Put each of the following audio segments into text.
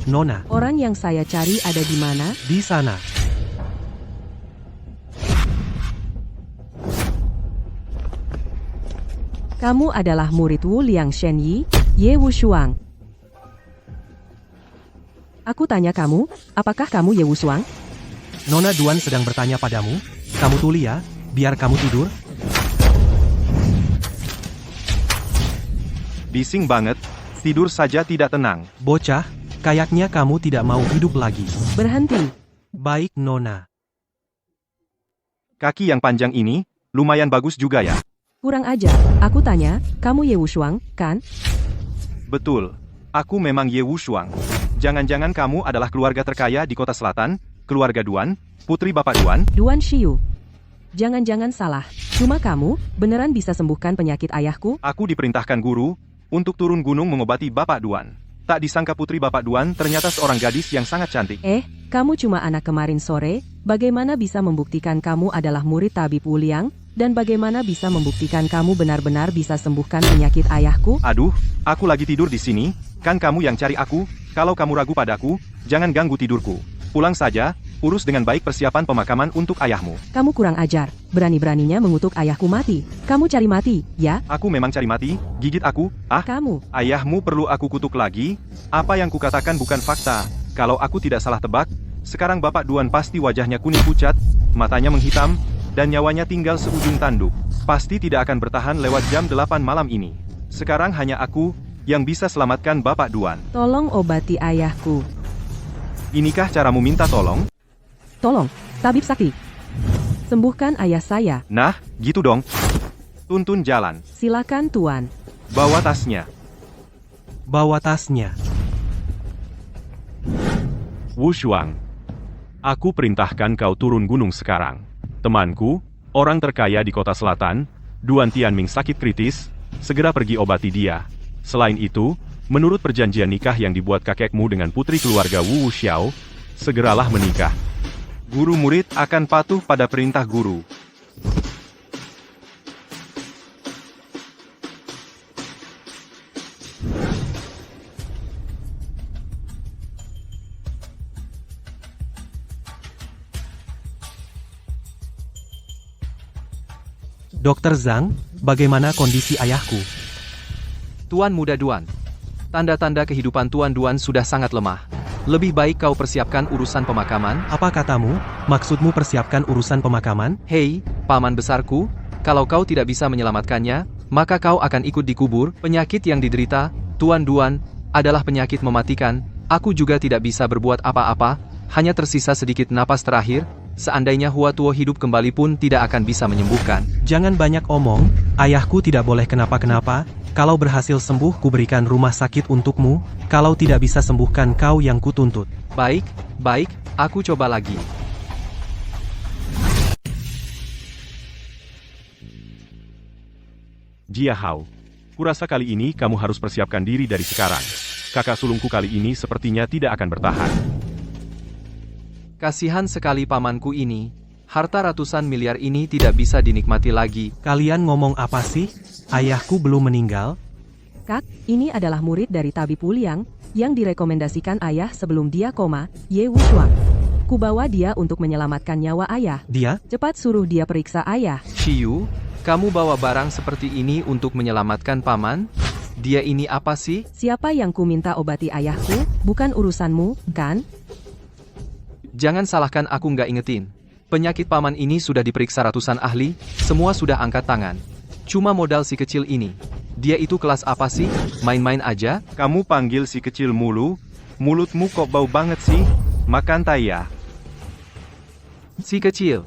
Nona. Orang yang saya cari ada di mana? Di sana. Kamu adalah murid Wu Liang Shenyi, Ye Wushuang. Aku tanya kamu, apakah kamu Ye Wushuang? Nona Duan sedang bertanya padamu. Kamu tuli ya, biar kamu tidur. Bising banget, tidur saja tidak tenang. Bocah, kayaknya kamu tidak mau hidup lagi. Berhenti. Baik, Nona. Kaki yang panjang ini, lumayan bagus juga ya. Kurang ajar. Aku tanya, kamu Ye Wushuang, kan? Betul, aku memang Ye Wushuang. Jangan-jangan kamu adalah keluarga terkaya di kota selatan, keluarga Duan, putri Bapak Duan? Duan Shiyu. Jangan-jangan salah. Cuma kamu, beneran bisa sembuhkan penyakit ayahku? Aku diperintahkan guru, untuk turun gunung mengobati Bapak Duan. Tak disangka putri Bapak Duan ternyata seorang gadis yang sangat cantik. Kamu cuma anak kemarin sore, bagaimana bisa membuktikan kamu adalah murid tabib Wu Liang? Dan bagaimana bisa membuktikan kamu benar-benar bisa sembuhkan penyakit ayahku? Aduh, aku lagi tidur di sini, kan kamu yang cari aku, kalau kamu ragu padaku, jangan ganggu tidurku. Pulang saja, urus dengan baik persiapan pemakaman untuk ayahmu. Kamu kurang ajar, berani-beraninya mengutuk ayahku mati. Kamu cari mati, ya? Aku memang cari mati, gigit aku, Kamu. Ayahmu perlu aku kutuk lagi? Apa yang kukatakan bukan fakta. Kalau aku tidak salah tebak, sekarang Bapak Duan pasti wajahnya kuning pucat, matanya menghitam, dan nyawanya tinggal seujung tanduk. Pasti tidak akan bertahan lewat jam 8 malam ini. Sekarang hanya aku yang bisa selamatkan Bapak Duan. Tolong obati ayahku. Inikah caramu minta tolong? Tolong, tabib sakti. Sembuhkan ayah saya. Nah, gitu dong. Tuntun jalan. Silakan Tuan. Bawa tasnya. Bawa tasnya. Wushuang. Aku perintahkan kau turun gunung sekarang. Temanku, orang terkaya di kota selatan, Duan Tianming sakit kritis, segera pergi obati dia. Selain itu, menurut perjanjian nikah yang dibuat kakekmu dengan putri keluarga Wu Wuxiao, segeralah menikah. Guru murid akan patuh pada perintah guru. Dokter Zhang, bagaimana kondisi ayahku? Tuan Muda Duan. Tanda-tanda kehidupan Tuan Duan sudah sangat lemah. Lebih baik kau persiapkan urusan pemakaman. Apa katamu? Maksudmu persiapkan urusan pemakaman? Hei, paman besarku, kalau kau tidak bisa menyelamatkannya, maka kau akan ikut dikubur. Penyakit yang diderita Tuan Duan adalah penyakit mematikan. Aku juga tidak bisa berbuat apa-apa, hanya tersisa sedikit napas terakhir. Seandainya Hua Tuo hidup kembali pun tidak akan bisa menyembuhkan. Jangan banyak omong, ayahku tidak boleh kenapa-kenapa. Kalau berhasil sembuh, kuberikan rumah sakit untukmu. Kalau tidak bisa sembuhkan, kau yang kutuntut. Baik, aku coba lagi. Jia Hao, kurasa kali ini kamu harus persiapkan diri dari sekarang. Kakak sulungku kali ini sepertinya tidak akan bertahan. Kasihan sekali pamanku ini. Harta ratusan miliar ini tidak bisa dinikmati lagi. Kalian ngomong apa sih? Ayahku belum meninggal? Kak, ini adalah murid dari tabib Wu Liang, yang direkomendasikan ayah sebelum dia koma, Ye Wushuang. Kubawa dia untuk menyelamatkan nyawa ayah. Dia? Cepat suruh dia periksa ayah. Shiyu, kamu bawa barang seperti ini untuk menyelamatkan paman? Dia ini apa sih? Siapa yang ku minta obati ayahku, bukan urusanmu, kan? Jangan salahkan aku nggak ingetin. Penyakit paman ini sudah diperiksa ratusan ahli, semua sudah angkat tangan. Cuma modal si kecil ini. Dia itu kelas apa sih? Main-main aja? Kamu panggil si kecil mulu? Mulutmu kok bau banget sih? Makan tai ya? Si kecil.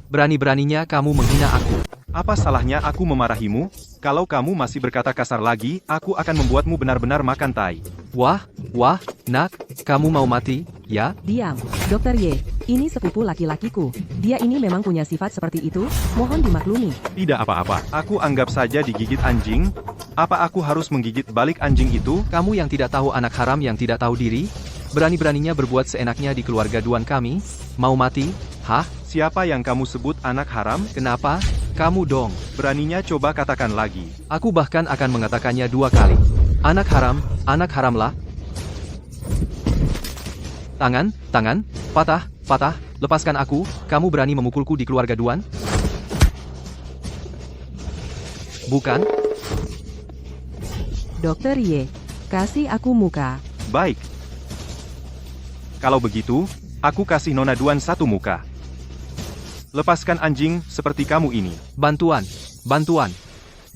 Berani-beraninya kamu menghina aku. Apa salahnya aku memarahimu? Kalau kamu masih berkata kasar lagi, aku akan membuatmu benar-benar makan tai. Wah, nak, kamu mau mati, ya? Diam, Dokter Ye. Ini sepupu laki-lakiku. Dia ini memang punya sifat seperti itu, mohon dimaklumi. Tidak apa-apa, aku anggap saja digigit anjing. Apa aku harus menggigit balik anjing itu? Kamu yang tidak tahu anak haram yang tidak tahu diri, berani-beraninya berbuat seenaknya di keluarga Duan kami, mau mati? Hah? Siapa yang kamu sebut anak haram? Kenapa? Kamu dong. Beraninya coba katakan lagi. Aku bahkan akan mengatakannya 2 kali. Anak haramlah. Tangan, patah, lepaskan aku, kamu berani memukulku di keluarga Duan? Bukan, Dokter Ye, kasih aku muka. Baik. Kalau begitu, aku kasih Nona Duan satu muka. Lepaskan anjing seperti kamu ini. bantuan.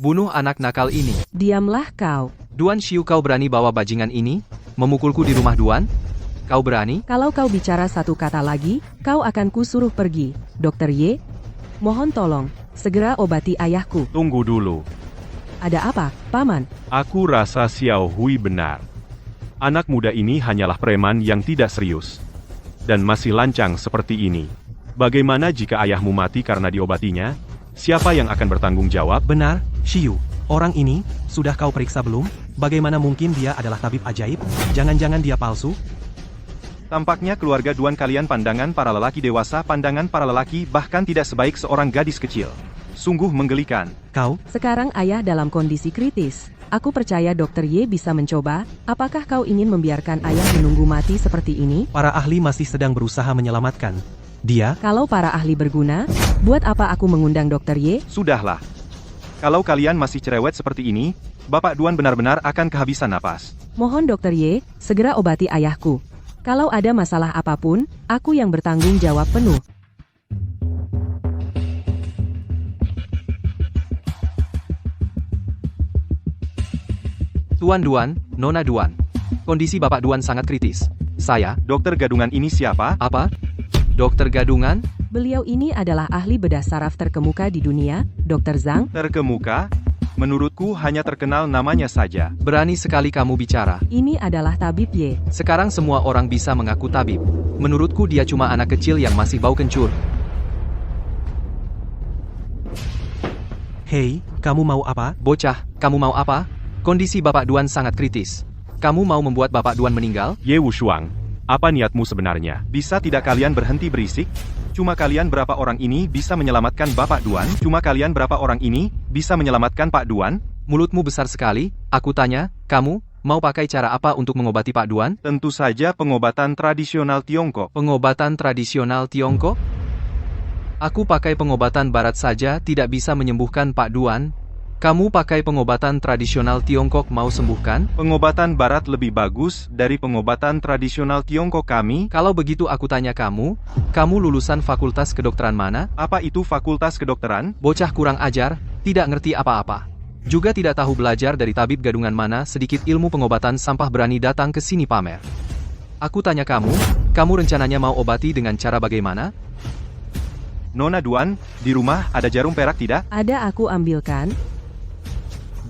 Bunuh anak nakal ini. Diamlah kau. Duan Xiu, kau berani bawa bajingan ini? Memukulku di rumah Duan? Kau berani? Kalau kau bicara satu kata lagi, kau akan kusuruh pergi. Dokter Ye, mohon tolong, segera obati ayahku. Tunggu dulu. Ada apa, Paman? Aku rasa Xiao Hui benar. Anak muda ini hanyalah preman yang tidak serius. Dan masih lancang seperti ini. Bagaimana jika ayahmu mati karena diobatinya? Siapa yang akan bertanggung jawab? Benar, Xiu. Orang ini, sudah kau periksa belum? Bagaimana mungkin dia adalah tabib ajaib? Jangan-jangan dia palsu? Tampaknya keluarga Duan kalian pandangan para lelaki dewasa, pandangan para lelaki bahkan tidak sebaik seorang gadis kecil. Sungguh menggelikan. Kau, Sekarang ayah dalam kondisi kritis. Aku percaya Dokter Ye bisa mencoba. Apakah kau ingin membiarkan ayah menunggu mati seperti ini? para ahli masih sedang berusaha menyelamatkan dia. Kalau para ahli berguna, buat apa aku mengundang Dokter Ye? Sudahlah. Kalau kalian masih cerewet seperti ini, Bapak Duan benar-benar akan kehabisan napas. Mohon Dokter Ye, segera obati ayahku. Kalau ada masalah apapun, aku yang bertanggung jawab penuh. Tuan Duan, Nona Duan. Kondisi Bapak Duan sangat kritis. Saya, Dokter gadungan ini siapa? apa? Dokter gadungan? Beliau ini adalah ahli bedah saraf terkemuka di dunia, Dokter Zhang. Terkemuka? Menurutku hanya terkenal namanya saja. Berani sekali kamu bicara. Ini adalah Tabib Ye. Sekarang semua orang bisa mengaku tabib. Menurutku dia cuma anak kecil yang masih bau kencur. Hei, kamu mau apa? Bocah, kamu mau apa? Kondisi Bapak Duan sangat kritis. Kamu mau membuat Bapak Duan meninggal? Ye Wushuang, apa niatmu sebenarnya? Bisa tidak kalian berhenti berisik? Cuma kalian berapa orang ini bisa menyelamatkan Bapak Duan? Cuma kalian berapa orang ini bisa menyelamatkan Pak Duan? Mulutmu besar sekali. Aku tanya, kamu mau pakai cara apa untuk mengobati Pak Duan? Tentu saja pengobatan tradisional Tiongkok. Pengobatan tradisional Tiongkok? Aku pakai pengobatan barat saja tidak bisa menyembuhkan Pak Duan. Kamu pakai pengobatan tradisional Tiongkok mau sembuhkan? Pengobatan barat lebih bagus dari pengobatan tradisional Tiongkok kami. Kalau begitu aku tanya kamu lulusan fakultas kedokteran mana? Apa itu fakultas kedokteran? Bocah kurang ajar, tidak ngerti apa-apa. Juga tidak tahu belajar dari tabib gadungan mana sedikit ilmu pengobatan sampah berani datang ke sini pamer. Aku tanya kamu rencananya mau obati dengan cara bagaimana? Nona Duan, di rumah ada jarum perak tidak? Ada, aku ambilkan.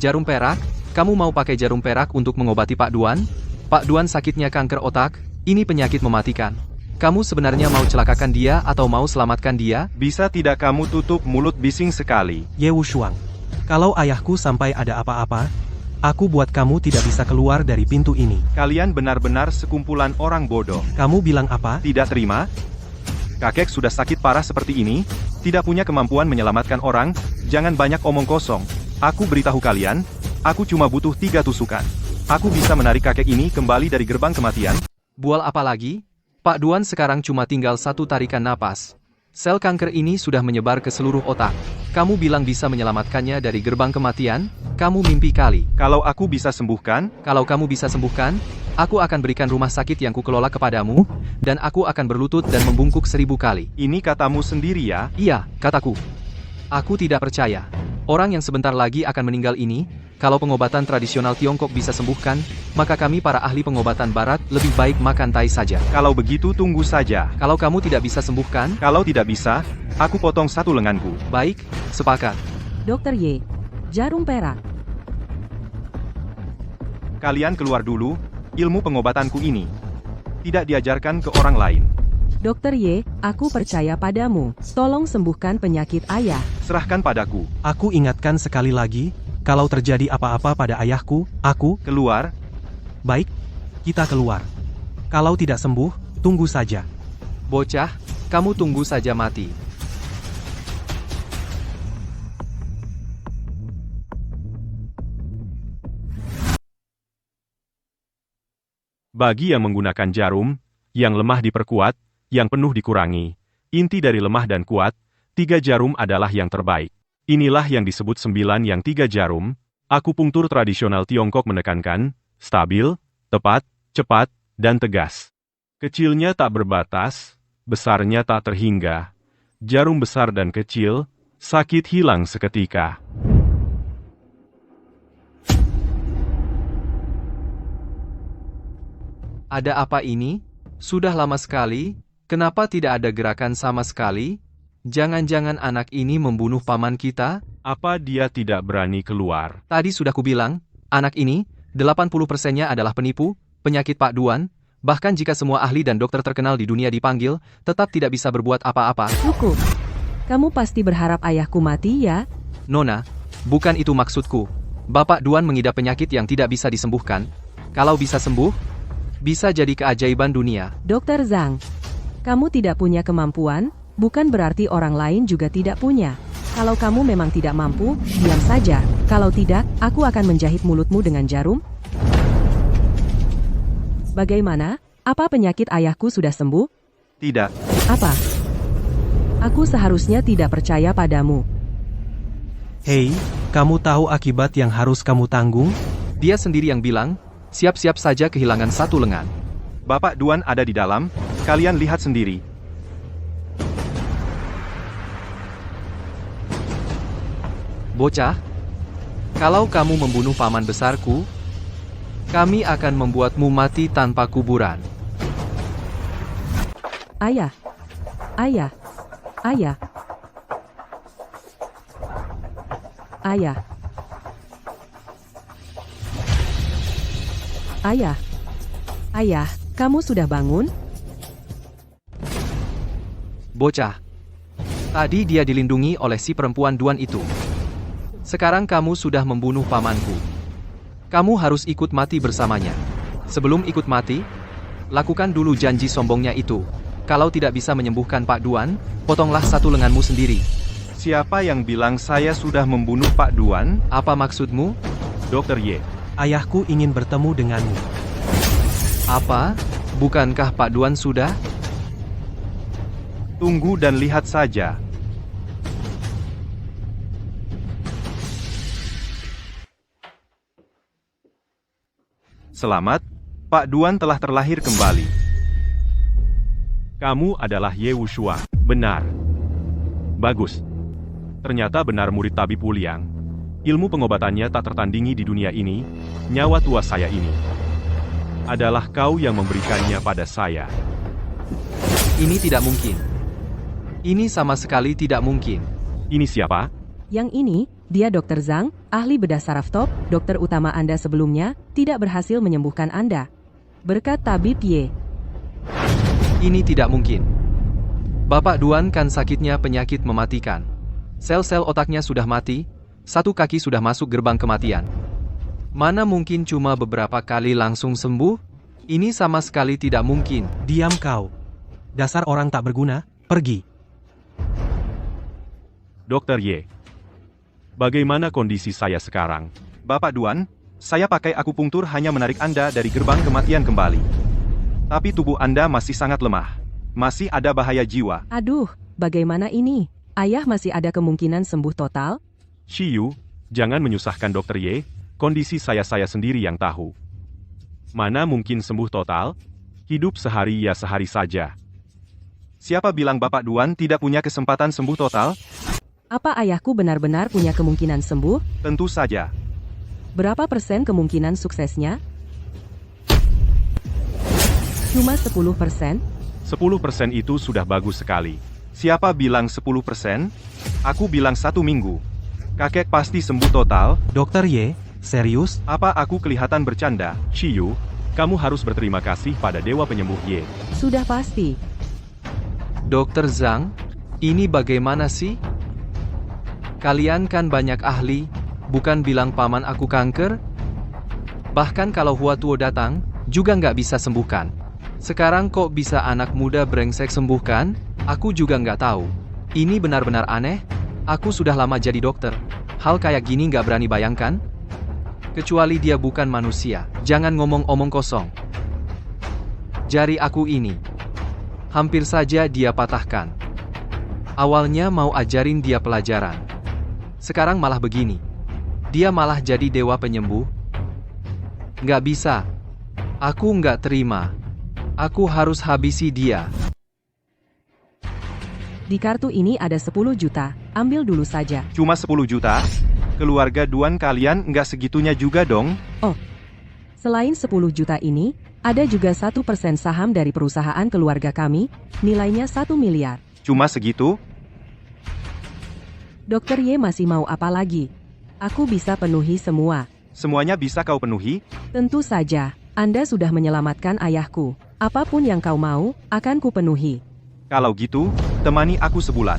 Jarum perak? Kamu mau pakai jarum perak untuk mengobati Pak Duan? Pak Duan sakitnya kanker otak, ini penyakit mematikan. Kamu sebenarnya mau celakakan dia atau mau selamatkan dia? Bisa tidak kamu tutup mulut bising sekali? Ye Wushuang, kalau ayahku sampai ada apa-apa, aku buat kamu tidak bisa keluar dari pintu ini. Kalian benar-benar sekumpulan orang bodoh. Kamu bilang apa? Tidak terima? Kakek sudah sakit parah seperti ini, tidak punya kemampuan menyelamatkan orang, jangan banyak omong kosong. Aku beritahu kalian, aku cuma butuh 3 tusukan. Aku bisa menarik kakek ini kembali dari gerbang kematian. Bual apa lagi? Pak Duan sekarang cuma tinggal satu tarikan napas. Sel kanker ini sudah menyebar ke seluruh otak. Kamu bilang bisa menyelamatkannya dari gerbang kematian? Kamu mimpi kali. Kalau aku bisa sembuhkan, Kalau kamu bisa sembuhkan, aku akan berikan rumah sakit yang kukelola kepadamu, dan aku akan berlutut dan membungkuk 1000 kali. ini katamu sendiri ya. Iya, kataku. Aku tidak percaya. Orang yang sebentar lagi akan meninggal ini, kalau pengobatan tradisional Tiongkok bisa sembuhkan, maka kami para ahli pengobatan barat lebih baik makan tai saja. Kalau begitu tunggu saja. Kalau kamu tidak bisa sembuhkan, Kalau tidak bisa, aku potong satu lenganku. baik, sepakat. Dokter Ye, jarum perak. Kalian keluar dulu, ilmu pengobatanku ini tidak diajarkan ke orang lain. Dokter Ye, aku percaya padamu. Tolong sembuhkan penyakit ayah. Serahkan padaku. Aku ingatkan sekali lagi, kalau terjadi apa-apa pada ayahku, aku, Keluar. baik, kita keluar. Kalau tidak sembuh, tunggu saja. Bocah, kamu tunggu saja mati. Bagi yang menggunakan jarum, yang lemah diperkuat, yang penuh dikurangi. Inti dari lemah dan kuat, 3 jarum adalah yang terbaik. Inilah yang disebut 9 yang 3 jarum. Akupunktur tradisional Tiongkok menekankan, stabil, tepat, cepat, dan tegas. Kecilnya tak berbatas, besarnya tak terhingga. Jarum besar dan kecil, sakit hilang seketika. Ada apa ini? Sudah lama sekali, kenapa tidak ada gerakan sama sekali? Jangan-jangan anak ini membunuh paman kita? Apa dia tidak berani keluar? Tadi sudah kubilang, anak ini, 80%-nya adalah penipu, penyakit Pak Duan, bahkan jika semua ahli dan dokter terkenal di dunia dipanggil, tetap tidak bisa berbuat apa-apa. Cukup. Kamu pasti berharap ayahku mati ya? Nona, bukan itu maksudku. Bapak Duan mengidap penyakit yang tidak bisa disembuhkan. Kalau bisa sembuh, bisa jadi keajaiban dunia. Dokter Zhang, kamu tidak punya kemampuan, bukan berarti orang lain juga tidak punya. Kalau kamu memang tidak mampu, diam saja. Kalau tidak, aku akan menjahit mulutmu dengan jarum. Bagaimana? Apa penyakit ayahku sudah sembuh? Tidak. Apa? Aku seharusnya tidak percaya padamu. Hei, kamu tahu akibat yang harus kamu tanggung? Dia sendiri yang bilang, siap-siap saja kehilangan satu lengan. Bapak Duan ada di dalam, kalian lihat sendiri. Bocah, kalau kamu membunuh paman besarku, kami akan membuatmu mati tanpa kuburan. Ayah. Ayah. Ayah. Ayah. Ayah. Ayah, kamu sudah bangun? Bocah. Tadi dia dilindungi oleh si perempuan Duan itu. Sekarang kamu sudah membunuh pamanku. Kamu harus ikut mati bersamanya. Sebelum ikut mati, lakukan dulu janji sombongnya itu. Kalau tidak bisa menyembuhkan Pak Duan, potonglah satu lenganmu sendiri. Siapa yang bilang saya sudah membunuh Pak Duan? Apa maksudmu? Dr. Ye. Ayahku ingin bertemu denganmu. Apa? Bukankah Pak Duan sudah? Tunggu dan lihat saja. Selamat, Pak Duan telah terlahir kembali. Kamu adalah Ye Wushuang. Benar. Bagus. Ternyata benar murid tabib Wuliang. Ilmu pengobatannya tak tertandingi di dunia ini. Nyawa tua saya ini adalah kau yang memberikannya pada saya. Ini tidak mungkin. Ini sama sekali tidak mungkin. Ini siapa? Yang ini, dia Dr. Zhang, ahli bedah saraf top, dokter utama Anda sebelumnya, tidak berhasil menyembuhkan Anda. Berkat tabib Ye. Ini tidak mungkin. Bapak Duan kan sakitnya penyakit mematikan. Sel-sel otaknya sudah mati, satu kaki sudah masuk gerbang kematian. Mana mungkin cuma beberapa kali langsung sembuh? Ini sama sekali tidak mungkin. Diam kau. Dasar orang tak berguna, pergi. Dr. Ye. Bagaimana kondisi saya sekarang? Bapak Duan, saya pakai akupunktur hanya menarik Anda dari gerbang kematian kembali. Tapi tubuh Anda masih sangat lemah. Masih ada bahaya jiwa. Aduh, bagaimana ini? Ayah masih ada kemungkinan sembuh total? Shiyu, jangan menyusahkan Dr. Ye. Kondisi saya sendiri yang tahu. Mana mungkin sembuh total? Hidup sehari ya sehari saja. Siapa bilang Bapak Duan tidak punya kesempatan sembuh total? Apa ayahku benar-benar punya kemungkinan sembuh? Tentu saja. Berapa persen kemungkinan suksesnya? Cuma 10%? 10% itu sudah bagus sekali. Siapa bilang 10%? Aku bilang 1 minggu. Kakek pasti sembuh total. Dokter Ye, serius? Apa aku kelihatan bercanda? Shiyu, kamu harus berterima kasih pada Dewa Penyembuh Ye. Sudah pasti. Dokter Zhang, ini bagaimana sih? Kalian kan banyak ahli, bukan bilang paman aku kanker? Bahkan kalau Hua Tuo datang, juga nggak bisa sembuhkan. Sekarang kok bisa anak muda brengsek sembuhkan? Aku juga nggak tahu. Ini benar-benar aneh. Aku sudah lama jadi dokter. Hal kayak gini nggak berani bayangkan. Kecuali dia bukan manusia. Jangan ngomong-omong kosong. Jari aku ini. Hampir saja dia patahkan. Awalnya mau ajarin dia pelajaran. Sekarang malah begini. Dia malah jadi dewa penyembuh. Nggak bisa. Aku nggak terima. Aku harus habisi dia. Di kartu ini ada 10 juta, ambil dulu saja. Cuma 10 juta? Keluarga Duan kalian nggak segitunya juga dong? Oh, selain 10 juta ini, ada juga 1% saham dari perusahaan keluarga kami, nilainya 1 miliar. Cuma segitu? Dokter Ye masih mau apa lagi? Aku bisa penuhi semua. Semuanya bisa kau penuhi? Tentu saja, Anda sudah menyelamatkan ayahku. Apapun yang kau mau, akan kupenuhi. Kalau gitu, temani aku sebulan.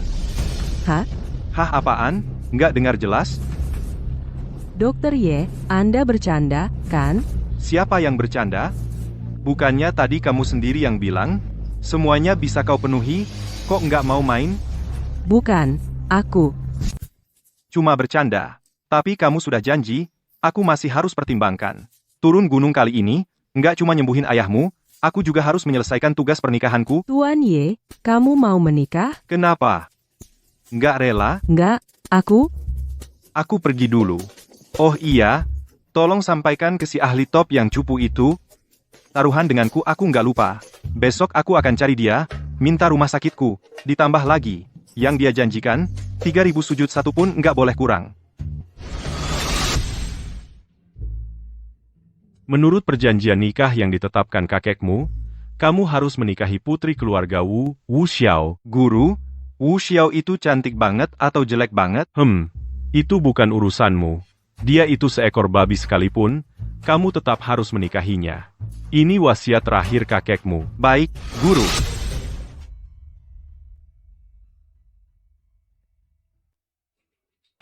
Hah? Hah apaan? Nggak dengar jelas? Dokter Ye, Anda bercanda, kan? Siapa yang bercanda? Bukannya tadi kamu sendiri yang bilang, semuanya bisa kau penuhi, kok nggak mau main? Bukan, aku. Cuma bercanda. Tapi kamu sudah janji, aku masih harus pertimbangkan. Turun gunung kali ini, nggak cuma nyembuhin ayahmu, aku juga harus menyelesaikan tugas pernikahanku. Tuan Ye, kamu mau menikah? Kenapa? Nggak rela? Enggak, aku? Aku pergi dulu. Oh iya, tolong sampaikan ke si ahli top yang cupu itu. Taruhan denganku aku nggak lupa. Besok aku akan cari dia, minta rumah sakitku, ditambah lagi. Yang dia janjikan, 3.000 sujud satu pun nggak boleh kurang. Menurut perjanjian nikah yang ditetapkan kakekmu, kamu harus menikahi putri keluarga Wu Xiao. Guru, Wu Xiao itu cantik banget atau jelek banget? Itu bukan urusanmu. Dia itu seekor babi sekalipun, kamu tetap harus menikahinya. Ini wasiat terakhir kakekmu. Baik, guru.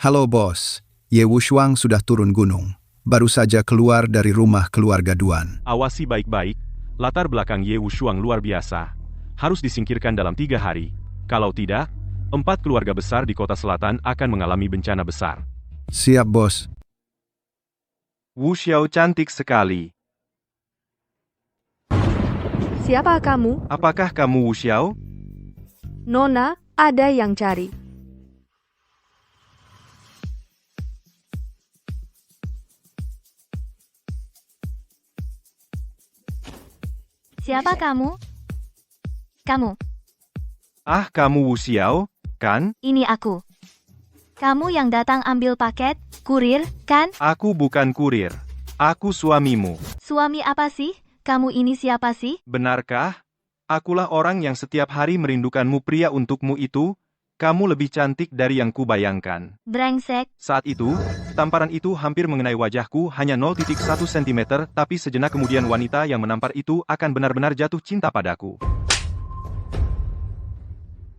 Halo bos, Ye Wushuang sudah turun gunung. Baru saja keluar dari rumah keluarga Duan. Awasi baik-baik, latar belakang Ye Wushuang luar biasa. Harus disingkirkan dalam 3 hari. Kalau tidak, 4 keluarga besar di kota selatan akan mengalami bencana besar. Siap bos. Wu Xiao cantik sekali. Siapa kamu? Apakah kamu Wu Xiao? Nona, ada yang cari. Siapa kamu? Kamu, Ah, kamu Wu Xiao, kan? ini aku. Kamu yang datang ambil paket, kurir, kan? Aku bukan kurir. Aku suamimu. Suami apa sih? Kamu ini siapa sih? Benarkah? Akulah orang yang setiap hari merindukanmu pria untukmu itu. Kamu lebih cantik dari yang kubayangkan. Brengsek. Saat itu, tamparan itu hampir mengenai wajahku hanya 0,1 cm, tapi sejenak kemudian wanita yang menampar itu akan benar-benar jatuh cinta padaku.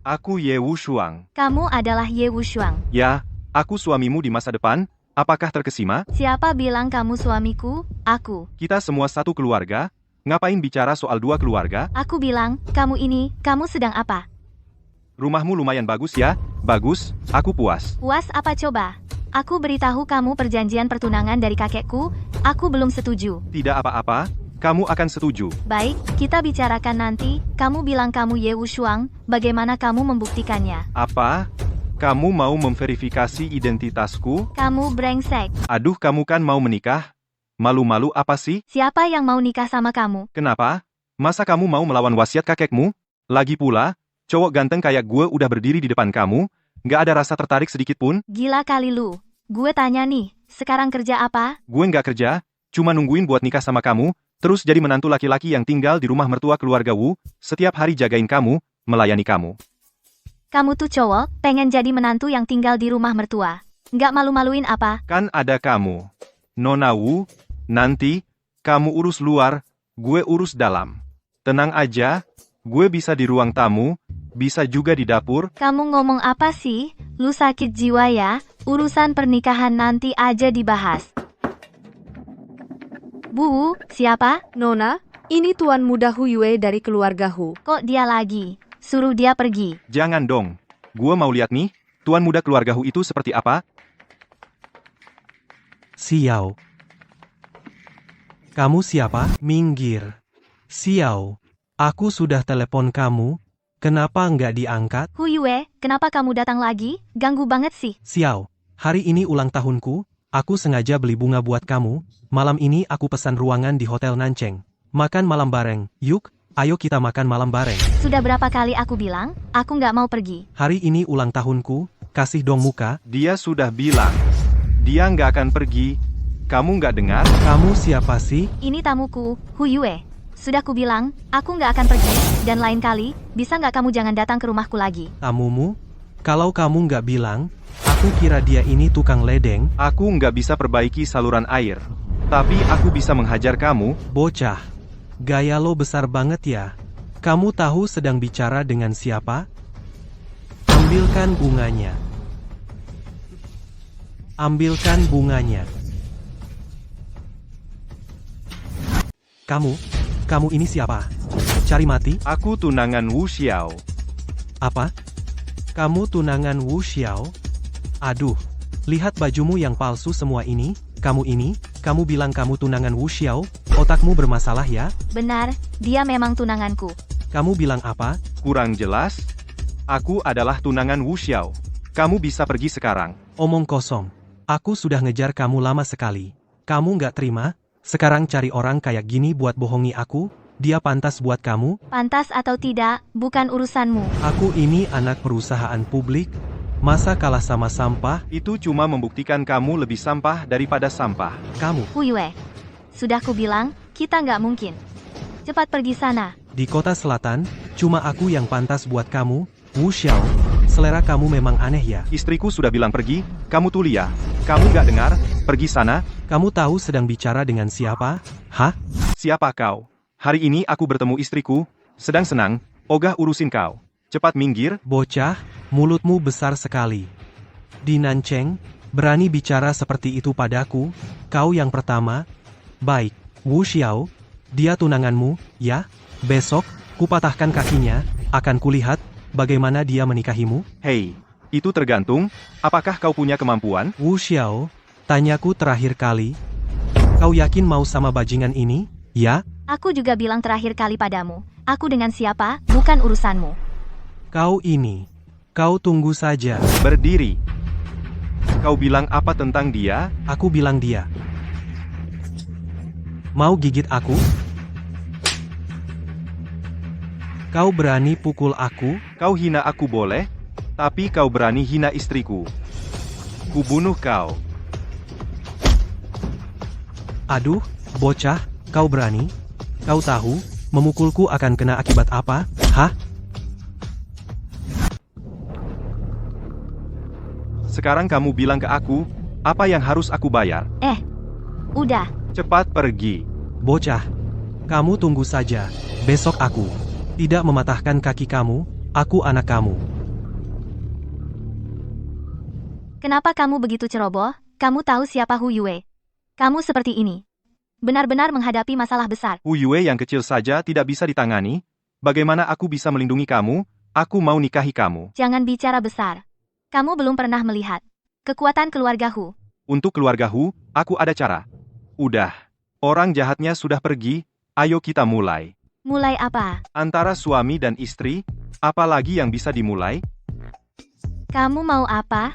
Aku Ye Wushuang. Kamu adalah Ye Wushuang. Ya, aku suamimu di masa depan. Apakah terkesima? Siapa bilang kamu suamiku? Aku. Kita semua satu keluarga. Ngapain bicara soal 2 keluarga? Aku bilang, kamu sedang apa? Rumahmu lumayan bagus ya? Bagus, aku puas. Puas apa coba? Aku beritahu kamu perjanjian pertunangan dari kakekku, aku belum setuju. Tidak apa-apa, kamu akan setuju. Baik, kita bicarakan nanti. Kamu bilang kamu Ye Wushuang, bagaimana kamu membuktikannya? Apa? Kamu mau memverifikasi identitasku? Kamu brengsek. Aduh, kamu kan mau menikah? Malu-malu apa sih? Siapa yang mau nikah sama kamu? Kenapa? Masa kamu mau melawan wasiat kakekmu? Lagi pula, cowok ganteng kayak gue udah berdiri di depan kamu, nggak ada rasa tertarik sedikit pun? Gila kali lu. Gue tanya nih, sekarang kerja apa? Gue nggak kerja, cuma nungguin buat nikah sama kamu, terus jadi menantu laki-laki yang tinggal di rumah mertua keluarga Wu, setiap hari jagain kamu, melayani kamu. Kamu tuh cowok, pengen jadi menantu yang tinggal di rumah mertua. Nggak malu-maluin apa? Kan ada kamu. Nona Wu, nanti, kamu urus luar, gue urus dalam. Tenang aja, gue bisa di ruang tamu, bisa juga di dapur. Kamu ngomong apa sih? Lu sakit jiwa ya? Urusan pernikahan nanti aja dibahas. Bu, siapa? Nona, ini Tuan Muda Hu Yue dari keluarga Hu. Kok dia lagi? Suruh dia pergi. Jangan dong, gue mau lihat nih, tuan muda keluarga Hu itu seperti apa? Xiao. Kamu siapa? Minggir. Xiao. Aku sudah telepon kamu, kenapa nggak diangkat? Hu Yue, kenapa kamu datang lagi? Ganggu banget sih. Xiao, hari ini ulang tahunku, aku sengaja beli bunga buat kamu, malam ini aku pesan ruangan di Hotel Nancheng. Makan malam bareng, yuk, ayo kita makan malam bareng. Sudah berapa kali aku bilang, aku nggak mau pergi. Hari ini ulang tahunku, kasih dong muka. Dia sudah bilang, dia nggak akan pergi. Kamu nggak dengar? Kamu siapa sih? Ini tamuku, Hu Yue. Sudah ku bilang, aku nggak akan pergi, dan lain kali, bisa nggak kamu jangan datang ke rumahku lagi. Tamumu? Kalau kamu nggak bilang, aku kira dia ini tukang ledeng. Aku nggak bisa perbaiki saluran air. Tapi aku bisa menghajar kamu. Bocah, gaya lo besar banget ya. Kamu tahu sedang bicara dengan siapa? Ambilkan bunganya. Ambilkan bunganya. Kamu ini siapa? Cari mati? Aku tunangan Wu Xiao. Apa? Kamu tunangan Wu Xiao? Aduh, lihat bajumu yang palsu semua ini. Kamu bilang kamu tunangan Wu Xiao? Otakmu bermasalah ya? Benar, dia memang tunanganku. Kamu bilang apa? Kurang jelas? Aku adalah tunangan Wu Xiao. Kamu bisa pergi sekarang. Omong kosong. Aku sudah ngejar kamu lama sekali. Kamu nggak terima? Sekarang cari orang kayak gini buat bohongi aku? Dia pantas buat kamu? Pantas atau tidak, bukan urusanmu. Aku ini anak perusahaan publik. Masa kalah sama sampah? Itu cuma membuktikan kamu lebih sampah daripada sampah. Kamu. Hu Yue, sudah ku bilang, kita nggak mungkin. Cepat pergi sana. Di kota selatan, cuma aku yang pantas buat kamu. Wu Xiao, selera kamu memang aneh ya. Istriku sudah bilang pergi, kamu tulia. Kamu nggak dengar? Pergi sana. Kamu tahu sedang bicara dengan siapa? Hah? Siapa kau? Hari ini aku bertemu istriku, sedang senang, ogah urusin kau. Cepat minggir. Bocah, mulutmu besar sekali. Di Nancheng, berani bicara seperti itu padaku? Kau yang pertama? Baik, Wu Xiao, dia tunanganmu, ya? Besok, kupatahkan kakinya, akan kulihat bagaimana dia menikahimu. Hei, itu tergantung, apakah kau punya kemampuan? Wu Xiao, tanyaku terakhir kali. Kau yakin mau sama bajingan ini, ya? Aku juga bilang terakhir kali padamu, aku dengan siapa, bukan urusanmu. Kau tunggu saja. Berdiri. Kau bilang apa tentang dia? Aku bilang dia. Mau gigit aku? Kau berani pukul aku? Kau hina aku boleh, tapi kau berani hina istriku. Kubunuh kau. Aduh, bocah, kau berani? Kau tahu, memukulku akan kena akibat apa? Hah? Sekarang kamu bilang ke aku, apa yang harus aku bayar? Udah. Cepat pergi. Bocah, kamu tunggu saja. Besok aku tidak mematahkan kaki kamu, aku anak kamu. Kenapa kamu begitu ceroboh? Kamu tahu siapa Hu Yue? Kamu seperti ini. Benar-benar menghadapi masalah besar. Hu Yue yang kecil saja tidak bisa ditangani. Bagaimana aku bisa melindungi kamu? Aku mau nikahi kamu. Jangan bicara besar. Kamu belum pernah melihat kekuatan keluarga Hu. Untuk keluarga Hu, aku ada cara. Udah. Orang jahatnya sudah pergi, ayo kita mulai. Mulai apa? Antara suami dan istri, apa lagi yang bisa dimulai? Kamu mau apa?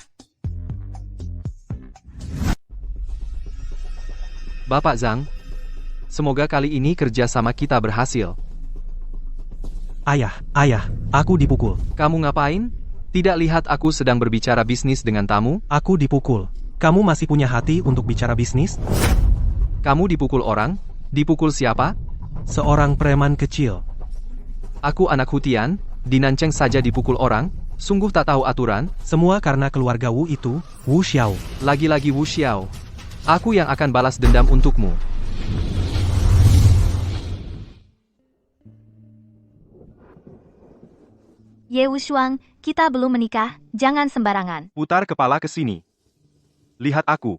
Bapak Zhang, semoga kali ini kerja sama kita berhasil. Ayah, aku dipukul. Kamu ngapain? Tidak lihat aku sedang berbicara bisnis dengan tamu? Aku dipukul. Kamu masih punya hati untuk bicara bisnis? Kamu dipukul orang? Dipukul siapa? Seorang preman kecil. Aku anak Hutian, di Nancheng saja dipukul orang? Sungguh tak tahu aturan? Semua karena keluarga Wu itu, Wu Xiao. Lagi-lagi Wu Xiao. Aku yang akan balas dendam untukmu. Ye Wushuang, kita belum menikah, jangan sembarangan. Putar kepala ke sini. Lihat aku.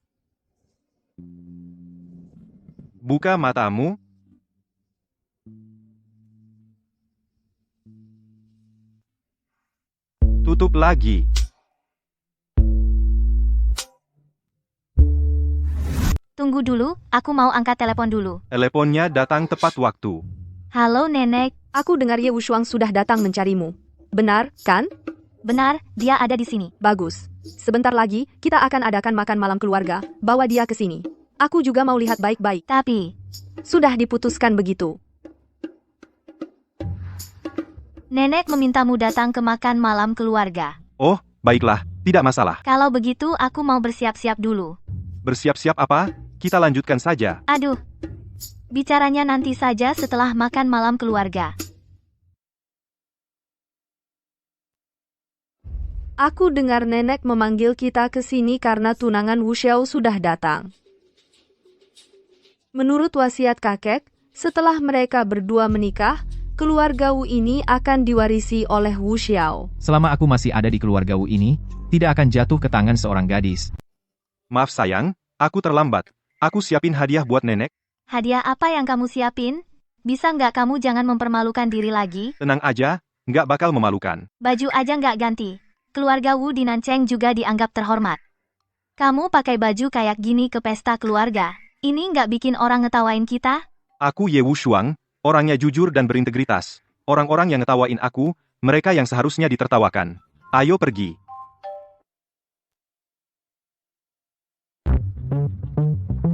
Buka matamu. Tutup lagi. Tunggu dulu, aku mau angkat telepon dulu. Teleponnya datang tepat waktu. Halo nenek, Aku dengar Ye Wushuang sudah datang mencarimu. Benar, kan? benar, dia ada di sini. Bagus. Sebentar lagi, kita akan adakan makan malam keluarga. Bawa dia ke sini. Aku juga mau lihat baik-baik. Tapi, Sudah diputuskan begitu. nenek memintamu datang ke makan malam keluarga. Oh, baiklah, tidak masalah. Kalau begitu aku mau bersiap-siap dulu. Bersiap-siap apa? Kita lanjutkan saja. Aduh, bicaranya nanti saja setelah makan malam keluarga. Aku dengar nenek memanggil kita ke sini karena tunangan Wu Xiao sudah datang. Menurut wasiat kakek, setelah mereka berdua menikah, keluarga Wu ini akan diwarisi oleh Wu Xiao. Selama aku masih ada di keluarga Wu ini, tidak akan jatuh ke tangan seorang gadis. Maaf sayang, aku terlambat. Aku siapin hadiah buat nenek. Hadiah apa yang kamu siapin? Bisa nggak kamu jangan mempermalukan diri lagi? Tenang aja, nggak bakal memalukan. Baju aja nggak ganti. Keluarga Wu di Nancheng juga dianggap terhormat. Kamu pakai baju kayak gini ke pesta keluarga. Ini nggak bikin orang ngetawain kita? Aku Ye Wushuang, orangnya jujur dan berintegritas. Orang-orang yang ngetawain aku, mereka yang seharusnya ditertawakan. Ayo pergi.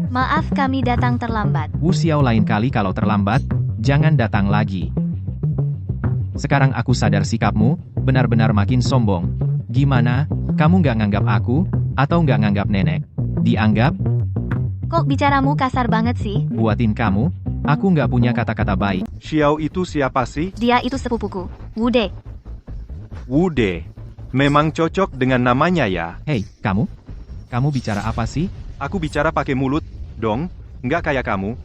Maaf kami datang terlambat. Wu Xiao lain kali kalau terlambat, jangan datang lagi. Sekarang aku sadar sikapmu, benar-benar makin sombong. Gimana, kamu nggak nganggap aku, atau nggak nganggap nenek? Dianggap, Kok bicaramu kasar banget sih? buatin kamu, aku nggak punya kata-kata baik. Xiao itu siapa sih? Dia itu sepupuku, Wude. Wude. Memang cocok dengan namanya ya. Hei, kamu? Kamu bicara apa sih? Aku bicara pakai mulut, dong. Nggak kayak kamu.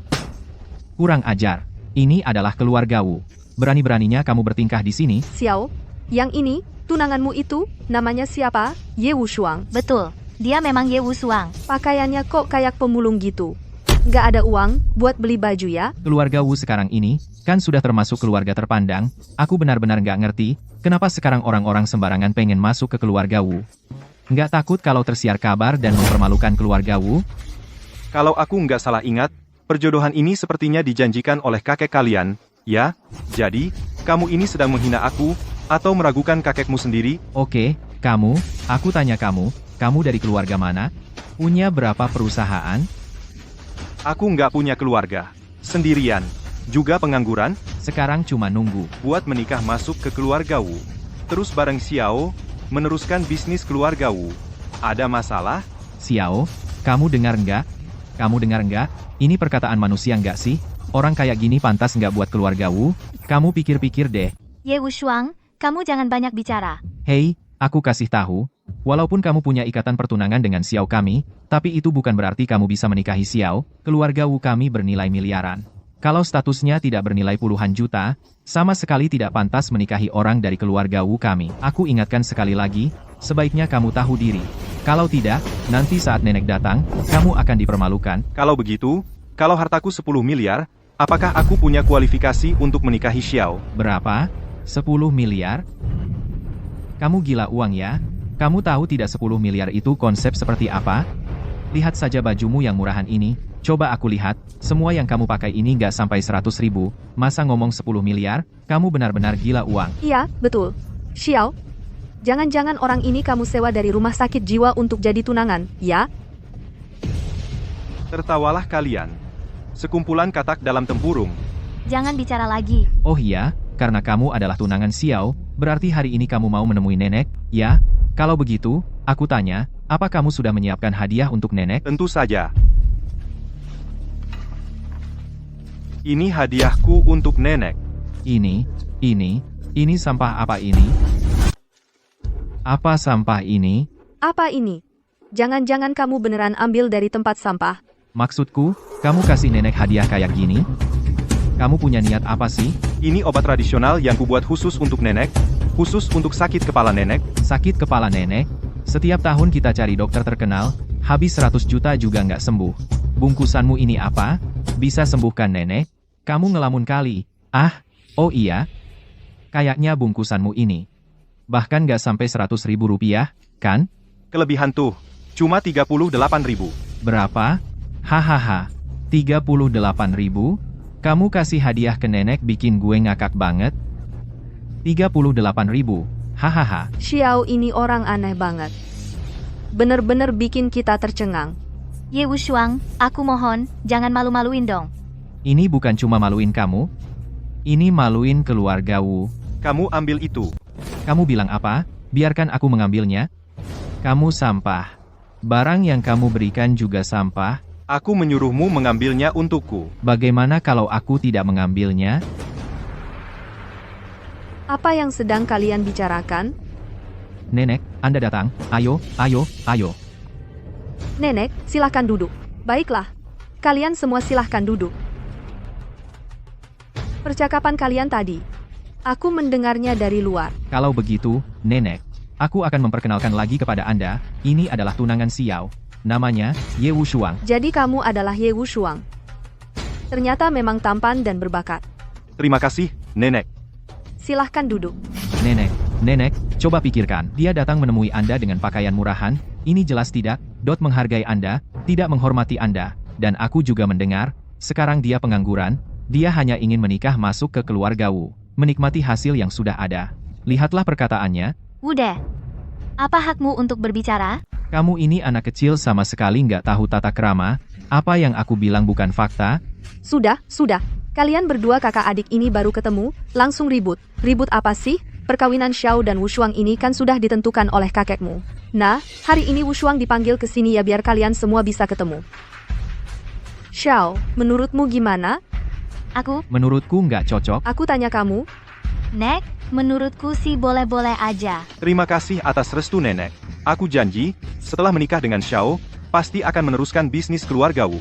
Kurang ajar. Ini adalah keluarga Wu. Berani-beraninya kamu bertingkah di sini. Xiao, yang ini, tunanganmu itu, namanya siapa? Ye Wushuang. Betul, dia memang Ye Wushuang. Pakaiannya kok kayak pemulung gitu. Nggak ada uang buat beli baju ya? Keluarga Wu sekarang ini, kan sudah termasuk keluarga terpandang. Aku benar-benar nggak ngerti, kenapa sekarang orang-orang sembarangan pengen masuk ke keluarga Wu. Nggak takut kalau tersiar kabar dan mempermalukan keluarga Wu? Kalau aku nggak salah ingat, perjodohan ini sepertinya dijanjikan oleh kakek kalian, ya? Jadi, kamu ini sedang menghina aku, atau meragukan kakekmu sendiri? Oke, kamu, aku tanya kamu dari keluarga mana? Punya berapa perusahaan? Aku nggak punya keluarga. Sendirian. Juga pengangguran, Sekarang cuma nunggu. buat menikah masuk ke keluarga Wu. Terus bareng Xiao, meneruskan bisnis keluarga Wu. Ada masalah? Xiao, kamu dengar nggak? Kamu dengar nggak? Ini perkataan manusia nggak sih? Orang kayak gini pantas nggak buat keluarga Wu? Kamu pikir-pikir deh. Ye Wushuang, kamu jangan banyak bicara. Hei, aku kasih tahu. Walaupun kamu punya ikatan pertunangan dengan Xiao kami, tapi itu bukan berarti kamu bisa menikahi Xiao. Keluarga Wu kami bernilai miliaran. Kalau statusnya tidak bernilai puluhan juta, sama sekali tidak pantas menikahi orang dari keluarga Wu kami. Aku ingatkan sekali lagi, sebaiknya kamu tahu diri. Kalau tidak, nanti saat nenek datang, kamu akan dipermalukan. Kalau begitu, kalau hartaku 10 miliar, apakah aku punya kualifikasi untuk menikahi Xiao? Berapa? 10 miliar? Kamu gila uang ya? Kamu tahu tidak 10 miliar itu konsep seperti apa? Lihat saja bajumu yang murahan ini. Coba aku lihat, semua yang kamu pakai ini nggak sampai 100 ribu. Masa ngomong 10 miliar? Kamu benar-benar gila uang. Iya, betul. Xiao, jangan-jangan orang ini kamu sewa dari rumah sakit jiwa untuk jadi tunangan, ya? Tertawalah kalian. Sekumpulan katak dalam tempurung. Jangan bicara lagi. Oh iya, karena kamu adalah tunangan Xiao, berarti hari ini kamu mau menemui nenek, ya? Kalau begitu, aku tanya, apa kamu sudah menyiapkan hadiah untuk nenek? Tentu saja. Ini hadiahku untuk nenek. Ini sampah apa ini? Apa sampah ini? Apa ini? Jangan-jangan kamu beneran ambil dari tempat sampah. Maksudku, kamu kasih nenek hadiah kayak gini? Kamu punya niat apa sih? Ini obat tradisional yang kubuat khusus untuk nenek. Khusus untuk sakit kepala nenek. Sakit kepala nenek? Setiap tahun kita cari dokter terkenal, habis 100 juta juga nggak sembuh. Bungkusanmu ini apa? Bisa sembuhkan nenek? Kamu ngelamun kali. Ah, oh iya. Kayaknya bungkusanmu ini. Bahkan nggak sampai 100 ribu rupiah, kan? Kelebihan tuh. Cuma 38.000. Berapa? Hahaha. 38 ribu? Kamu kasih hadiah ke nenek bikin gue ngakak banget. 38.000. Hahaha. Xiao ini orang aneh banget. Bener-bener bikin kita tercengang. Ye Wushuang, aku mohon, jangan malu-maluin dong. Ini bukan cuma maluin kamu. Ini maluin keluarga Wu. Kamu ambil itu. Kamu bilang apa? Biarkan aku mengambilnya. Kamu sampah. Barang yang kamu berikan juga sampah. Aku menyuruhmu mengambilnya untukku. Bagaimana kalau aku tidak mengambilnya? Apa yang sedang kalian bicarakan? Nenek, Anda datang. Ayo, ayo, ayo. Nenek, silahkan duduk. Baiklah. Kalian semua silahkan duduk. Percakapan kalian tadi. Aku mendengarnya dari luar. Kalau begitu, Nenek, aku akan memperkenalkan lagi kepada Anda. Ini adalah tunangan Xiao. Namanya, Ye Wushuang. Jadi kamu adalah Ye Wushuang. Ternyata memang tampan dan berbakat. Terima kasih, Nenek. Silahkan duduk. Nenek, coba pikirkan. Dia datang menemui Anda dengan pakaian murahan. Ini jelas tidak menghargai Anda, tidak menghormati Anda. Dan aku juga mendengar, sekarang dia pengangguran. Dia hanya ingin menikah masuk ke keluarga Wu. Menikmati hasil yang sudah ada. Lihatlah perkataannya. Udah. Apa hakmu untuk berbicara? Kamu ini anak kecil sama sekali nggak tahu tata krama. Apa yang aku bilang bukan fakta? Sudah. Kalian berdua kakak adik ini baru ketemu, langsung ribut. Ribut apa sih? Perkawinan Xiao dan Wushuang ini kan sudah ditentukan oleh kakekmu. Nah, hari ini Wushuang dipanggil ke sini ya biar kalian semua bisa ketemu. Xiao, menurutmu gimana? Menurutku nggak cocok. Aku tanya kamu. Nek, menurutku sih boleh-boleh aja. Terima kasih atas restu Nenek. Aku janji, setelah menikah dengan Xiao, pasti akan meneruskan bisnis keluarga Wu.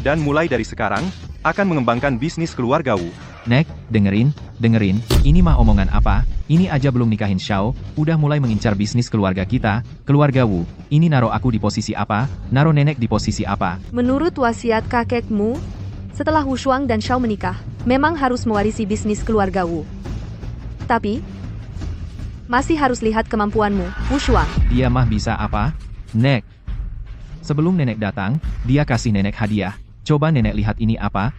Dan mulai dari sekarang, akan mengembangkan bisnis keluarga Wu. Nek, dengerin. Ini mah omongan apa? Ini aja belum nikahin Xiao, udah mulai mengincar bisnis keluarga kita, keluarga Wu. Ini naruh aku di posisi apa? Naruh nenek di posisi apa? Menurut wasiat kakekmu, setelah Wushuang dan Xiao menikah, memang harus mewarisi bisnis keluarga Wu. Tapi, masih harus lihat kemampuanmu, Wushuang. Dia mah bisa apa? Nek. Sebelum nenek datang, dia kasih nenek hadiah. Coba nenek lihat ini apa?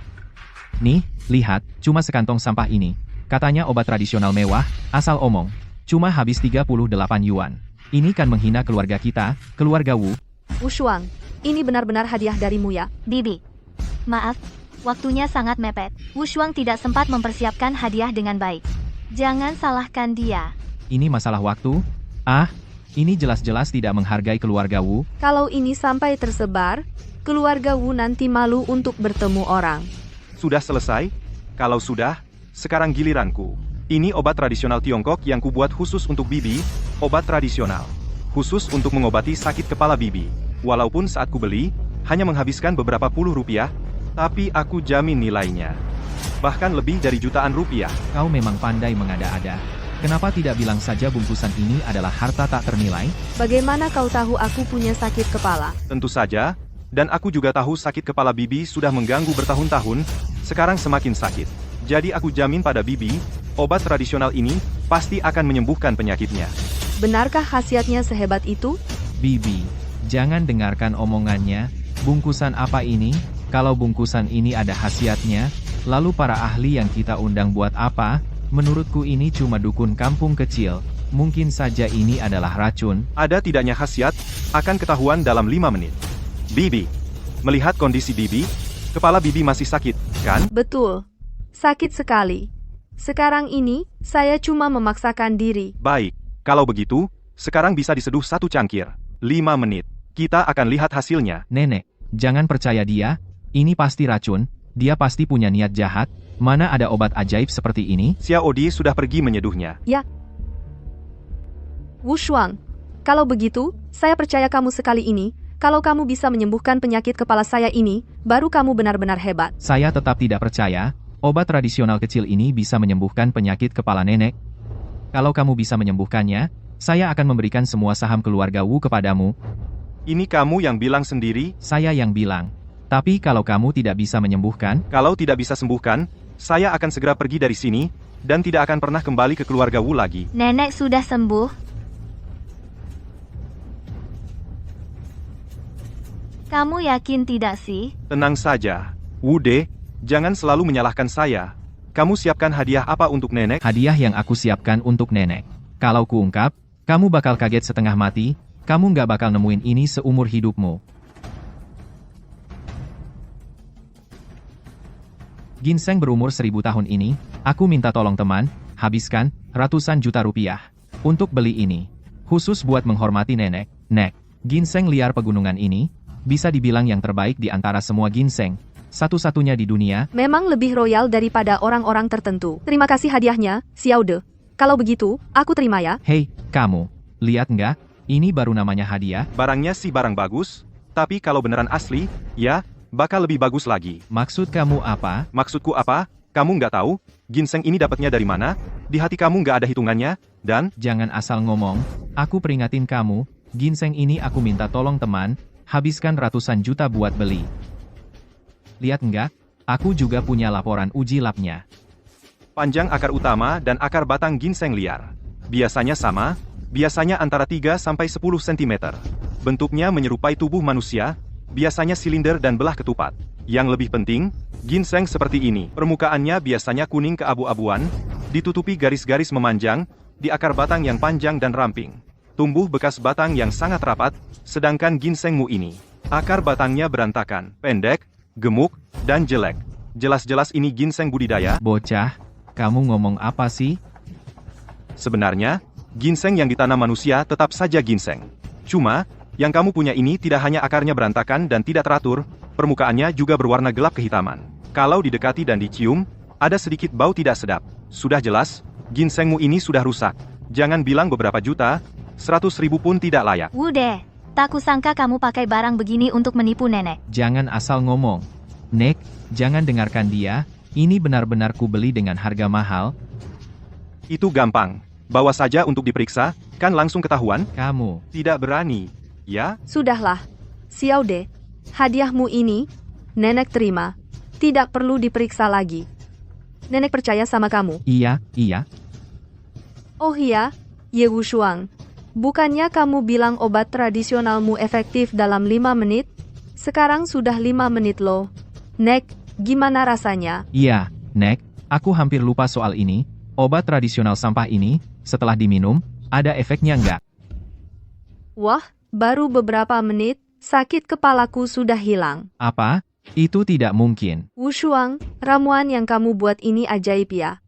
Nih, lihat, cuma sekantong sampah ini. Katanya obat tradisional mewah, asal omong. Cuma habis 38 yuan. Ini kan menghina keluarga kita, keluarga Wu. Wushuang, ini benar-benar hadiah darimu ya. Bibi. Maaf, waktunya sangat mepet. Wushuang tidak sempat mempersiapkan hadiah dengan baik. Jangan salahkan dia. Ini masalah waktu? Ah, ini jelas-jelas tidak menghargai keluarga Wu. Kalau ini sampai tersebar, keluarga Wu nanti malu untuk bertemu orang. Sudah selesai? Kalau sudah, sekarang giliranku. Ini obat tradisional Tiongkok yang kubuat khusus untuk Bibi, obat tradisional. Khusus untuk mengobati sakit kepala Bibi. Walaupun saat ku beli, hanya menghabiskan beberapa puluh rupiah, tapi aku jamin nilainya. Bahkan lebih dari jutaan rupiah. Kau memang pandai mengada-ada. Kenapa tidak bilang saja bungkusan ini adalah harta tak ternilai? Bagaimana kau tahu aku punya sakit kepala? Tentu saja, dan aku juga tahu sakit kepala Bibi sudah mengganggu bertahun-tahun, sekarang semakin sakit. Jadi aku jamin pada Bibi, obat tradisional ini pasti akan menyembuhkan penyakitnya. Benarkah khasiatnya sehebat itu? Bibi, jangan dengarkan omongannya. Bungkusan apa ini? Kalau bungkusan ini ada khasiatnya, lalu para ahli yang kita undang buat apa? Menurutku ini cuma dukun kampung kecil. Mungkin saja ini adalah racun. Ada tidaknya khasiat, akan ketahuan dalam 5 menit. Bibi, melihat kondisi Bibi, kepala Bibi masih sakit, kan? Betul. Sakit sekali. Sekarang ini, saya cuma memaksakan diri. Baik, kalau begitu, sekarang bisa diseduh 1 cangkir. 5 menit. Kita akan lihat hasilnya. Nenek, jangan percaya dia. Ini pasti racun. Dia pasti punya niat jahat. Mana ada obat ajaib seperti ini? Xiao Di sudah pergi menyeduhnya. Ya. Wushuang, kalau begitu, saya percaya kamu sekali ini. Kalau kamu bisa menyembuhkan penyakit kepala saya ini, baru kamu benar-benar hebat. Saya tetap tidak percaya. Obat tradisional kecil ini bisa menyembuhkan penyakit kepala nenek. Kalau kamu bisa menyembuhkannya, saya akan memberikan semua saham keluarga Wu kepadamu. Ini kamu yang bilang sendiri. Saya yang bilang. Tapi kalau kamu tidak bisa menyembuhkan, Kalau tidak bisa sembuhkan, saya akan segera pergi dari sini, dan tidak akan pernah kembali ke keluarga Wu lagi. Nenek sudah sembuh. Kamu yakin tidak sih? Tenang saja, Wude, Jangan selalu menyalahkan saya. Kamu siapkan hadiah apa untuk nenek? Hadiah yang aku siapkan untuk nenek. Kalau kuungkap, kamu bakal kaget setengah mati, kamu nggak bakal nemuin ini seumur hidupmu. Ginseng berumur 1000 tahun ini, aku minta tolong teman, habiskan ratusan juta rupiah untuk beli ini. Khusus buat menghormati nenek. Nek, ginseng liar pegunungan ini, bisa dibilang yang terbaik di antara semua ginseng. Satu-satunya di dunia. Memang lebih royal daripada orang-orang tertentu. Terima kasih hadiahnya, Xiao De. Kalau begitu, aku terima ya. Hei, kamu, lihat nggak? Ini baru namanya hadiah. Barangnya sih barang bagus, tapi kalau beneran asli, ya, bakal lebih bagus lagi. Maksud kamu apa? Maksudku apa? Kamu nggak tahu? Ginseng ini dapatnya dari mana? Di hati kamu nggak ada hitungannya, dan... Jangan asal ngomong, aku peringatin kamu, ginseng ini aku minta tolong teman, habiskan ratusan juta buat beli. Lihat nggak? Aku juga punya laporan uji labnya. Panjang akar utama dan akar batang ginseng liar. Biasanya sama, biasanya antara 3-10 cm. Bentuknya menyerupai tubuh manusia, biasanya silinder dan belah ketupat. Yang lebih penting, ginseng seperti ini. Permukaannya biasanya kuning keabu-abuan, ditutupi garis-garis memanjang, di akar batang yang panjang dan ramping. Tumbuh bekas batang yang sangat rapat, sedangkan ginsengmu ini. Akar batangnya berantakan, pendek, gemuk, dan jelek. Jelas-jelas ini ginseng budidaya. Bocah, kamu ngomong apa sih? Sebenarnya, ginseng yang ditanam manusia tetap saja ginseng. Cuma, yang kamu punya ini tidak hanya akarnya berantakan dan tidak teratur, permukaannya juga berwarna gelap kehitaman. Kalau didekati dan dicium, ada sedikit bau tidak sedap. Sudah jelas, ginsengmu ini sudah rusak. Jangan bilang beberapa juta, 100.000 pun tidak layak. Wude, tak kusangka kamu pakai barang begini untuk menipu nenek. Jangan asal ngomong. Nek, jangan dengarkan dia, ini benar-benar ku beli dengan harga mahal. Itu gampang. Bawa saja untuk diperiksa, kan langsung ketahuan. Kamu. Tidak berani, ya? Sudahlah, Xiao De. Hadiahmu ini, nenek terima. Tidak perlu diperiksa lagi. Nenek percaya sama kamu. Iya, iya. Oh iya, Ye Wushuang. Bukannya kamu bilang obat tradisionalmu efektif dalam 5 menit? Sekarang sudah 5 menit loh. Nek, gimana rasanya? Iya, Nek, aku hampir lupa soal ini. Obat tradisional sampah ini, setelah diminum, ada efeknya nggak? Wah, baru beberapa menit, sakit kepalaku sudah hilang. Apa? Itu tidak mungkin. Wushuang, ramuan yang kamu buat ini ajaib ya.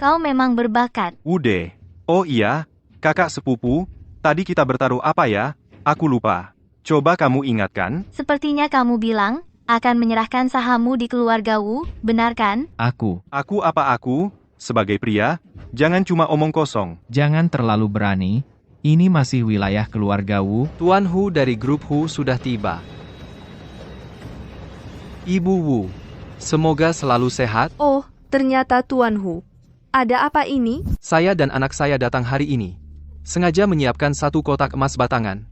Kau memang berbakat. Ude. Oh iya, kakak sepupu, tadi kita bertaruh apa ya? Aku lupa. Coba kamu ingatkan. Sepertinya kamu bilang, akan menyerahkan sahammu di keluarga Wu, benar kan? Aku. Aku apa aku? Sebagai pria, jangan cuma omong kosong. Jangan terlalu berani. Ini masih wilayah keluarga Wu. Tuan Hu dari grup Hu sudah tiba. Ibu Wu, semoga selalu sehat. Oh, ternyata Tuan Hu. Ada apa ini? Saya dan anak saya datang hari ini. Sengaja menyiapkan 1 kotak emas batangan.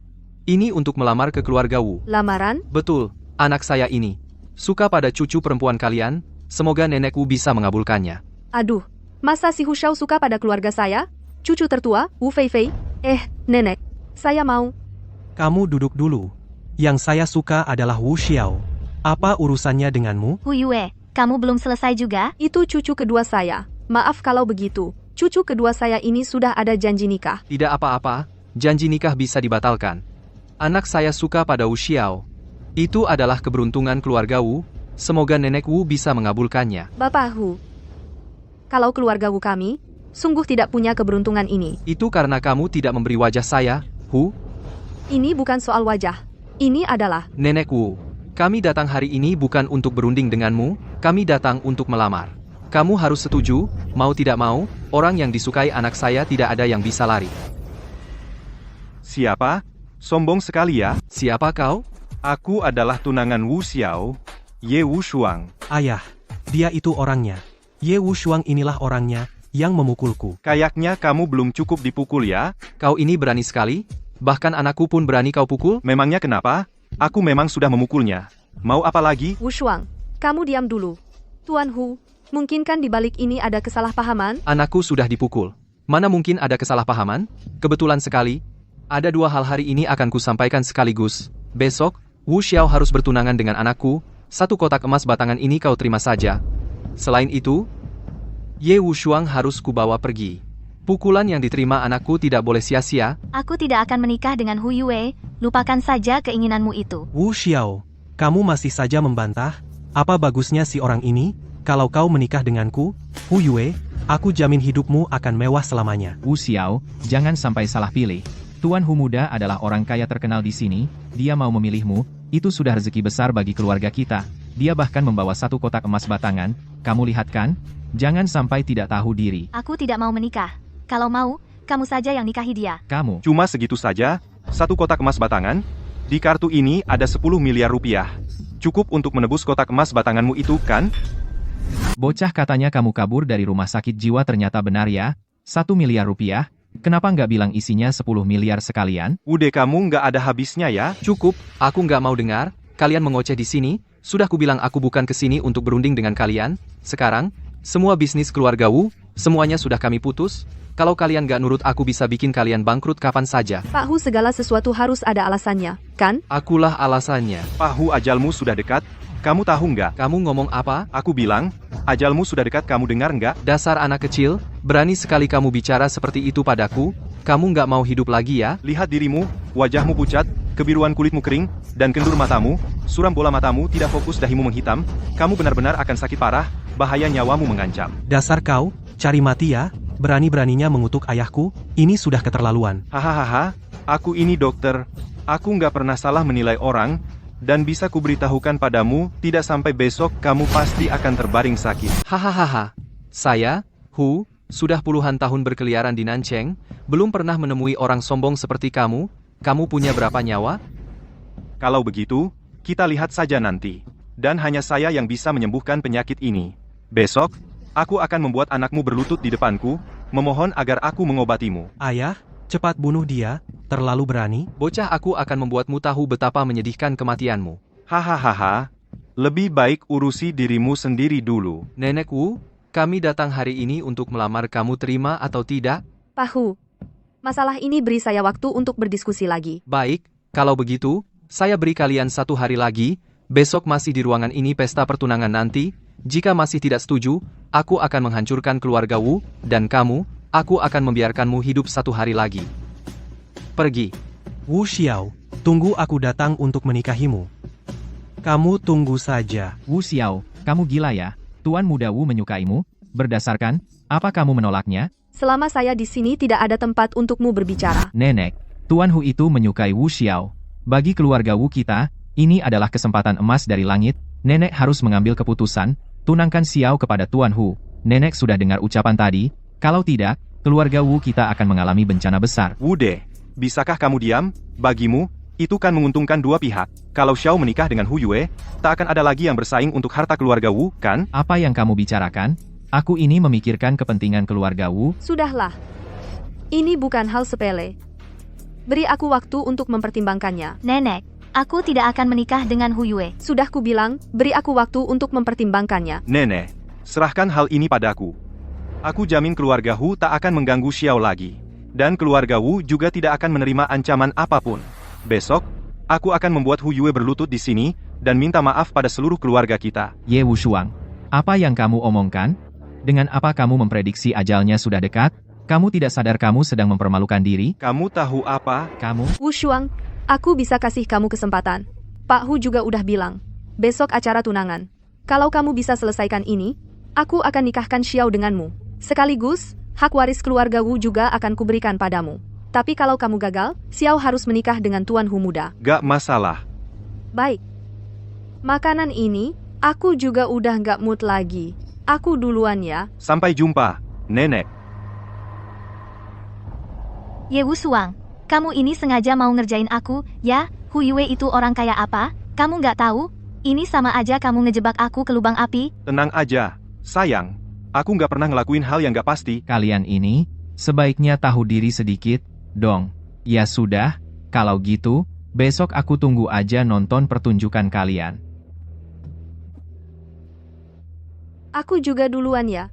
Ini untuk melamar ke keluarga Wu. Lamaran? Betul, anak saya ini. Suka pada cucu perempuan kalian, semoga nenek Wu bisa mengabulkannya. Aduh, masa si Hu Xiao suka pada keluarga saya? Cucu tertua, Wu Feifei? Nenek, saya mau. Kamu duduk dulu. Yang saya suka adalah Wu Xiao. Apa urusannya denganmu? Hu Yue, kamu belum selesai juga? Itu cucu kedua saya. Maaf kalau begitu. Cucu kedua saya ini sudah ada janji nikah. Tidak apa-apa, janji nikah bisa dibatalkan. Anak saya suka pada Wu Xiao. Itu adalah keberuntungan keluarga Wu, semoga nenek Wu bisa mengabulkannya. Bapak Hu, kalau keluarga Wu kami, sungguh tidak punya keberuntungan ini. Itu karena kamu tidak memberi wajah saya, Hu. Ini bukan soal wajah. Ini adalah... Nenek Wu, kami datang hari ini bukan untuk berunding denganmu, kami datang untuk melamar. Kamu harus setuju, mau tidak mau, orang yang disukai anak saya tidak ada yang bisa lari. Siapa? Sombong sekali ya. Siapa kau? Aku adalah tunangan Wu Xiao, Ye Wushuang. Ayah, dia itu orangnya. Ye Wushuang inilah orangnya, yang memukulku. Kayaknya kamu belum cukup dipukul ya? Kau ini berani sekali, bahkan anakku pun berani kau pukul? Memangnya kenapa? Aku memang sudah memukulnya. Mau apa lagi? Wushuang, kamu diam dulu. Tuan Hu, mungkinkah di balik ini ada kesalahpahaman? Anakku sudah dipukul. Mana mungkin ada kesalahpahaman? Kebetulan sekali. Ada 2 hal hari ini akan kusampaikan sekaligus. Besok, Wu Xiao harus bertunangan dengan anakku, 1 kotak emas batangan ini kau terima saja. Selain itu, Ye Wushuang harus kubawa pergi. Pukulan yang diterima anakku tidak boleh sia-sia. Aku tidak akan menikah dengan Hu Yue, lupakan saja keinginanmu itu. Wu Xiao, kamu masih saja membantah? Apa bagusnya si orang ini? Kalau kau menikah denganku, Hu Yue, aku jamin hidupmu akan mewah selamanya. Wu Xiao, jangan sampai salah pilih. Tuan Hu muda adalah orang kaya terkenal di sini, dia mau memilihmu, itu sudah rezeki besar bagi keluarga kita. Dia bahkan membawa 1 kotak emas batangan, kamu lihat kan? Jangan sampai tidak tahu diri. Aku tidak mau menikah. Kalau mau, kamu saja yang nikahi dia. Kamu, Cuma segitu saja, 1 kotak emas batangan. Di kartu ini ada 10 miliar rupiah. Cukup untuk menebus kotak emas batanganmu itu, kan? bocah katanya kamu kabur dari rumah sakit jiwa ternyata benar ya? 1 miliar rupiah? Kenapa nggak bilang isinya 10 miliar sekalian? Udah kamu nggak ada habisnya ya? Cukup, aku nggak mau dengar. Kalian mengoceh di sini. Sudah kubilang aku bukan kesini untuk berunding dengan kalian. Sekarang, semua bisnis keluarga Wu, semuanya sudah kami putus. Kalau kalian nggak nurut aku bisa bikin kalian bangkrut kapan saja. Pak Hu, segala sesuatu harus ada alasannya, kan? Akulah alasannya. Pahu ajalmu sudah dekat. Kamu tahu nggak? Kamu ngomong apa? Aku bilang, ajalmu sudah dekat, kamu dengar nggak? Dasar anak kecil, berani sekali kamu bicara seperti itu padaku. Kamu nggak mau hidup lagi ya? Lihat dirimu, wajahmu pucat, kebiruan kulitmu kering, dan kendur matamu, suram bola matamu tidak fokus, dahimu menghitam. Kamu benar-benar akan sakit parah, bahaya nyawamu mengancam. Dasar kau, cari mati ya, berani-beraninya mengutuk ayahku, ini sudah keterlaluan. Hahaha, aku ini dokter. Aku nggak pernah salah menilai orang, dan bisa kuberitahukan padamu, tidak sampai besok kamu pasti akan terbaring sakit. Hahaha. Saya, Hu, sudah puluhan tahun berkeliaran di Nancheng, belum pernah menemui orang sombong seperti kamu. Kamu punya berapa nyawa? Kalau begitu, kita lihat saja nanti. Dan hanya saya yang bisa menyembuhkan penyakit ini. Besok, aku akan membuat anakmu berlutut di depanku, memohon agar aku mengobatimu. Ayah, cepat bunuh dia, terlalu berani. Bocah, aku akan membuatmu tahu betapa menyedihkan kematianmu. Hahaha, lebih baik urusi dirimu sendiri dulu. Nenek Wu, kami datang hari ini untuk melamar kamu, terima atau tidak? Pak Hu, masalah ini beri saya waktu untuk berdiskusi lagi. Baik, kalau begitu, saya beri kalian 1 hari lagi, besok masih di ruangan ini pesta pertunangan nanti. Jika masih tidak setuju, aku akan menghancurkan keluarga Wu, dan kamu, aku akan membiarkanmu hidup 1 hari lagi. Pergi. Wu Xiao, tunggu aku datang untuk menikahimu. Kamu tunggu saja. Wu Xiao, kamu gila ya? Tuan muda Wu menyukaimu? Berdasarkan, apa kamu menolaknya? Selama saya di sini tidak ada tempat untukmu berbicara. Nenek, Tuan Hu itu menyukai Wu Xiao. Bagi keluarga Wu kita, ini adalah kesempatan emas dari langit. Nenek harus mengambil keputusan, tunangkan Xiao kepada Tuan Hu. Nenek sudah dengar ucapan tadi, kalau tidak, keluarga Wu kita akan mengalami bencana besar. Wude, bisakah kamu diam? Bagimu, itu kan menguntungkan dua pihak. Kalau Xiao menikah dengan Hu Yue, tak akan ada lagi yang bersaing untuk harta keluarga Wu, kan? Apa yang kamu bicarakan? Aku ini memikirkan kepentingan keluarga Wu. Sudahlah. Ini bukan hal sepele. Beri aku waktu untuk mempertimbangkannya. Nenek, aku tidak akan menikah dengan Hu Yue. Sudah kubilang, beri aku waktu untuk mempertimbangkannya. Nenek, serahkan hal ini padaku. Aku jamin keluarga Hu tak akan mengganggu Xiao lagi. Dan keluarga Wu juga tidak akan menerima ancaman apapun. Besok, aku akan membuat Hu Yue berlutut di sini, dan minta maaf pada seluruh keluarga kita. Ye Wushuang, apa yang kamu omongkan? Dengan apa kamu memprediksi ajalnya sudah dekat? Kamu tidak sadar kamu sedang mempermalukan diri? Kamu tahu apa? Kamu? Wu Shuang, aku bisa kasih kamu kesempatan. Pak Hu juga udah bilang, besok acara tunangan. Kalau kamu bisa selesaikan ini, aku akan nikahkan Xiao denganmu. Sekaligus, hak waris keluarga Wu juga akan kuberikan padamu. Tapi kalau kamu gagal, Xiao harus menikah dengan Tuan Hu muda. Gak masalah. Baik. Makanan ini, aku juga udah gak mood lagi. Aku duluan ya. Sampai jumpa, Nenek. Ye Wushuang, kamu ini sengaja mau ngerjain aku, ya? Hu Yue itu orang kaya apa? Kamu nggak tahu? Ini sama aja kamu ngejebak aku ke lubang api. Tenang aja, sayang. Aku nggak pernah ngelakuin hal yang nggak pasti. Kalian ini, sebaiknya tahu diri sedikit, dong. Ya sudah, kalau gitu, besok aku tunggu aja nonton pertunjukan kalian. Aku juga duluan ya.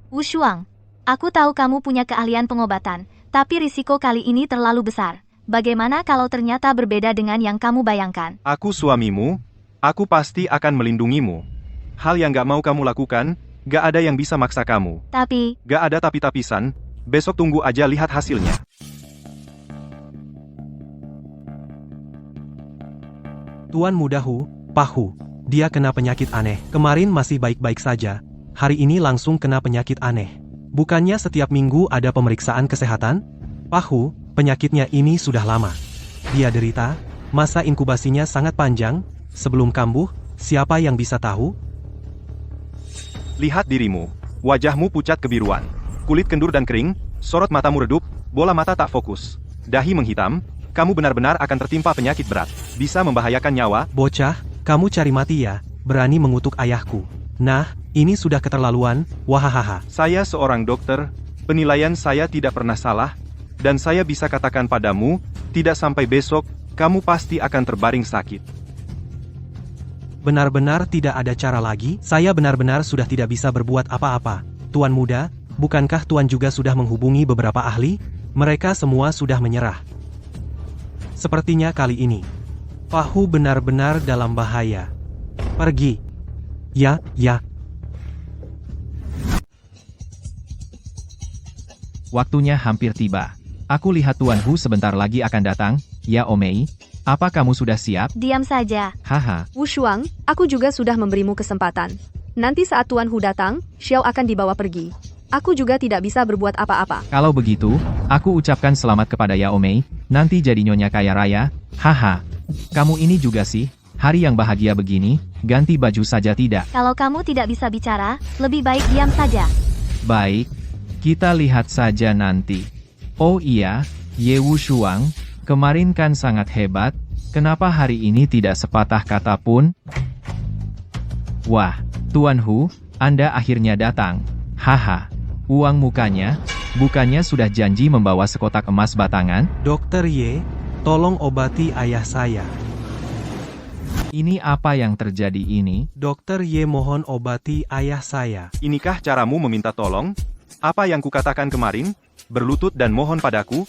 Wushuang, aku tahu kamu punya keahlian pengobatan, tapi risiko kali ini terlalu besar. Bagaimana kalau ternyata berbeda dengan yang kamu bayangkan? Aku suamimu, Aku pasti akan melindungimu. Hal yang gak mau kamu lakukan, gak ada yang bisa maksa kamu. Tapi, Gak ada tapi-tapisan, besok tunggu aja lihat hasilnya. Tuan Muda Hu, Pahu, dia kena penyakit aneh. Kemarin masih baik-baik saja, hari ini langsung kena penyakit aneh. Bukannya setiap minggu ada pemeriksaan kesehatan? Pahu, penyakitnya ini sudah lama. Dia derita, masa inkubasinya sangat panjang, sebelum kambuh, siapa yang bisa tahu? Lihat dirimu, wajahmu pucat kebiruan, kulit kendur dan kering, sorot matamu redup, bola mata tak fokus, dahi menghitam, kamu benar-benar akan tertimpa penyakit berat, bisa membahayakan nyawa. Bocah, kamu cari mati ya, berani mengutuk ayahku. Nah, ini sudah keterlaluan, wahahaha. Saya seorang dokter, penilaian saya tidak pernah salah, dan saya bisa katakan padamu, tidak sampai besok, kamu pasti akan terbaring sakit. Benar-benar tidak ada cara lagi, saya benar-benar sudah tidak bisa berbuat apa-apa. Tuan Muda, bukankah Tuan juga sudah menghubungi beberapa ahli? Mereka semua sudah menyerah. Sepertinya kali ini, Pahu benar-benar dalam bahaya. Pergi. Ya. Waktunya hampir tiba. Aku lihat Tuan Hu sebentar lagi akan datang. Ya Omei, apa kamu sudah siap? diam saja. Haha, Wushuang, aku juga sudah memberimu kesempatan. Nanti saat Tuan Hu datang, Xiao akan dibawa pergi. Aku juga tidak bisa berbuat apa-apa. kalau begitu, aku ucapkan selamat kepada Ya Omei, nanti jadi nyonya kaya raya. Haha, kamu ini juga sih, hari yang bahagia begini, ganti baju saja tidak? Kalau kamu tidak bisa bicara, lebih baik diam saja. Baik, kita lihat saja nanti. Oh iya, Ye Wushuang, kemarin kan sangat hebat, kenapa hari ini tidak sepatah kata pun? Wah, Tuan Hu, Anda akhirnya datang. Haha, uang mukanya, bukannya sudah janji membawa sekotak emas batangan? Dokter Ye, tolong obati ayah saya. Ini apa yang terjadi ini? Dokter Ye mohon obati ayah saya. Inikah caramu meminta tolong? Apa yang kukatakan kemarin? Berlutut dan mohon padaku?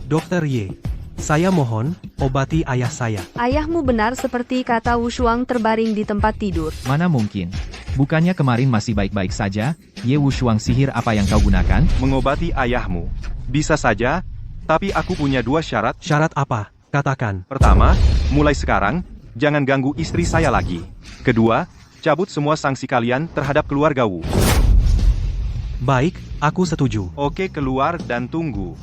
Dokter Ye, saya mohon, obati ayah saya. Ayahmu benar seperti kata Wushuang terbaring di tempat tidur. Mana mungkin? Bukannya kemarin masih baik-baik saja? Ye Wushuang sihir apa yang kau gunakan? Mengobati ayahmu. Bisa saja, tapi aku punya 2 syarat. Syarat apa? Katakan. Pertama, mulai sekarang, jangan ganggu istri saya lagi. Kedua, cabut semua sanksi kalian terhadap keluarga Wu. Baik, aku setuju. Oke, keluar dan tunggu.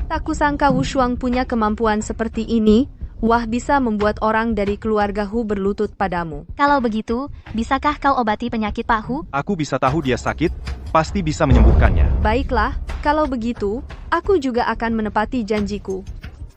Tak kusangka Wushuang punya kemampuan seperti ini. Wah, bisa membuat orang dari keluarga Hu berlutut padamu. Kalau begitu, bisakah kau obati penyakit Pak Hu? Aku bisa tahu dia sakit, pasti bisa menyembuhkannya. Baiklah, kalau begitu, aku juga akan menepati janjiku.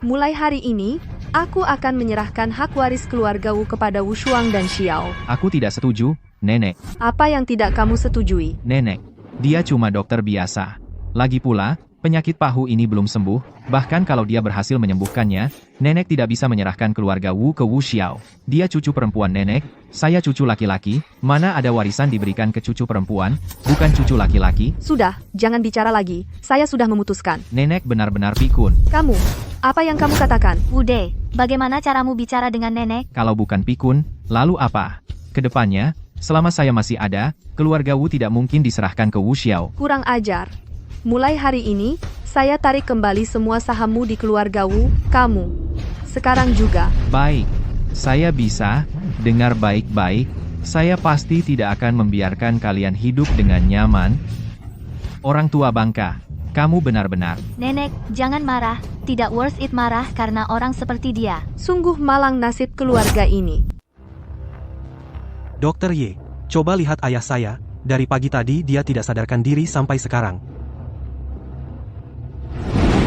Mulai hari ini, aku akan menyerahkan hak waris keluarga Wu kepada Wushuang dan Xiao. Aku tidak setuju, Nenek. Apa yang tidak kamu setujui? Nenek, dia cuma dokter biasa. Lagi pula, penyakit Pahu ini belum sembuh, bahkan kalau dia berhasil menyembuhkannya, Nenek tidak bisa menyerahkan keluarga Wu ke Wu Xiao. Dia cucu perempuan Nenek, saya cucu laki-laki, mana ada warisan diberikan ke cucu perempuan, bukan cucu laki-laki? Sudah, jangan bicara lagi. Saya sudah memutuskan. Nenek benar-benar pikun. Kamu, apa yang kamu katakan? Bude, bagaimana caramu bicara dengan nenek? Kalau bukan pikun, lalu apa? Kedepannya, selama saya masih ada, keluarga Wu tidak mungkin diserahkan ke Wu Xiao. Kurang ajar. Mulai hari ini, saya tarik kembali semua sahammu di keluarga Wu, kamu. Sekarang juga. Baik, saya bisa, dengar baik-baik, saya pasti tidak akan membiarkan kalian hidup dengan nyaman. Orang tua bangka, kamu benar-benar. Nenek, jangan marah. Tidak worth it marah karena orang seperti dia. Sungguh malang nasib keluarga ini. Dokter Ye, coba lihat ayah saya, dari pagi tadi dia tidak sadarkan diri sampai sekarang.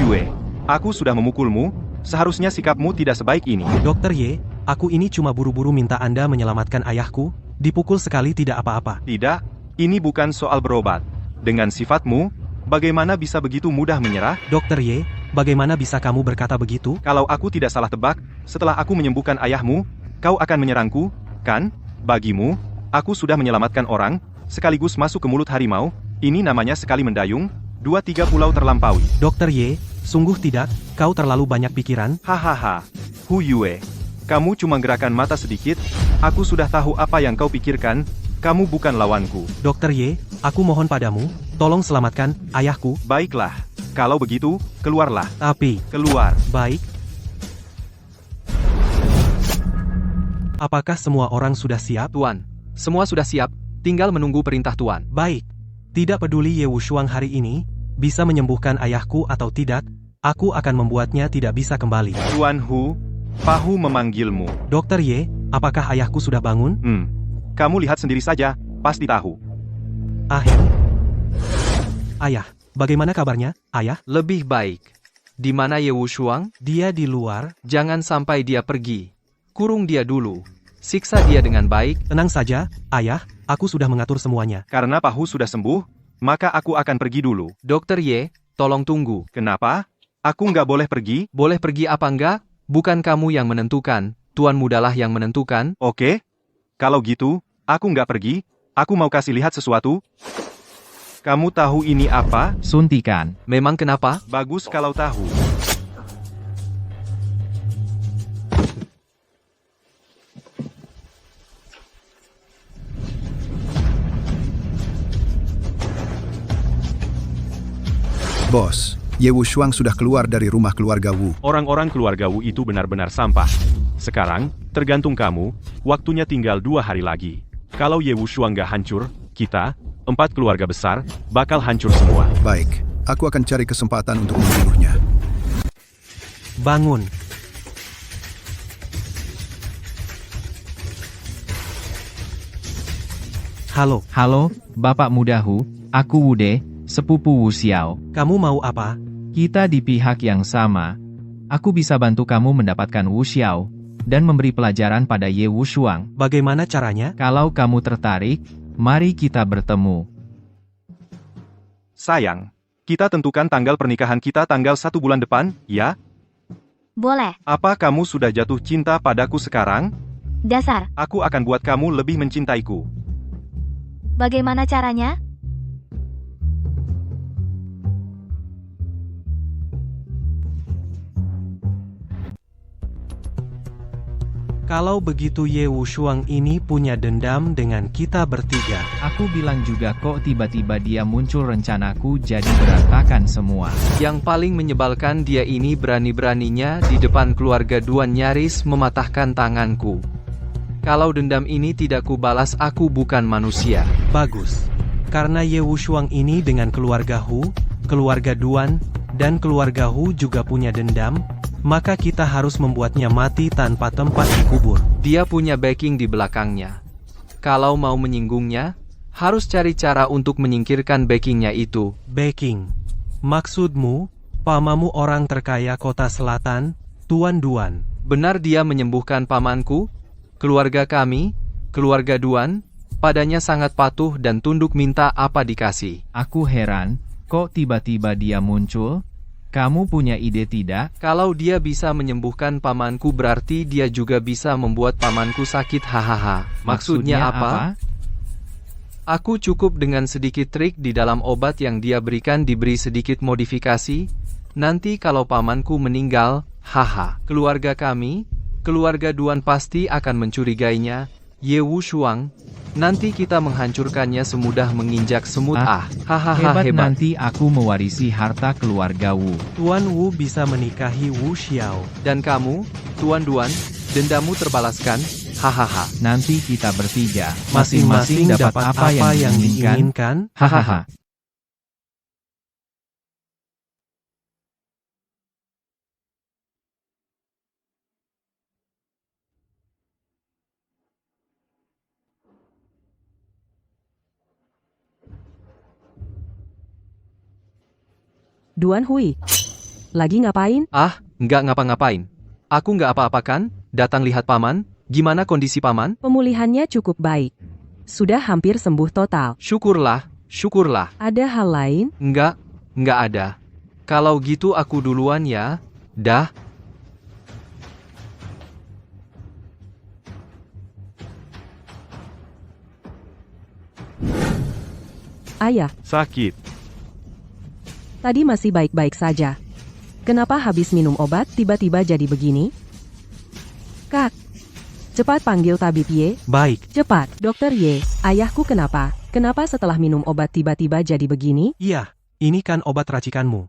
Yue, aku sudah memukulmu, seharusnya sikapmu tidak sebaik ini. Dokter Ye, aku ini cuma buru-buru minta Anda menyelamatkan ayahku, dipukul sekali tidak apa-apa. Tidak, ini bukan soal berobat. Dengan sifatmu, bagaimana bisa begitu mudah menyerah? Dokter Ye, bagaimana bisa kamu berkata begitu? Kalau aku tidak salah tebak, setelah aku menyembuhkan ayahmu, kau akan menyerangku, kan? Bagimu, aku sudah menyelamatkan orang, sekaligus masuk ke mulut harimau, ini namanya sekali mendayung, 2-3 pulau terlampaui. Dokter Ye, Sungguh tidak, kau terlalu banyak pikiran. Hahaha. Hu Yue. Kamu cuma gerakan mata sedikit. Aku sudah tahu apa yang kau pikirkan. Kamu bukan lawanku. Dokter Ye, aku mohon padamu, tolong selamatkan ayahku. Baiklah. Kalau begitu, keluarlah. Tapi, Keluar. baik. Apakah semua orang sudah siap? Tuan, semua sudah siap, tinggal menunggu perintah Tuan. Baik. Tidak peduli Ye Wushuang hari ini, bisa menyembuhkan ayahku atau tidak, aku akan membuatnya tidak bisa kembali. Tuan Hu, Pahu memanggilmu. Dokter Ye, apakah ayahku sudah bangun? Kamu lihat sendiri saja, pasti tahu. Ahem. Ayah, bagaimana kabarnya, ayah? Lebih baik. Di mana Ye Wushuang? Dia di luar. Jangan sampai dia pergi. Kurung dia dulu. Siksa dia dengan baik. Tenang saja, ayah, aku sudah mengatur semuanya. Karena Pahu sudah sembuh, maka aku akan pergi dulu. Dokter Ye, tolong tunggu. Kenapa? Aku nggak boleh pergi? Boleh pergi apa enggak? Bukan kamu yang menentukan, Tuan mudalah yang menentukan. Oke. Kalau gitu, aku nggak pergi. Aku mau kasih lihat sesuatu. Kamu tahu ini apa? Suntikan. Memang kenapa? Bagus kalau tahu. Bos, Ye Wushuang sudah keluar dari rumah keluarga Wu. Orang-orang keluarga Wu itu benar-benar sampah. Sekarang, tergantung kamu, waktunya tinggal 2 hari lagi. Kalau Ye Wushuang nggak hancur, kita, 4 keluarga besar, bakal hancur semua. Baik, aku akan cari kesempatan untuk membunuhnya. Bangun. Halo, Halo, Bapak Muda Hu, aku Wude, sepupu Wu Xiao. kamu mau apa? Kita di pihak yang sama. Aku bisa bantu kamu mendapatkan Wu Xiao, dan memberi pelajaran pada Ye Wushuang. Bagaimana caranya? Kalau kamu tertarik, mari kita bertemu. Sayang, kita tentukan tanggal pernikahan kita tanggal 1 bulan depan, ya? Boleh. Apa kamu sudah jatuh cinta padaku sekarang? Dasar. Aku akan buat kamu lebih mencintaiku. Bagaimana caranya? Kalau begitu Ye Wushuang ini punya dendam dengan kita bertiga. Aku bilang juga kok tiba-tiba dia muncul rencanaku jadi berantakan semua. Yang paling menyebalkan dia ini berani-beraninya di depan keluarga Duan nyaris mematahkan tanganku. Kalau dendam ini tidak kubalas aku bukan manusia. Bagus. Karena Ye Wushuang ini dengan keluarga Hu, keluarga Duan, dan keluarga Hu juga punya dendam, maka kita harus membuatnya mati tanpa tempat dikubur. Dia punya backing di belakangnya. Kalau mau menyinggungnya, harus cari cara untuk menyingkirkan backingnya itu. Backing. Maksudmu, pamamu orang terkaya kota selatan, Tuan Duan. Benar dia menyembuhkan pamanku? Keluarga kami, keluarga Duan, padanya sangat patuh dan tunduk minta apa dikasih. Aku heran, kok tiba-tiba dia muncul? Kamu punya ide tidak? Kalau dia bisa menyembuhkan pamanku berarti dia juga bisa membuat pamanku sakit hahaha. Maksudnya apa? Aku cukup dengan sedikit trik di dalam obat yang dia berikan diberi sedikit modifikasi. Nanti kalau pamanku meninggal, haha. Keluarga kami, keluarga Duan pasti akan mencurigainya. Ye Wushuang, nanti kita menghancurkannya semudah menginjak semut hahaha Hebat, hebat. nanti aku mewarisi harta keluarga Wu. Tuan Wu bisa menikahi Wu Xiao. Dan kamu, Tuan Duan, dendamu terbalaskan, hahaha. Nanti kita bertiga, Masing-masing dapat apa yang diinginkan. diinginkan. Hahaha. Duan Hui. Lagi ngapain? Nggak ngapa-ngapain. Aku nggak apa-apakan, datang lihat paman, gimana kondisi paman? Pemulihannya cukup baik. Sudah hampir sembuh total. Syukurlah, syukurlah. Ada hal lain? Nggak ada. Kalau gitu aku duluan ya, dah. Ayah, Sakit. tadi masih baik-baik saja. kenapa habis minum obat tiba-tiba jadi begini? Kak, cepat panggil tabib Ye. Baik, Cepat, Dokter Ye, ayahku kenapa? Kenapa setelah minum obat tiba-tiba jadi begini? iya, ini kan obat racikanmu.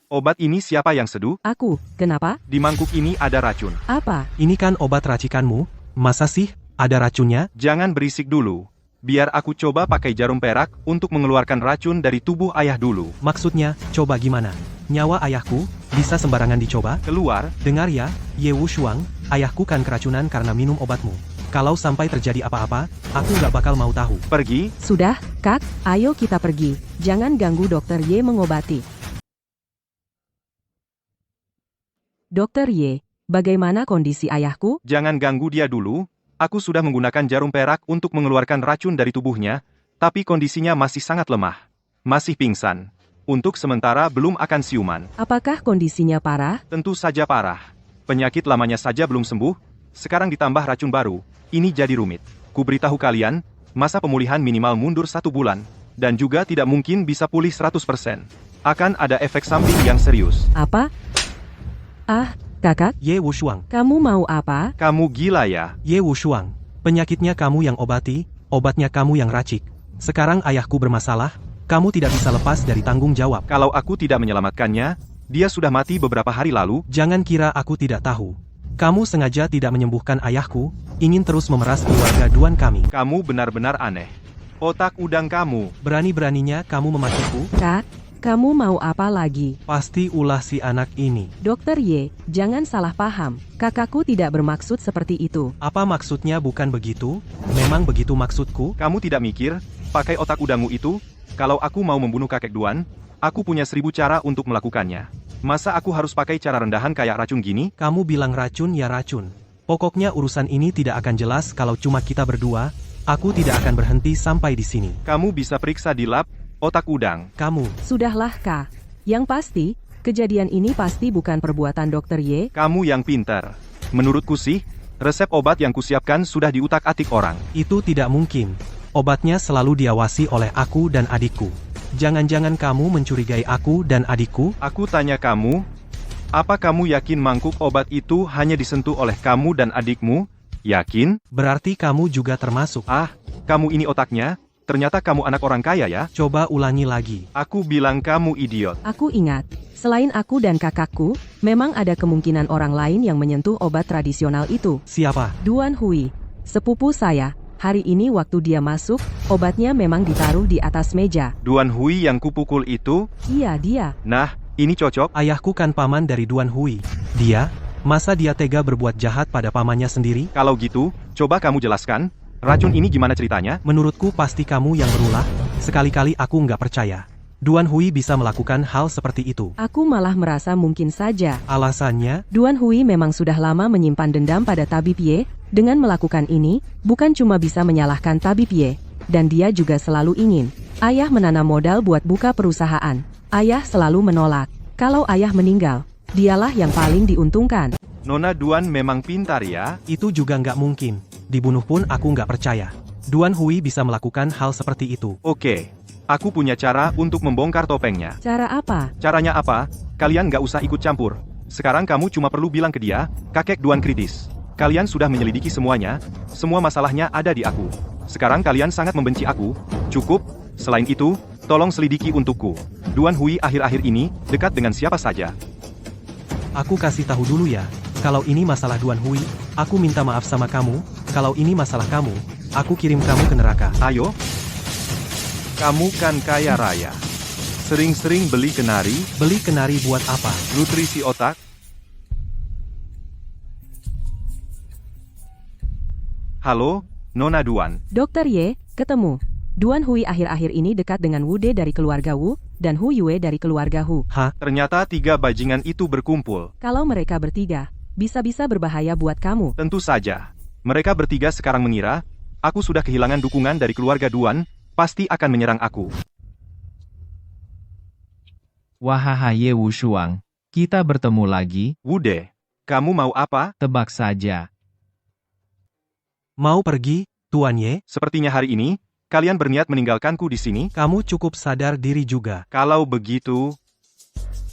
Obat ini siapa yang seduh? Aku, kenapa? Di mangkuk ini ada racun. Apa? Ini kan obat racikanmu, masa sih ada racunnya? Jangan berisik dulu. Biar aku coba pakai jarum perak untuk mengeluarkan racun dari tubuh ayah dulu. Maksudnya, coba gimana? Nyawa ayahku, bisa sembarangan dicoba? Keluar, Dengar ya, Ye Wushuang, ayahku kan keracunan karena minum obatmu. Kalau sampai terjadi apa-apa, aku nggak bakal mau tahu. pergi. Sudah, Kak, ayo kita pergi. Jangan ganggu Dokter Ye mengobati. Dokter Ye, bagaimana kondisi ayahku? Jangan ganggu dia dulu. Aku sudah menggunakan jarum perak untuk mengeluarkan racun dari tubuhnya, tapi kondisinya masih sangat lemah. Masih pingsan. Untuk sementara belum akan siuman. Apakah kondisinya parah? Tentu saja parah. Penyakit lamanya saja belum sembuh, sekarang ditambah racun baru. Ini jadi rumit. Kuberitahu kalian, masa pemulihan minimal mundur 1 bulan, dan juga tidak mungkin bisa pulih 100%. Akan ada efek samping yang serius. Apa? Ah, kakak, Ye Wushuang, kamu mau apa? Kamu gila ya? Ye Wushuang, penyakitnya kamu yang obati, obatnya kamu yang racik. Sekarang ayahku bermasalah, kamu tidak bisa lepas dari tanggung jawab. Kalau aku tidak menyelamatkannya, dia sudah mati beberapa hari lalu. Jangan kira aku tidak tahu. Kamu sengaja tidak menyembuhkan ayahku, ingin terus memeras keluarga Duan kami. Kamu benar-benar aneh. Otak udang kamu. Berani-beraninya kamu memakiku? Kak, kamu mau apa lagi? Pasti ulah si anak ini. Dokter Ye, jangan salah paham. Kakakku tidak bermaksud seperti itu. Apa maksudnya bukan begitu? Memang begitu maksudku? Kamu tidak mikir, pakai otak udangmu itu? Kalau aku mau membunuh kakek Duan, aku punya 1000 cara untuk melakukannya. Masa aku harus pakai cara rendahan kayak racun gini? Kamu bilang racun ya racun. Pokoknya urusan ini tidak akan jelas kalau cuma kita berdua. Aku tidak akan berhenti sampai di sini. Kamu bisa periksa di lab, otak udang. Kamu, Sudahlah, Kak. Yang pasti, kejadian ini pasti bukan perbuatan Dokter Ye. Kamu yang pintar. Menurutku sih, resep obat yang kusiapkan sudah diutak-atik orang. itu tidak mungkin. Obatnya selalu diawasi oleh aku dan adikku. Jangan-jangan kamu mencurigai aku dan adikku? Aku tanya kamu, apa kamu yakin mangkuk obat itu hanya disentuh oleh kamu dan adikmu? Yakin? Berarti kamu juga termasuk. Ah, kamu ini otaknya? Ternyata kamu anak orang kaya ya? Coba ulangi lagi. Aku bilang kamu idiot. Aku ingat, selain aku dan kakakku, memang ada kemungkinan orang lain yang menyentuh obat tradisional itu. Siapa? Duan Hui, sepupu saya. Hari ini waktu dia masuk, obatnya memang ditaruh di atas meja. Duan Hui yang kupukul itu? Iya, dia. Nah, ini cocok. Ayahku kan paman dari Duan Hui. Dia? Masa dia tega berbuat jahat pada pamannya sendiri? Kalau gitu, coba kamu jelaskan. Racun ini gimana ceritanya? Menurutku pasti kamu yang berulah. Sekali-kali aku nggak percaya. Duan Hui bisa melakukan hal seperti itu. Aku malah merasa mungkin saja. Alasannya? Duan Hui memang sudah lama menyimpan dendam pada Tabib Ye. Dengan melakukan ini, bukan cuma bisa menyalahkan Tabib Ye, dan dia juga selalu ingin ayah menanam modal buat buka perusahaan. Ayah selalu menolak. Kalau ayah meninggal, dialah yang paling diuntungkan. Nona Duan memang pintar ya? Itu juga nggak mungkin. Dibunuh pun aku nggak percaya. Duan Hui bisa melakukan hal seperti itu. Oke, aku punya cara untuk membongkar topengnya. Cara apa? Caranya apa? Kalian nggak usah ikut campur. Sekarang kamu cuma perlu bilang ke dia, kakek Duan kritis. Kalian sudah menyelidiki semuanya, semua masalahnya ada di aku. Sekarang kalian sangat membenci aku. Cukup, selain itu, tolong selidiki untukku. Duan Hui akhir-akhir ini dekat dengan siapa saja. Aku kasih tahu dulu ya. Kalau ini masalah Duan Hui, aku minta maaf sama kamu. Kalau ini masalah kamu, aku kirim kamu ke neraka. Ayo. Kamu kan kaya raya. Sering-sering beli kenari, Beli kenari buat apa? nutrisi otak. Halo, Nona Duan. Dokter Ye, ketemu. Duan Hui akhir-akhir ini dekat dengan Wude dari keluarga Wu, dan Hu Yue dari keluarga Hu. Hah? Ternyata 3 bajingan itu berkumpul. Kalau mereka bertiga, bisa-bisa berbahaya buat kamu. Tentu saja. Mereka bertiga sekarang mengira, aku sudah kehilangan dukungan dari keluarga Duan, pasti akan menyerang aku. Wahai Ye Wushuang, kita bertemu lagi, Wude, kamu mau apa? tebak saja. Mau pergi, Tuan Ye? Sepertinya hari ini, kalian berniat meninggalkanku di sini? Kamu cukup sadar diri juga. Kalau begitu,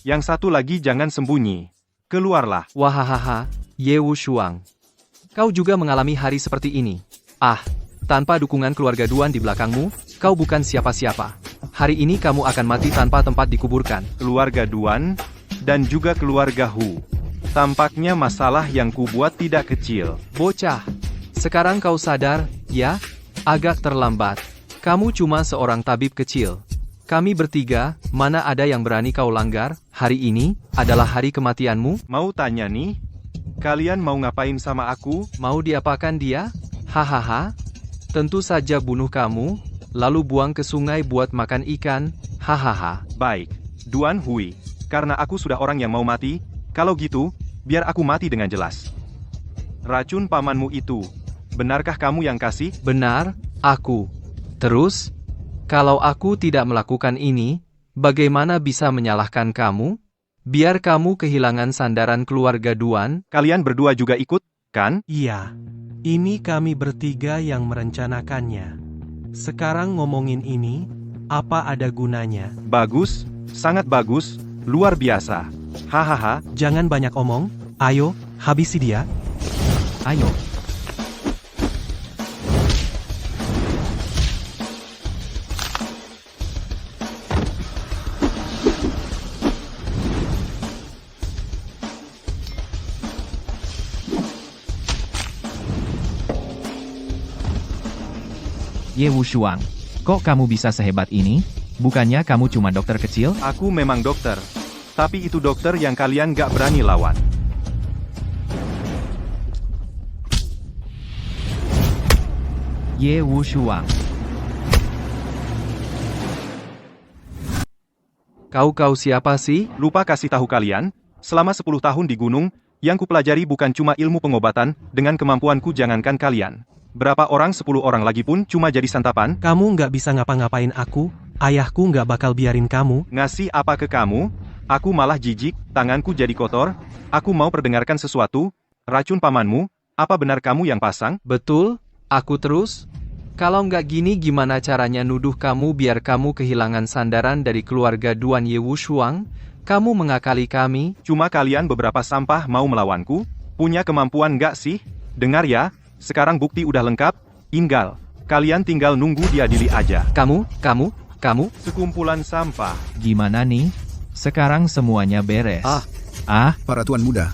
yang satu lagi jangan sembunyi. Keluarlah. Wahahaha, Ye Wushuang. Kau juga mengalami hari seperti ini. Ah, tanpa dukungan keluarga Duan di belakangmu, kau bukan siapa-siapa. Hari ini kamu akan mati tanpa tempat dikuburkan. Keluarga Duan, dan juga keluarga Hu. Tampaknya masalah yang kubuat tidak kecil. Bocah, sekarang kau sadar, ya? Agak terlambat. Kamu cuma seorang tabib kecil. Kami bertiga, mana ada yang berani kau langgar? Hari ini adalah hari kematianmu. Mau tanya nih, kalian mau ngapain sama aku? Mau diapakan dia? Hahaha. Tentu saja bunuh kamu, lalu buang ke sungai buat makan ikan. Hahaha. Baik, Duan Hui. Karena aku sudah orang yang mau mati, kalau gitu, biar aku mati dengan jelas. Racun pamanmu itu, benarkah kamu yang kasih? Benar, aku. Terus, kalau aku tidak melakukan ini, bagaimana bisa menyalahkan kamu? Biar kamu kehilangan sandaran keluarga Duan. Kalian berdua juga ikut, kan? Iya, ini kami bertiga yang merencanakannya. Sekarang ngomongin ini, apa ada gunanya? Bagus, sangat bagus, luar biasa. Hahaha, Jangan banyak omong, ayo, habisi dia. Ayo, Ye Wushuang. Kok kamu bisa sehebat ini? Bukannya kamu cuma dokter kecil? aku memang dokter. Tapi itu dokter yang kalian gak berani lawan. Ye Wushuang. Kau siapa sih? Lupa kasih tahu kalian, selama 10 tahun di gunung, yang kupelajari bukan cuma ilmu pengobatan, dengan kemampuanku jangankan kalian. Berapa orang 10 orang lagi pun cuma jadi santapan? Kamu nggak bisa ngapa-ngapain aku, ayahku nggak bakal biarin kamu. Ngasih apa ke kamu? Aku malah jijik, tanganku jadi kotor. Aku mau perdengarkan sesuatu. Racun pamanmu, apa benar kamu yang pasang? Betul, aku terus. Kalau nggak gini gimana caranya nuduh kamu biar kamu kehilangan sandaran dari keluarga Duan Ye Wushuang? Kamu mengakali kami? Cuma kalian beberapa sampah mau melawanku? Punya kemampuan nggak sih? Dengar ya, sekarang bukti udah lengkap, tinggal. Kalian tinggal nunggu diadili aja. Kamu? Sekumpulan sampah. Gimana nih? Sekarang semuanya beres. Ah. Para tuan muda,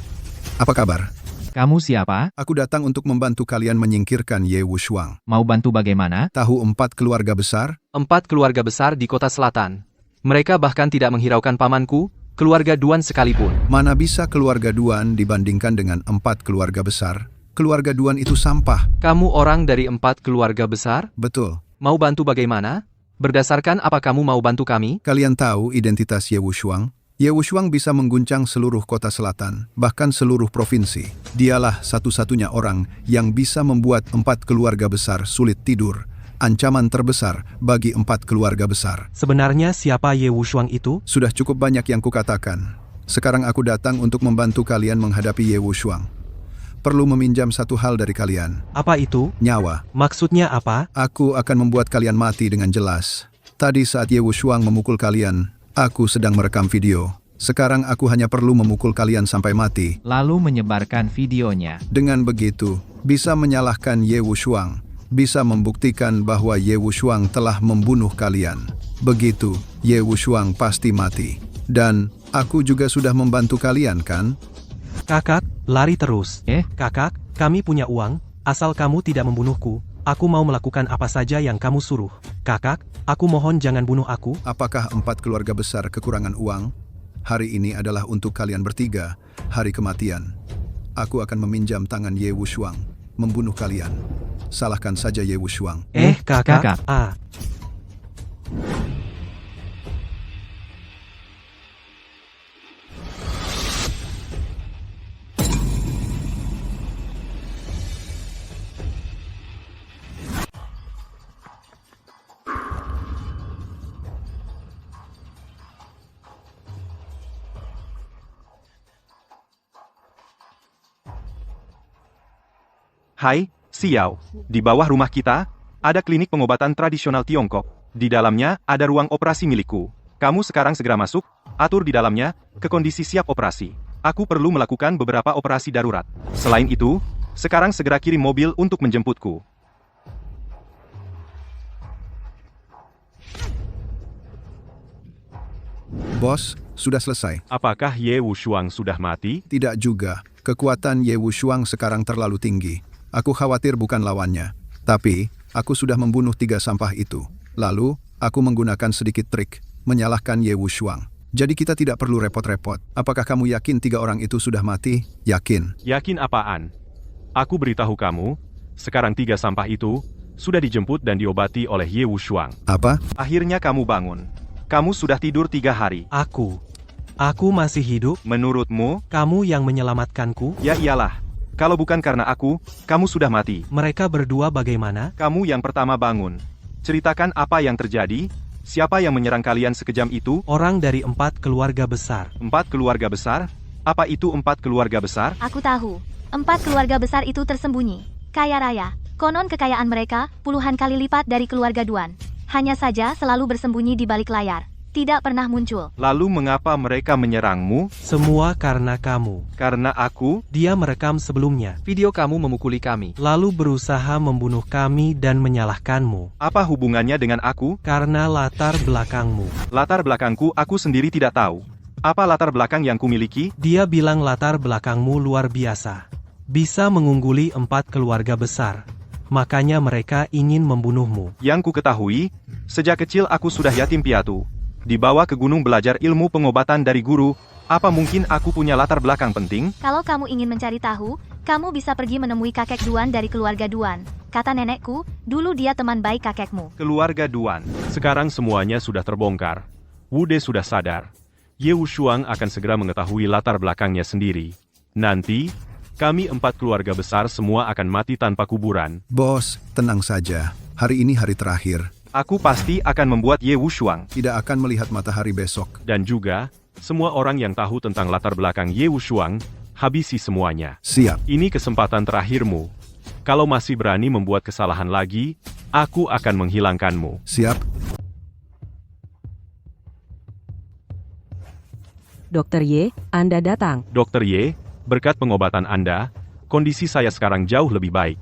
apa kabar? Kamu siapa? Aku datang untuk membantu kalian menyingkirkan Ye Wushuang. Mau bantu bagaimana? Tahu 4 keluarga besar? 4 keluarga besar di kota selatan. Mereka bahkan tidak menghiraukan pamanku, keluarga Duan sekalipun. Mana bisa keluarga Duan dibandingkan dengan 4 keluarga besar? Keluarga Duan itu sampah. Kamu orang dari 4 keluarga besar? Betul. Mau bantu bagaimana? Berdasarkan apa kamu mau bantu kami? Kalian tahu identitas Ye Wushuang? Ye Wushuang bisa mengguncang seluruh kota selatan, bahkan seluruh provinsi. Dialah satu-satunya orang yang bisa membuat 4 keluarga besar sulit tidur. Ancaman terbesar bagi 4 keluarga besar. Sebenarnya siapa Ye Wushuang itu? Sudah cukup banyak yang kukatakan. Sekarang aku datang untuk membantu kalian menghadapi Ye Wushuang. Perlu meminjam satu hal dari kalian. Apa itu? Nyawa. Maksudnya apa? Aku akan membuat kalian mati dengan jelas. Tadi saat Ye Wushuang memukul kalian, aku sedang merekam video. Sekarang aku hanya perlu memukul kalian sampai mati. Lalu menyebarkan videonya. Dengan begitu, bisa menyalahkan Ye Wushuang. Bisa membuktikan bahwa Ye Wushuang telah membunuh kalian. Begitu, Ye Wushuang pasti mati. Dan, aku juga sudah membantu kalian kan? Kakak, lari terus. Eh? Kakak, kami punya uang, asal kamu tidak membunuhku. Aku mau melakukan apa saja yang kamu suruh. Kakak, aku mohon jangan bunuh aku. Apakah 4 keluarga besar kekurangan uang? Hari ini adalah untuk kalian bertiga, hari kematian. Aku akan meminjam tangan Ye Wushuang, membunuh kalian. Salahkan saja Ye Wushuang. Kakak. Ah. Hai, Xiao. Di bawah rumah kita, ada klinik pengobatan tradisional Tiongkok. Di dalamnya ada ruang operasi milikku. Kamu sekarang segera masuk, atur di dalamnya, ke kondisi siap operasi. Aku perlu melakukan beberapa operasi darurat. Selain itu, sekarang segera kirim mobil untuk menjemputku. Bos, sudah selesai. Apakah Ye Wushuang sudah mati? Tidak juga. Kekuatan Ye Wushuang sekarang terlalu tinggi. Aku khawatir bukan lawannya. Tapi, aku sudah membunuh 3 sampah itu. Lalu, aku menggunakan sedikit trik, menyalahkan Ye Wushuang. Jadi kita tidak perlu repot-repot. Apakah kamu yakin 3 orang itu sudah mati? Yakin. Yakin apaan? Aku beritahu kamu, sekarang 3 sampah itu sudah dijemput dan diobati oleh Ye Wushuang. Apa? Akhirnya kamu bangun. Kamu sudah tidur 3 hari. Aku masih hidup? Menurutmu? Kamu yang menyelamatkanku? Ya iyalah. Kalau bukan karena aku, kamu sudah mati. Mereka berdua bagaimana? Kamu yang pertama bangun. Ceritakan apa yang terjadi. Siapa yang menyerang kalian sekejam itu? Orang dari 4 keluarga besar. 4 keluarga besar? Apa itu 4 keluarga besar? Aku tahu. 4 keluarga besar itu tersembunyi. Kaya raya. Konon kekayaan mereka puluhan kali lipat dari keluarga Duan. Hanya saja selalu bersembunyi di balik layar. Tidak pernah muncul. Lalu mengapa mereka menyerangmu? Semua karena kamu. Karena aku? Dia merekam sebelumnya, Video kamu memukuli kami. lalu berusaha membunuh kami dan menyalahkanmu. Apa hubungannya dengan aku? Karena latar belakangmu. Latar belakangku aku sendiri tidak tahu. Apa latar belakang yang kumiliki? Dia bilang latar belakangmu luar biasa. Bisa mengungguli 4 keluarga besar. Makanya mereka ingin membunuhmu. Yang ku ketahui, sejak kecil aku sudah yatim piatu. Dibawa ke gunung belajar ilmu pengobatan dari guru. Apa mungkin aku punya latar belakang penting? Kalau kamu ingin mencari tahu, kamu bisa pergi menemui kakek Duan dari keluarga Duan. Kata nenekku, dulu dia teman baik kakekmu. Keluarga Duan. Sekarang semuanya sudah terbongkar. Wude sudah sadar. Ye Wushuang akan segera mengetahui latar belakangnya sendiri. Nanti, kami 4 keluarga besar semua akan mati tanpa kuburan. Bos, tenang saja. Hari ini hari terakhir. Aku pasti akan membuat Ye Wushuang. Tidak akan melihat matahari besok. Dan juga, semua orang yang tahu tentang latar belakang Ye Wushuang, habisi semuanya. Siap. Ini kesempatan terakhirmu. Kalau masih berani membuat kesalahan lagi, aku akan menghilangkanmu. Siap. Dr. Ye, Anda datang. Dokter Ye, berkat pengobatan Anda, kondisi saya sekarang jauh lebih baik.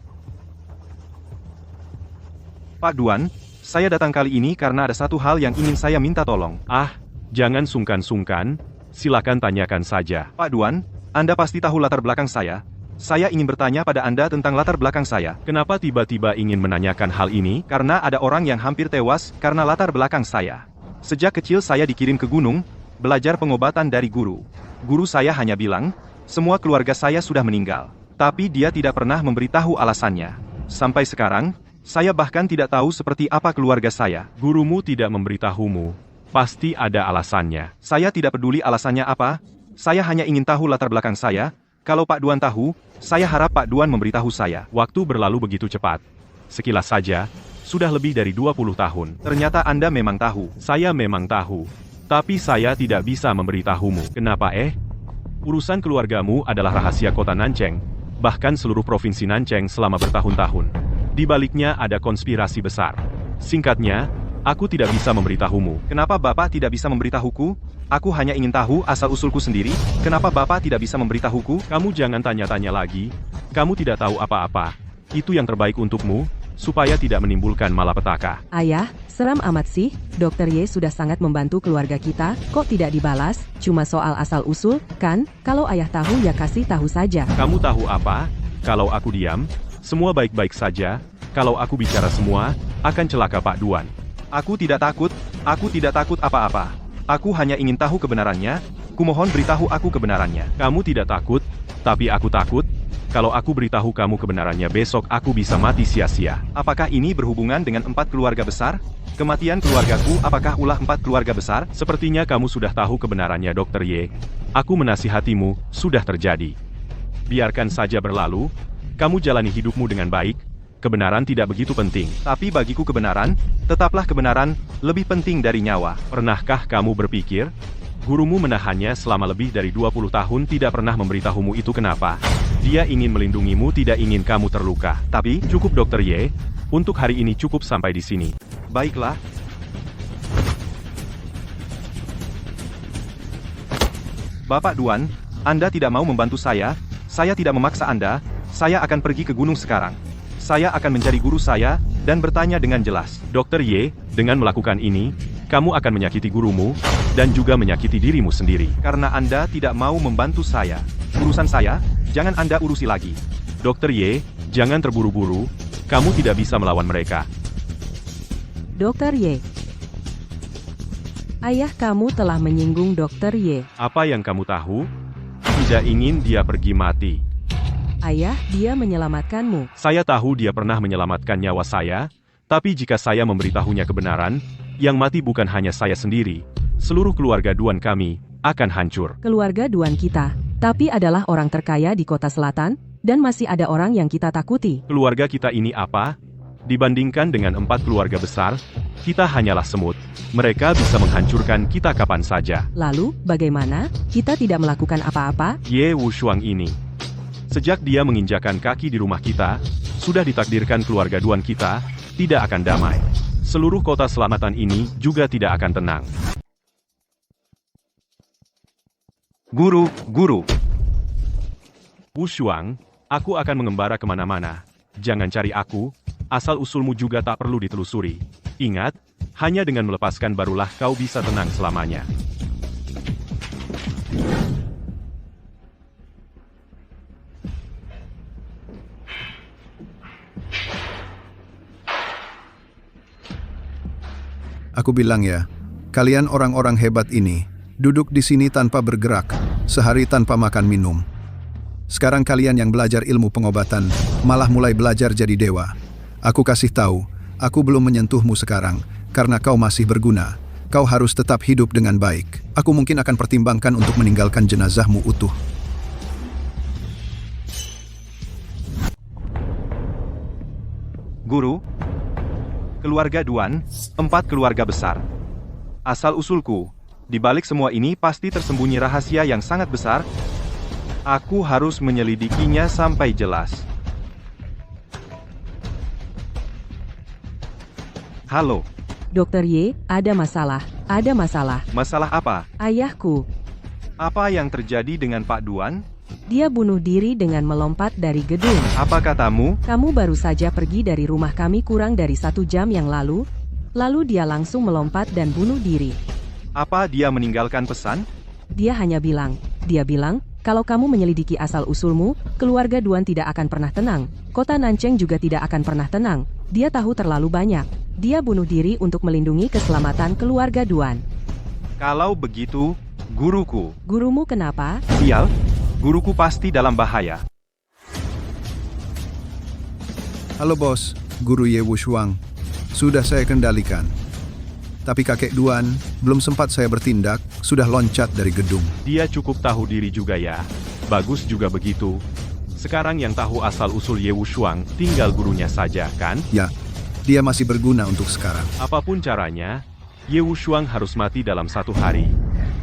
Pak Duan, saya datang kali ini karena ada satu hal yang ingin saya minta tolong. Ah, jangan sungkan-sungkan, silakan tanyakan saja. Pak Duan, Anda pasti tahu latar belakang saya. Saya ingin bertanya pada Anda tentang latar belakang saya. Kenapa tiba-tiba ingin menanyakan hal ini? Karena ada orang yang hampir tewas karena latar belakang saya. Sejak kecil saya dikirim ke gunung, belajar pengobatan dari guru. Guru saya hanya bilang, semua keluarga saya sudah meninggal. Tapi dia tidak pernah memberitahu alasannya. Sampai sekarang, saya bahkan tidak tahu seperti apa keluarga saya. Gurumu tidak memberitahumu. Pasti ada alasannya. Saya tidak peduli alasannya apa. Saya hanya ingin tahu latar belakang saya. Kalau Pak Duan tahu, saya harap Pak Duan memberitahu saya. Waktu berlalu begitu cepat. Sekilas saja, sudah lebih dari 20 tahun. Ternyata Anda memang tahu. Saya memang tahu. Tapi saya tidak bisa memberitahumu. Kenapa Urusan keluargamu adalah rahasia kota Nancheng, bahkan seluruh provinsi Nancheng selama bertahun-tahun. Di baliknya ada konspirasi besar. Singkatnya, aku tidak bisa memberitahumu. Kenapa Bapak tidak bisa memberitahuku? Aku hanya ingin tahu asal-usulku sendiri. Kenapa Bapak tidak bisa memberitahuku? Kamu jangan tanya-tanya lagi. Kamu tidak tahu apa-apa. Itu yang terbaik untukmu, supaya tidak menimbulkan malapetaka. Ayah, seram amat sih. Dr. Ye sudah sangat membantu keluarga kita, kok tidak dibalas? Cuma soal asal-usul, kan? Kalau ayah tahu ya kasih tahu saja. Kamu tahu apa? Kalau aku diam, semua baik-baik saja. Kalau aku bicara semua, akan celaka Pak Duan. Aku tidak takut apa-apa. Aku hanya ingin tahu kebenarannya. Kumohon beritahu aku kebenarannya. Kamu tidak takut, tapi aku takut. Kalau aku beritahu kamu kebenarannya besok aku bisa mati sia-sia. Apakah ini berhubungan dengan 4 keluarga besar? Kematian keluargaku apakah ulah 4 keluarga besar? Sepertinya kamu sudah tahu kebenarannya Dr. Ye. Aku menasihatimu, sudah terjadi. Biarkan saja berlalu. Kamu jalani hidupmu dengan baik. Kebenaran tidak begitu penting. Tapi bagiku kebenaran, tetaplah kebenaran, lebih penting dari nyawa. Pernahkah kamu berpikir, Gurumu menahannya selama lebih dari 20 tahun tidak pernah memberitahumu itu kenapa. Dia ingin melindungimu, tidak ingin kamu terluka. Tapi, cukup Dr. Ye. Untuk hari ini cukup sampai di sini. Baiklah. Bapak Duan, Anda tidak mau membantu saya tidak memaksa Anda, saya akan pergi ke gunung sekarang. Saya akan mencari guru saya, dan bertanya dengan jelas. Dr. Ye, dengan melakukan ini, kamu akan menyakiti gurumu, dan juga menyakiti dirimu sendiri. Karena Anda tidak mau membantu saya. Urusan saya, jangan Anda urusi lagi. Dr. Ye, jangan terburu-buru, kamu tidak bisa melawan mereka. Dr. Ye. Ayah kamu telah menyinggung Dr. Ye. Apa yang kamu tahu? Tidak ingin dia pergi mati. Ayah, dia menyelamatkanmu. Saya tahu dia pernah menyelamatkan nyawa saya, tapi jika saya memberitahunya kebenaran, yang mati bukan hanya saya sendiri, seluruh keluarga Duan kami akan hancur. Keluarga Duan kita, tapi adalah orang terkaya di kota selatan, dan masih ada orang yang kita takuti. Keluarga kita ini apa? Dibandingkan dengan 4 keluarga besar, kita hanyalah semut. Mereka bisa menghancurkan kita kapan saja. Lalu, bagaimana? Kita tidak melakukan apa-apa? Ye Wushuang ini. Sejak dia menginjakan kaki di rumah kita, sudah ditakdirkan keluarga Duan kita tidak akan damai. Seluruh kota selamatan ini juga tidak akan tenang. Guru. Wushuang, aku akan mengembara kemana-mana. Jangan cari aku, asal-usulmu juga tak perlu ditelusuri. Ingat, hanya dengan melepaskan barulah kau bisa tenang selamanya. Aku bilang ya, kalian orang-orang hebat ini, duduk di sini tanpa bergerak, sehari tanpa makan minum. Sekarang kalian yang belajar ilmu pengobatan, malah mulai belajar jadi dewa. Aku kasih tahu, aku belum menyentuhmu sekarang, karena kau masih berguna. Kau harus tetap hidup dengan baik. Aku mungkin akan pertimbangkan untuk meninggalkan jenazahmu utuh. Guru, keluarga Duan, 4 keluarga besar. Asal-usulku, di balik semua ini pasti tersembunyi rahasia yang sangat besar. Aku harus menyelidikinya sampai jelas. Halo. Dr. Ye, ada masalah. Ada masalah. Masalah apa? Ayahku, Apa yang terjadi dengan Pak Duan? dia bunuh diri dengan melompat dari gedung. Apa katamu? Kamu baru saja pergi dari rumah kami kurang dari 1 jam yang lalu. Lalu dia langsung melompat dan bunuh diri. Apa dia meninggalkan pesan? Dia bilang, kalau kamu menyelidiki asal-usulmu, keluarga Duan tidak akan pernah tenang. Kota Nancheng juga tidak akan pernah tenang. Dia tahu terlalu banyak. Dia bunuh diri untuk melindungi keselamatan keluarga Duan. Kalau begitu, guruku. Gurumu kenapa? Sial, guruku pasti dalam bahaya. Halo bos, Guru Ye Wushuang. Sudah saya kendalikan. Tapi kakek Duan, belum sempat saya bertindak, sudah loncat dari gedung. Dia cukup tahu diri juga ya. Bagus juga begitu. Sekarang yang tahu asal-usul Ye Wushuang, tinggal gurunya saja, kan? Ya, dia masih berguna untuk sekarang. Apapun caranya, Ye Wushuang harus mati dalam 1 hari.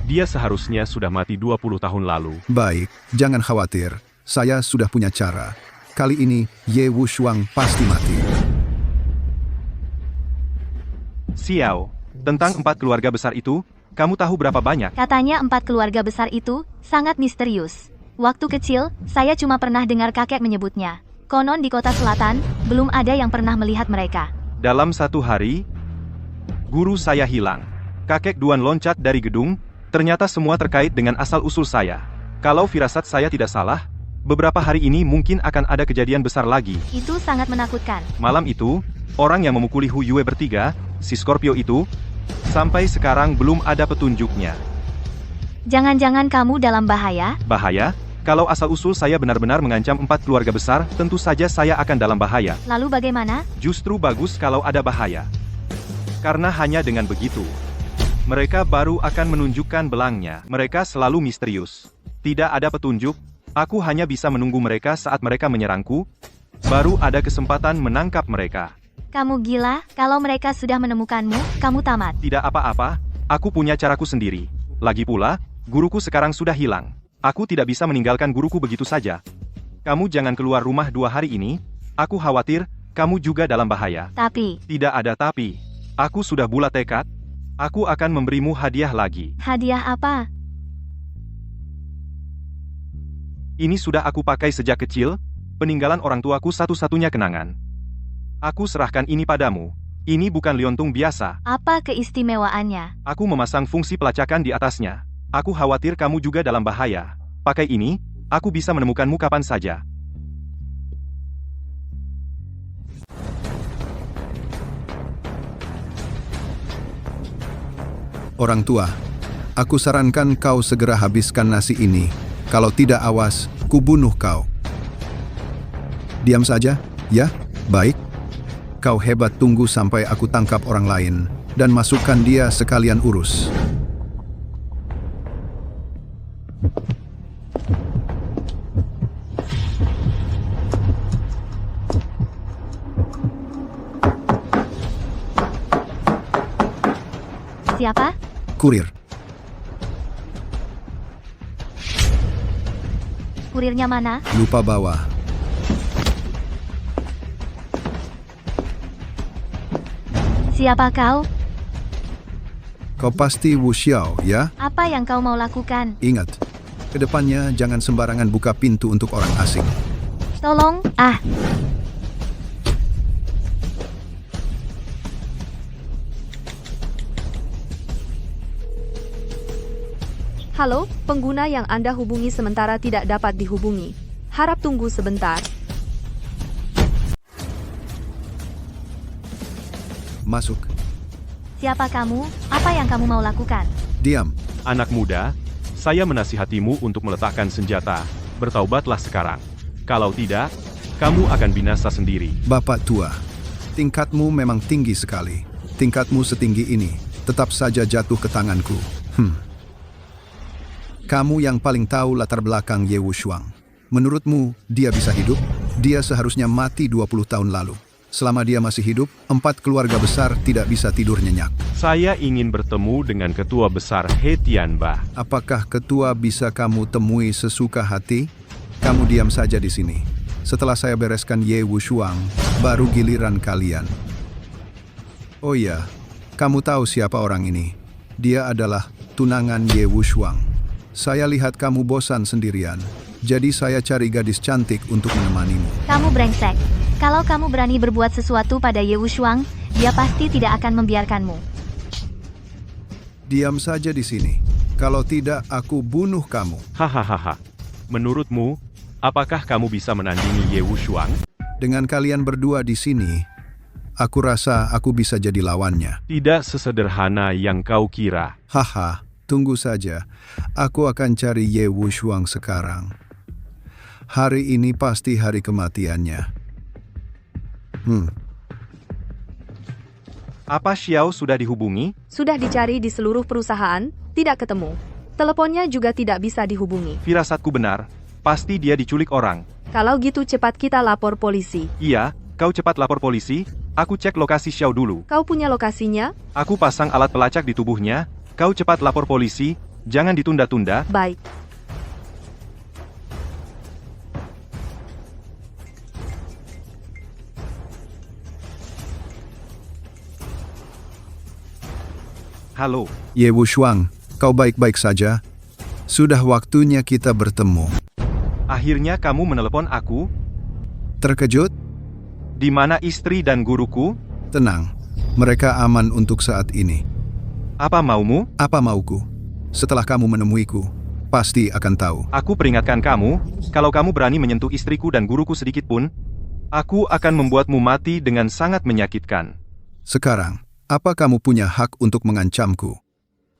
Dia seharusnya sudah mati 20 tahun lalu. Baik, jangan khawatir. Saya sudah punya cara. Kali ini, Ye Wushuang pasti mati. Xiao, tentang 4 keluarga besar itu, kamu tahu berapa banyak? Katanya 4 keluarga besar itu sangat misterius. Waktu kecil, saya cuma pernah dengar kakek menyebutnya. Konon di kota selatan, belum ada yang pernah melihat mereka. Dalam 1 hari, guru saya hilang. Kakek Duan loncat dari gedung, ternyata semua terkait dengan asal-usul saya. Kalau firasat saya tidak salah, beberapa hari ini mungkin akan ada kejadian besar lagi. Itu sangat menakutkan. Malam itu, orang yang memukuli Hu Yue bertiga, si Scorpio itu, sampai sekarang belum ada petunjuknya. Jangan-jangan kamu dalam bahaya? Bahaya? Kalau asal-usul saya benar-benar mengancam 4 keluarga besar, tentu saja saya akan dalam bahaya. Lalu bagaimana? Justru bagus kalau ada bahaya. Karena hanya dengan begitu, mereka baru akan menunjukkan belangnya. Mereka selalu misterius. Tidak ada petunjuk, aku hanya bisa menunggu mereka saat mereka menyerangku, baru ada kesempatan menangkap mereka. Kamu gila, kalau mereka sudah menemukanmu, kamu tamat. Tidak apa-apa, aku punya caraku sendiri. Lagi pula, guruku sekarang sudah hilang. Aku tidak bisa meninggalkan guruku begitu saja. Kamu jangan keluar rumah 2 hari ini. Aku khawatir, kamu juga dalam bahaya. Tapi, Tidak ada tapi. Aku sudah bulat tekad. Aku akan memberimu hadiah lagi. hadiah apa? Ini sudah aku pakai sejak kecil, peninggalan orang tuaku satu-satunya kenangan. Aku serahkan ini padamu. Ini bukan liontung biasa. Apa keistimewaannya? Aku memasang fungsi pelacakan di atasnya. Aku khawatir kamu juga dalam bahaya. Pakai ini, aku bisa menemukanmu kapan saja. Orang tua, aku sarankan kau segera habiskan nasi ini. Kalau tidak awas, kubunuh kau. Diam saja, ya? Baik. Kau hebat, tunggu sampai aku tangkap orang lain dan masukkan dia sekalian urus. Siapa? Kurir. Kurirnya mana? Lupa bawa. Siapa kau? Kau pasti Wu Xiao, ya? Apa yang kau mau lakukan? Ingat, kedepannya jangan sembarangan buka pintu untuk orang asing. Tolong, Halo, pengguna yang Anda hubungi sementara tidak dapat dihubungi. Harap tunggu sebentar. Masuk. siapa kamu? Apa yang kamu mau lakukan? Diam. Anak muda, saya menasihatimu untuk meletakkan senjata. Bertaubatlah sekarang. Kalau tidak, kamu akan binasa sendiri. Bapak tua, tingkatmu memang tinggi sekali. Tingkatmu setinggi ini, tetap saja jatuh ke tanganku. Kamu yang paling tahu latar belakang Ye Wushuang. Menurutmu, dia bisa hidup? Dia seharusnya mati 20 tahun lalu. Selama dia masih hidup, 4 keluarga besar tidak bisa tidur nyenyak. Saya ingin bertemu dengan ketua besar He Tianba. Apakah ketua bisa kamu temui sesuka hati? Kamu diam saja di sini. Setelah saya bereskan Ye Wushuang, baru giliran kalian. Oh iya, kamu tahu siapa orang ini? Dia adalah tunangan Ye Wushuang. Saya lihat kamu bosan sendirian, jadi saya cari gadis cantik untuk menemanimu. Kamu brengsek. Kalau kamu berani berbuat sesuatu pada Ye Wushuang, dia pasti tidak akan membiarkanmu. Diam saja di sini. Kalau tidak, aku bunuh kamu. Hahaha. Menurutmu, apakah kamu bisa menandingi Ye Wushuang? Dengan kalian berdua di sini, aku rasa aku bisa jadi lawannya. Tidak sesederhana yang kau kira. Haha, tunggu saja. Aku akan cari Ye Wushuang sekarang. Hari ini pasti hari kematiannya. Apa Xiao sudah dihubungi? Sudah dicari di seluruh perusahaan, tidak ketemu. Teleponnya juga tidak bisa dihubungi. Firasatku benar. Pasti dia diculik orang. Kalau gitu cepat kita lapor polisi. Iya, kau cepat lapor polisi. Aku cek lokasi Xiao dulu. Kau punya lokasinya? Aku pasang alat pelacak di tubuhnya. Kau cepat lapor polisi. Jangan ditunda-tunda. Baik. Halo. Ye Wushuang, kau baik-baik saja? Sudah waktunya kita bertemu. Akhirnya kamu menelepon aku? Terkejut? Di mana istri dan guruku? Tenang, mereka aman untuk saat ini. Apa maumu? Apa mauku? Setelah kamu menemuiku, pasti akan tahu. Aku peringatkan kamu, kalau kamu berani menyentuh istriku dan guruku sedikit pun, aku akan membuatmu mati dengan sangat menyakitkan. Sekarang, apa kamu punya hak untuk mengancamku?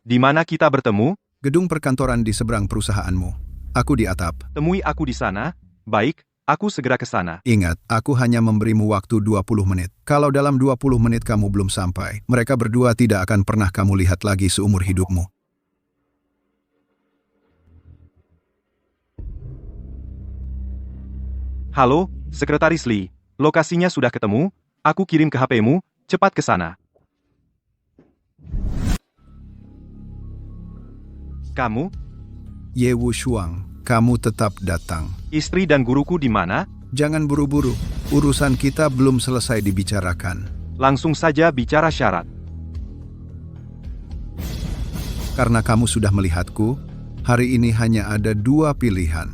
Di mana kita bertemu? Gedung perkantoran di seberang perusahaanmu. Aku di atap. Temui aku di sana. Baik, aku segera ke sana. Ingat, aku hanya memberimu waktu 20 menit. Kalau dalam 20 menit kamu belum sampai, mereka berdua tidak akan pernah kamu lihat lagi seumur hidupmu. Halo, Sekretaris Lee. Lokasinya sudah ketemu. Aku kirim ke HP-mu. Cepat ke sana. Kamu? Ye Wushuang, kamu tetap datang. Istri dan guruku di mana? Jangan buru-buru, urusan kita belum selesai dibicarakan. Langsung saja bicara syarat. Karena kamu sudah melihatku, hari ini hanya ada dua pilihan.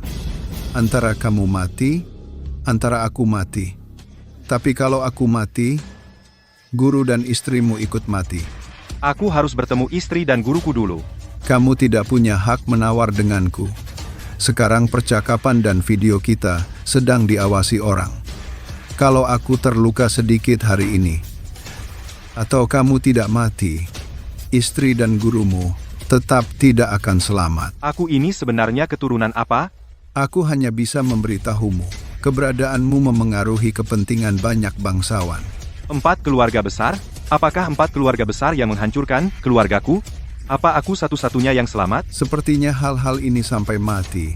Antara kamu mati, antara aku mati. Tapi kalau aku mati, guru dan istrimu ikut mati. Aku harus bertemu istri dan guruku dulu. Kamu tidak punya hak menawar denganku. Sekarang percakapan dan video kita sedang diawasi orang. Kalau aku terluka sedikit hari ini, atau kamu tidak mati, istri dan gurumu tetap tidak akan selamat. Aku ini sebenarnya keturunan apa? Aku hanya bisa memberitahumu. Keberadaanmu memengaruhi kepentingan banyak bangsawan. 4 keluarga besar? Apakah 4 keluarga besar yang menghancurkan keluargaku? Apa aku satu-satunya yang selamat? Sepertinya hal-hal ini sampai mati.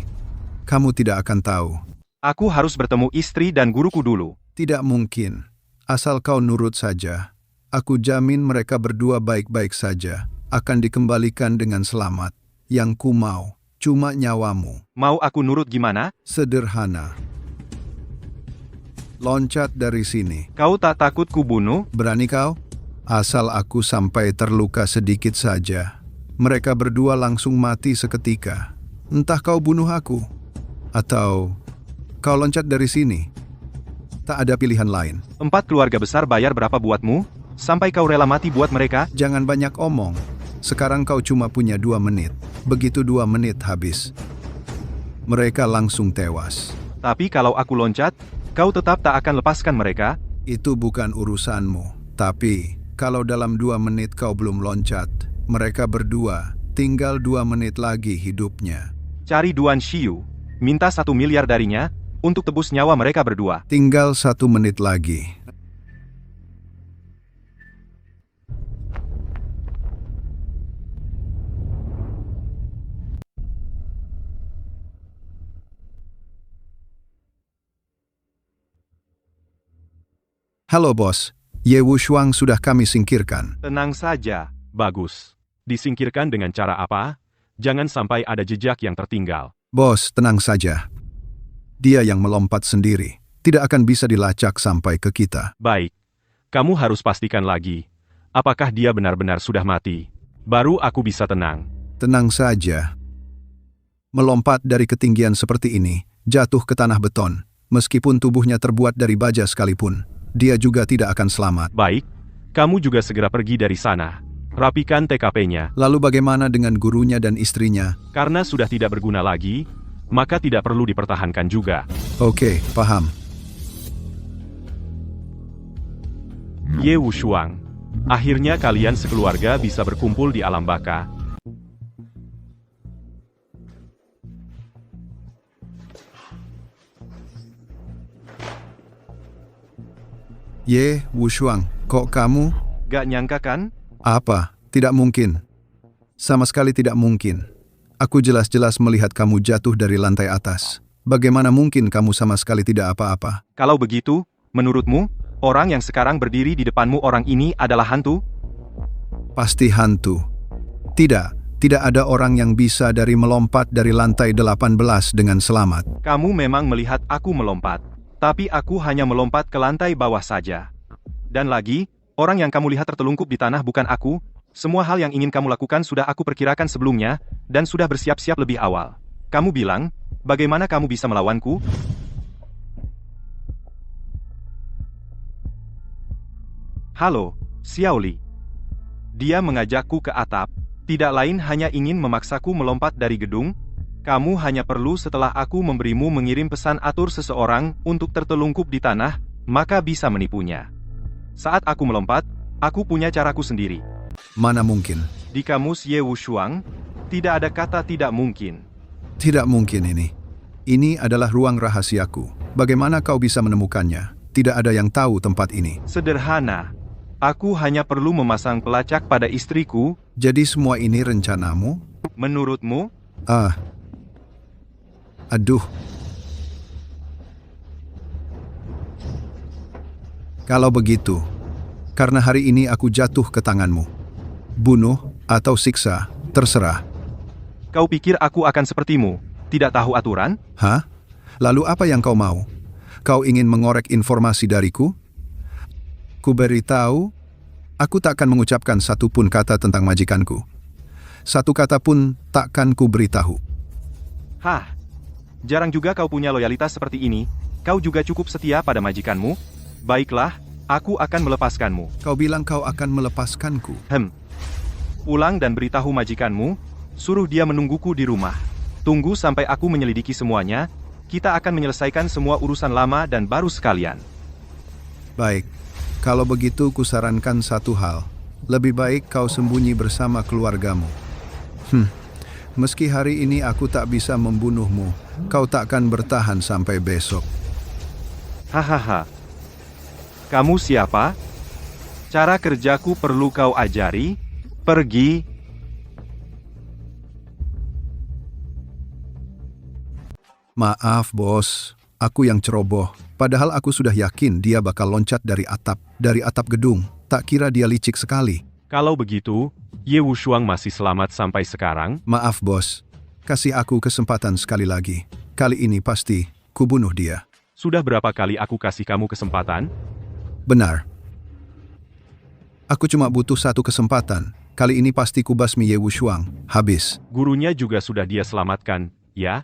Kamu tidak akan tahu. Aku harus bertemu istri dan guruku dulu. Tidak mungkin. Asal kau nurut saja. Aku jamin mereka berdua baik-baik saja. Akan dikembalikan dengan selamat. Yang ku mau, cuma nyawamu. Mau aku nurut gimana? Sederhana. Loncat dari sini. Kau tak takut ku bunuh? Berani kau? Asal aku sampai terluka sedikit saja. Mereka berdua langsung mati seketika. Entah kau bunuh aku, atau kau loncat dari sini. Tak ada pilihan lain. 4 keluarga besar bayar berapa buatmu? Sampai kau rela mati buat mereka? Jangan banyak omong. Sekarang kau cuma punya 2 menit. Begitu 2 menit habis, mereka langsung tewas. Tapi kalau aku loncat, kau tetap tak akan lepaskan mereka? Itu bukan urusanmu. Tapi, kalau dalam 2 menit kau belum loncat, mereka berdua tinggal 2 menit lagi hidupnya. Cari Duan Xiu, minta 1 miliar darinya, untuk tebus nyawa mereka berdua. Tinggal 1 menit lagi. Halo bos, Ye Wushuang sudah kami singkirkan. Tenang saja, bagus. Disingkirkan dengan cara apa? Jangan sampai ada jejak yang tertinggal. Bos, tenang saja. Dia yang melompat sendiri, tidak akan bisa dilacak sampai ke kita. Baik, kamu harus pastikan lagi, apakah dia benar-benar sudah mati. Baru aku bisa tenang. Tenang saja. Melompat dari ketinggian seperti ini, jatuh ke tanah beton, meskipun tubuhnya terbuat dari baja sekalipun, dia juga tidak akan selamat. Baik, kamu juga segera pergi dari sana. Rapikan TKP-nya. Lalu bagaimana dengan gurunya dan istrinya? Karena sudah tidak berguna lagi, maka tidak perlu dipertahankan juga. Oke, paham. Ye Wushuang, akhirnya kalian sekeluarga bisa berkumpul di alam baka. Ye Wushuang, kok kamu? Gak nyangka kan? Apa? Tidak mungkin. Sama sekali tidak mungkin. Aku jelas-jelas melihat kamu jatuh dari lantai atas. Bagaimana mungkin kamu sama sekali tidak apa-apa? Kalau begitu, menurutmu, orang yang sekarang berdiri di depanmu orang ini adalah hantu? Pasti hantu. Tidak ada orang yang bisa melompat dari lantai 18 dengan selamat. Kamu memang melihat aku melompat, tapi aku hanya melompat ke lantai bawah saja. Dan lagi, orang yang kamu lihat tertelungkup di tanah bukan aku. Semua hal yang ingin kamu lakukan sudah aku perkirakan sebelumnya, dan sudah bersiap-siap lebih awal. Kamu bilang, bagaimana kamu bisa melawanku? Halo, Xiaoli. Dia mengajakku ke atap, tidak lain hanya ingin memaksaku melompat dari gedung. Kamu hanya perlu setelah aku memberimu mengirim pesan atur seseorang untuk tertelungkup di tanah, maka bisa menipunya. Saat aku melompat, aku punya caraku sendiri. Mana mungkin? Di kamus Ye Wushuang, tidak ada kata tidak mungkin. Tidak mungkin ini. Ini adalah ruang rahasiaku. Bagaimana kau bisa menemukannya? Tidak ada yang tahu tempat ini. Sederhana. Aku hanya perlu memasang pelacak pada istriku. Jadi semua ini rencanamu? Menurutmu? Aduh. Kalau begitu, karena hari ini aku jatuh ke tanganmu. Bunuh atau siksa, terserah. Kau pikir aku akan sepertimu, tidak tahu aturan? Hah? Lalu apa yang kau mau? Kau ingin mengorek informasi dariku? Ku beritahu, aku takkan mengucapkan satu pun kata tentang majikanku. Satu kata pun takkan ku beritahu. Hah? Jarang juga kau punya loyalitas seperti ini. Kau juga cukup setia pada majikanmu? Baiklah, aku akan melepaskanmu. Kau bilang kau akan melepaskanku. Pulang dan beritahu majikanmu, suruh dia menungguku di rumah. Tunggu sampai aku menyelidiki semuanya, kita akan menyelesaikan semua urusan lama dan baru sekalian. Baik, kalau begitu kusarankan satu hal. Lebih baik kau sembunyi bersama keluargamu. Meski hari ini aku tak bisa membunuhmu, kau takkan bertahan sampai besok. Hahaha. Kamu siapa? Cara kerjaku perlu kau ajari? Pergi. Maaf bos, aku yang ceroboh. Padahal aku sudah yakin dia bakal loncat dari atap gedung. Tak kira dia licik sekali. Kalau begitu, Ye Wushuang masih selamat sampai sekarang? Maaf bos, kasih aku kesempatan sekali lagi. Kali ini pasti kubunuh dia. Sudah berapa kali aku kasih kamu kesempatan? Benar. Aku cuma butuh satu kesempatan. Kali ini pasti kubasmi Ye Wushuang. Habis. Gurunya juga sudah dia selamatkan, ya?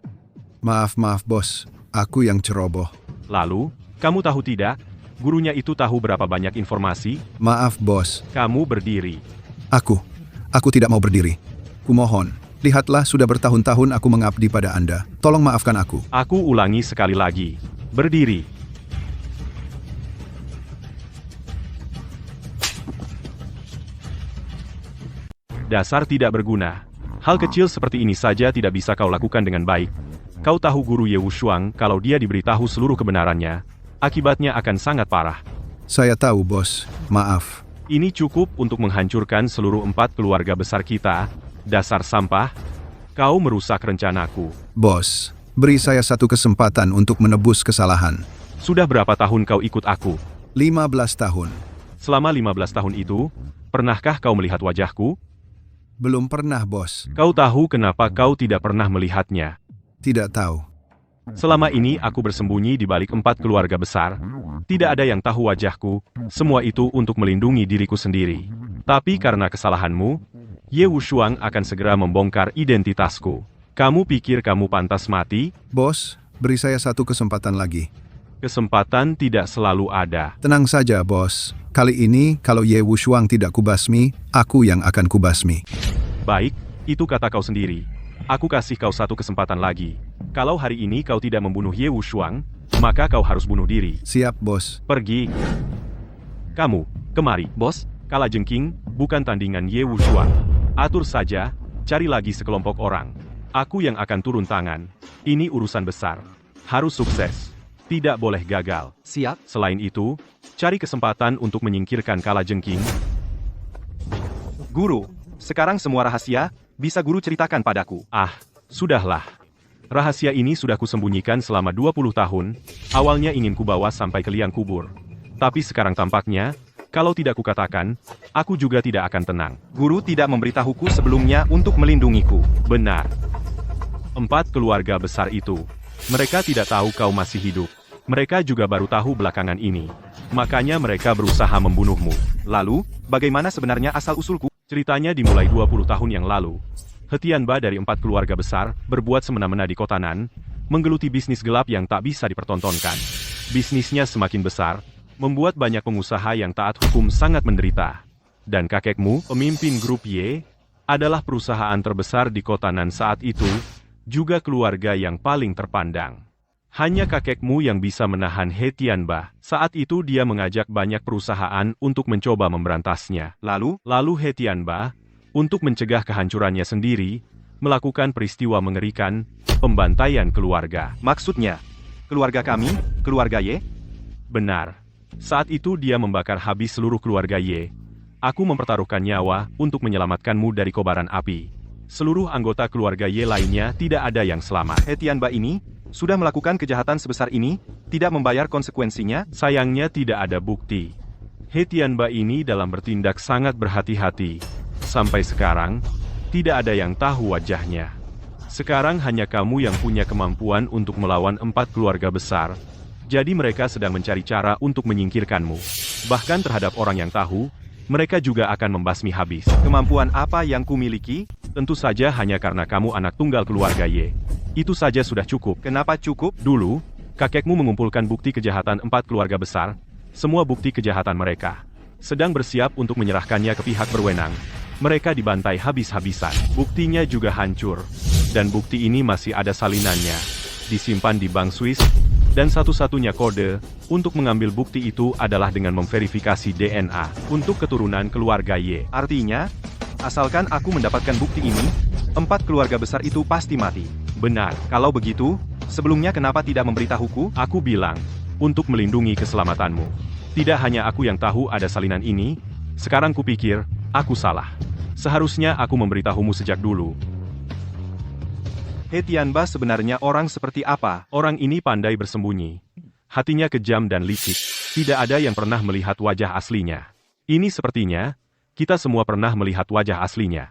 Maaf bos, aku yang ceroboh. Lalu, kamu tahu tidak? Gurunya itu tahu berapa banyak informasi? Maaf bos. Kamu berdiri. Aku tidak mau berdiri. Kumohon, lihatlah sudah bertahun-tahun aku mengabdi pada Anda. Tolong maafkan aku. Aku ulangi sekali lagi. Berdiri. Dasar tidak berguna. Hal kecil seperti ini saja tidak bisa kau lakukan dengan baik. Kau tahu guru Ye Wushuang, kalau dia diberitahu seluruh kebenarannya, akibatnya akan sangat parah. Saya tahu bos, maaf. Ini cukup untuk menghancurkan seluruh 4 keluarga besar kita. Dasar sampah. Kau merusak rencanaku. Bos, beri saya satu kesempatan untuk menebus kesalahan. Sudah berapa tahun kau ikut aku? 15 tahun. Selama 15 tahun itu, pernahkah kau melihat wajahku? Belum pernah bos. Kau tahu kenapa kau tidak pernah melihatnya? Tidak tahu. Selama ini aku bersembunyi di balik 4 keluarga besar. Tidak ada yang tahu wajahku, semua itu untuk melindungi diriku sendiri. Tapi karena kesalahanmu, Ye Wushuang akan segera membongkar identitasku. Kamu pikir kamu pantas mati? Bos, beri saya satu kesempatan lagi. Kesempatan tidak selalu ada. Tenang saja bos. Kali ini kalau Ye Wushuang tidak kubasmi, aku yang akan kubasmi. Baik, itu kata kau sendiri. Aku kasih kau satu kesempatan lagi. Kalau hari ini kau tidak membunuh Ye Wushuang, maka kau harus bunuh diri. Siap bos. Pergi. Kamu, kemari. Bos, Kalajengking, bukan tandingan Ye Wushuang. Atur saja, cari lagi sekelompok orang. Aku yang akan turun tangan. Ini urusan besar. Harus sukses. Tidak boleh gagal. siap. Selain itu, cari kesempatan untuk menyingkirkan Kalajengking. Guru, sekarang semua rahasia, bisa guru ceritakan padaku. Sudahlah. Rahasia ini sudah kusembunyikan selama 20 tahun, awalnya ingin kubawa sampai ke liang kubur. Tapi sekarang tampaknya, kalau tidak kukatakan, aku juga tidak akan tenang. Guru tidak memberitahuku sebelumnya untuk melindungiku. Benar. 4 keluarga besar itu. Mereka tidak tahu kau masih hidup. Mereka juga baru tahu belakangan ini. Makanya mereka berusaha membunuhmu. Lalu, bagaimana sebenarnya asal-usulku? Ceritanya dimulai 20 tahun yang lalu. Hetianba dari 4 keluarga besar, berbuat semena-mena di kota Nan, menggeluti bisnis gelap yang tak bisa dipertontonkan. Bisnisnya semakin besar, membuat banyak pengusaha yang taat hukum sangat menderita. Dan kakekmu, pemimpin grup Y, adalah perusahaan terbesar di kota Nan saat itu, juga keluarga yang paling terpandang. Hanya kakekmu yang bisa menahan Hetianba. Saat itu dia mengajak banyak perusahaan untuk mencoba memberantasnya. Lalu Hetianba, untuk mencegah kehancurannya sendiri, melakukan peristiwa mengerikan, pembantaian keluarga. Maksudnya, keluarga kami, keluarga Y? Benar. Saat itu dia membakar habis seluruh keluarga Y. Aku mempertaruhkan nyawa untuk menyelamatkanmu dari kobaran api. Seluruh anggota keluarga Y lainnya tidak ada yang selamat. Hetianba ini sudah melakukan kejahatan sebesar ini, tidak membayar konsekuensinya? Sayangnya tidak ada bukti. Hetianba ini dalam bertindak sangat berhati-hati. Sampai sekarang, tidak ada yang tahu wajahnya. Sekarang hanya kamu yang punya kemampuan untuk melawan 4 keluarga besar. Jadi mereka sedang mencari cara untuk menyingkirkanmu. Bahkan terhadap orang yang tahu, mereka juga akan membasmi habis. Kemampuan apa yang kumiliki? Tentu saja hanya karena kamu anak tunggal keluarga Ye. Itu saja sudah cukup. Kenapa cukup? Dulu, kakekmu mengumpulkan bukti kejahatan 4 keluarga besar, semua bukti kejahatan mereka. Sedang bersiap untuk menyerahkannya ke pihak berwenang. Mereka dibantai habis-habisan. Buktinya juga hancur. Dan bukti ini masih ada salinannya. Disimpan di bank Swiss. Dan satu-satunya kode untuk mengambil bukti itu adalah dengan memverifikasi DNA untuk keturunan keluarga Y. Artinya, asalkan aku mendapatkan bukti ini, 4 keluarga besar itu pasti mati. Benar. Kalau begitu, sebelumnya kenapa tidak memberitahuku? Aku bilang, untuk melindungi keselamatanmu. Tidak hanya aku yang tahu ada salinan ini, sekarang kupikir, aku salah. Seharusnya aku memberitahumu sejak dulu. He Tianba sebenarnya orang seperti apa? Orang ini pandai bersembunyi. Hatinya kejam dan licik. Tidak ada yang pernah melihat wajah aslinya. Ini sepertinya, kita semua pernah melihat wajah aslinya.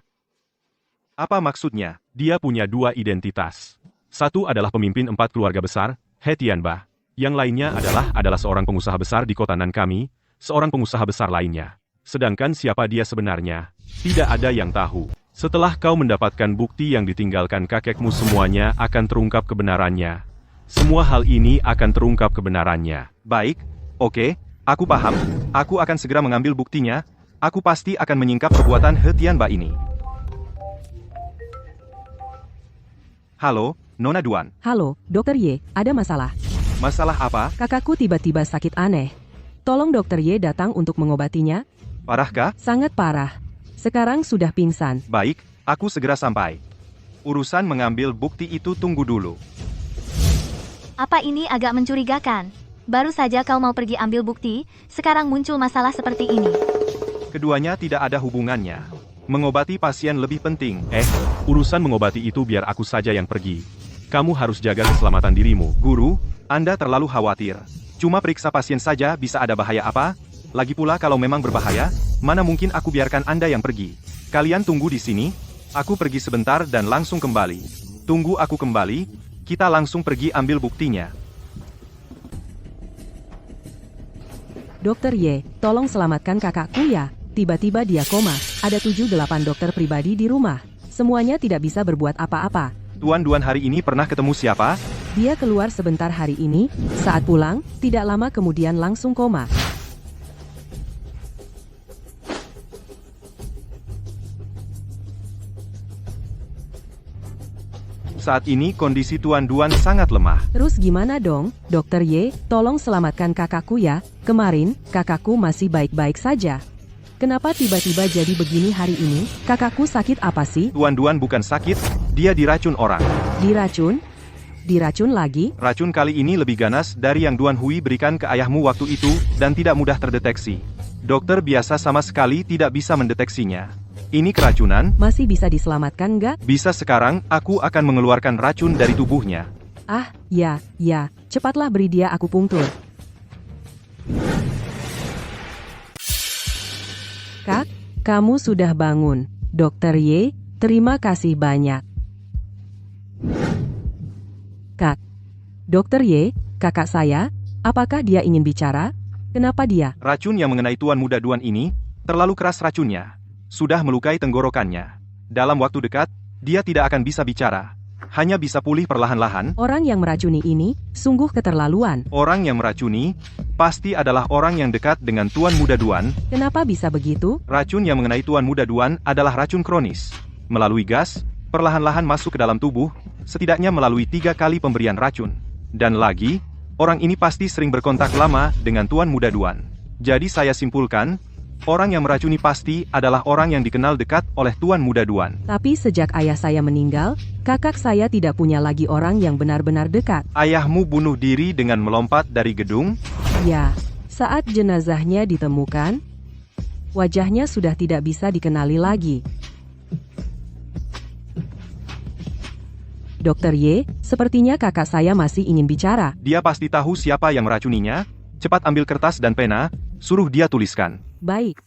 Apa maksudnya? Dia punya 2 identitas. Satu adalah pemimpin 4 keluarga besar, He Tianba. Yang lainnya adalah seorang pengusaha besar di kota Nan kami, seorang pengusaha besar lainnya. Sedangkan siapa dia sebenarnya, tidak ada yang tahu. Setelah kau mendapatkan bukti yang ditinggalkan kakekmu, semuanya akan terungkap kebenarannya. Semua hal ini akan terungkap kebenarannya. Baik, oke, aku paham. Aku akan segera mengambil buktinya. Aku pasti akan menyingkap perbuatan He Tianba ini. Halo, Nona Duan. Halo, Dokter Ye, ada masalah. Masalah apa? Kakakku tiba-tiba sakit aneh. Tolong Dokter Ye datang untuk mengobatinya. Parahkah? Sangat parah. Sekarang sudah pingsan. Baik, aku segera sampai. Urusan mengambil bukti itu tunggu dulu. Apa ini agak mencurigakan? Baru saja kau mau pergi ambil bukti, sekarang muncul masalah seperti ini. Keduanya tidak ada hubungannya. Mengobati pasien lebih penting. Urusan mengobati itu biar aku saja yang pergi. Kamu harus jaga keselamatan dirimu. Guru, Anda terlalu khawatir. Cuma periksa pasien saja bisa ada bahaya apa? Lagi pula kalau memang berbahaya, mana mungkin aku biarkan Anda yang pergi. Kalian tunggu di sini, aku pergi sebentar dan langsung kembali. Tunggu aku kembali, kita langsung pergi ambil buktinya. Dokter Ye, tolong selamatkan kakakku ya. Tiba-tiba dia koma. Ada 7-8 dokter pribadi di rumah. Semuanya tidak bisa berbuat apa-apa. Tuan Duan hari ini pernah ketemu siapa? Dia keluar sebentar hari ini, saat pulang, tidak lama kemudian langsung koma. Saat ini kondisi Tuan Duan sangat lemah. Terus gimana dong, Dokter Ye, tolong selamatkan kakakku ya. Kemarin, kakakku masih baik-baik saja. Kenapa tiba-tiba jadi begini hari ini? Kakakku sakit apa sih? Tuan Duan bukan sakit, dia diracun orang. Diracun? Diracun lagi? Racun kali ini lebih ganas dari yang Duan Hui berikan ke ayahmu waktu itu, dan tidak mudah terdeteksi. Dokter biasa sama sekali tidak bisa mendeteksinya. Ini keracunan? Masih bisa diselamatkan nggak? Bisa sekarang, aku akan mengeluarkan racun dari tubuhnya. Ah, ya, cepatlah beri dia akupunktur. Kak, kamu sudah bangun. Dokter Ye, terima kasih banyak. Kak, Dokter Ye, kakak saya, apakah dia ingin bicara? Kenapa dia? Racun yang mengenai Tuan Muda Duan ini, terlalu keras racunnya. Sudah melukai tenggorokannya. Dalam waktu dekat, dia tidak akan bisa bicara. Hanya bisa pulih perlahan-lahan. Orang yang meracuni ini, sungguh keterlaluan. Orang yang meracuni, pasti adalah orang yang dekat dengan Tuan Muda Duan. Kenapa bisa begitu? Racun yang mengenai Tuan Muda Duan adalah racun kronis. Melalui gas, perlahan-lahan masuk ke dalam tubuh, setidaknya melalui 3 kali pemberian racun. Dan lagi, orang ini pasti sering berkontak lama dengan Tuan Muda Duan. Jadi saya simpulkan, orang yang meracuni pasti adalah orang yang dikenal dekat oleh Tuan Muda Duan. Tapi sejak ayah saya meninggal, kakak saya tidak punya lagi orang yang benar-benar dekat. Ayahmu bunuh diri dengan melompat dari gedung? Ya, saat jenazahnya ditemukan, wajahnya sudah tidak bisa dikenali lagi. Dokter Ye, sepertinya kakak saya masih ingin bicara. Dia pasti tahu siapa yang meracuninya. Cepat ambil kertas dan pena, suruh dia tuliskan. Baik.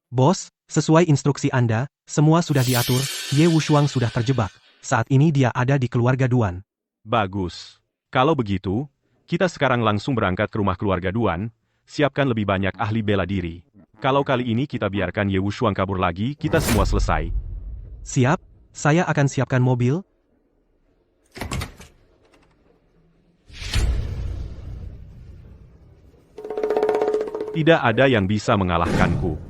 Bos, sesuai instruksi Anda, semua sudah diatur, Ye Wushuang sudah terjebak. Saat ini dia ada di keluarga Duan. Bagus. Kalau begitu, kita sekarang langsung berangkat ke rumah keluarga Duan, siapkan lebih banyak ahli bela diri. Kalau kali ini kita biarkan Ye Wushuang kabur lagi, kita semua selesai. Siap, saya akan siapkan mobil. Tidak ada yang bisa mengalahkanku.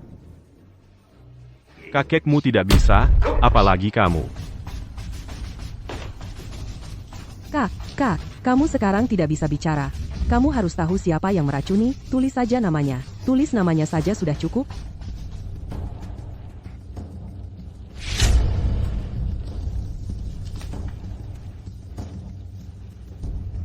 Kakekmu tidak bisa, apalagi kamu. Kak, kamu sekarang tidak bisa bicara. Kamu harus tahu siapa yang meracuni, tulis saja namanya. Tulis namanya saja sudah cukup.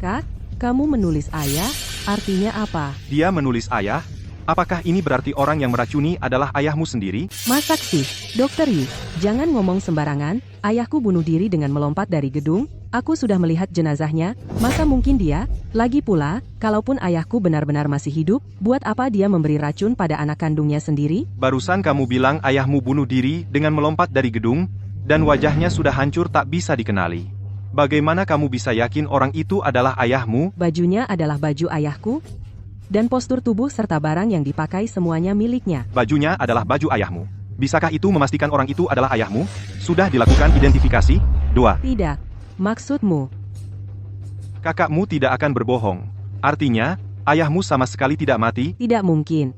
Kak, kamu menulis ayah, artinya apa? Dia menulis ayah? Apakah ini berarti orang yang meracuni adalah ayahmu sendiri? Masak sih, Dokter Yi, jangan ngomong sembarangan. Ayahku bunuh diri dengan melompat dari gedung. Aku sudah melihat jenazahnya, masa mungkin dia? Lagi pula, kalaupun ayahku benar-benar masih hidup, buat apa dia memberi racun pada anak kandungnya sendiri? Barusan kamu bilang ayahmu bunuh diri dengan melompat dari gedung, dan wajahnya sudah hancur tak bisa dikenali. Bagaimana kamu bisa yakin orang itu adalah ayahmu? Bajunya adalah baju ayahku, dan postur tubuh serta barang yang dipakai semuanya miliknya. Bajunya adalah baju ayahmu. Bisakah itu memastikan orang itu adalah ayahmu? Sudah dilakukan identifikasi? 2. Tidak. Maksudmu? Kakakmu tidak akan berbohong. Artinya, ayahmu sama sekali tidak mati? Tidak mungkin.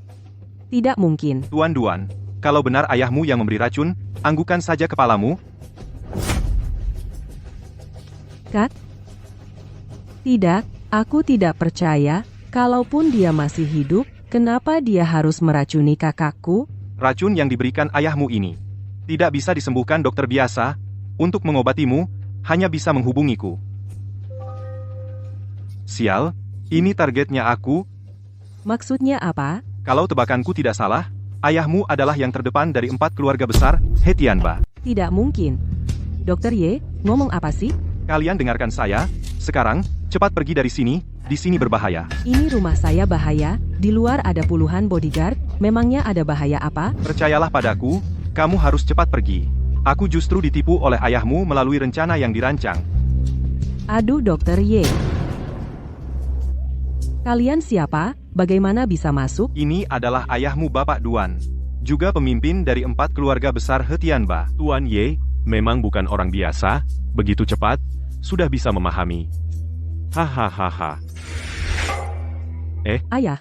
Tidak mungkin. Tuan Duan, kalau benar ayahmu yang memberi racun, anggukan saja kepalamu. Kak? Tidak, aku tidak percaya. Kalaupun dia masih hidup, kenapa dia harus meracuni kakakku? Racun yang diberikan ayahmu ini tidak bisa disembuhkan dokter biasa. Untuk mengobatimu, hanya bisa menghubungiku. Sial, ini targetnya aku. Maksudnya apa? Kalau tebakanku tidak salah, ayahmu adalah yang terdepan dari 4 keluarga besar, He Tianba. Tidak mungkin. Dokter Ye, ngomong apa sih? Kalian dengarkan saya, sekarang, cepat pergi dari sini, di sini berbahaya. Ini rumah saya bahaya, di luar ada puluhan bodyguard, memangnya ada bahaya apa? Percayalah padaku, kamu harus cepat pergi. Aku justru ditipu oleh ayahmu melalui rencana yang dirancang. Aduh Dokter Ye. Kalian siapa? Bagaimana bisa masuk? Ini adalah ayahmu Bapak Duan. Juga pemimpin dari 4 keluarga besar He Tianba. Tuan Ye, memang bukan orang biasa, begitu cepat, sudah bisa memahami. Hahaha. Ayah.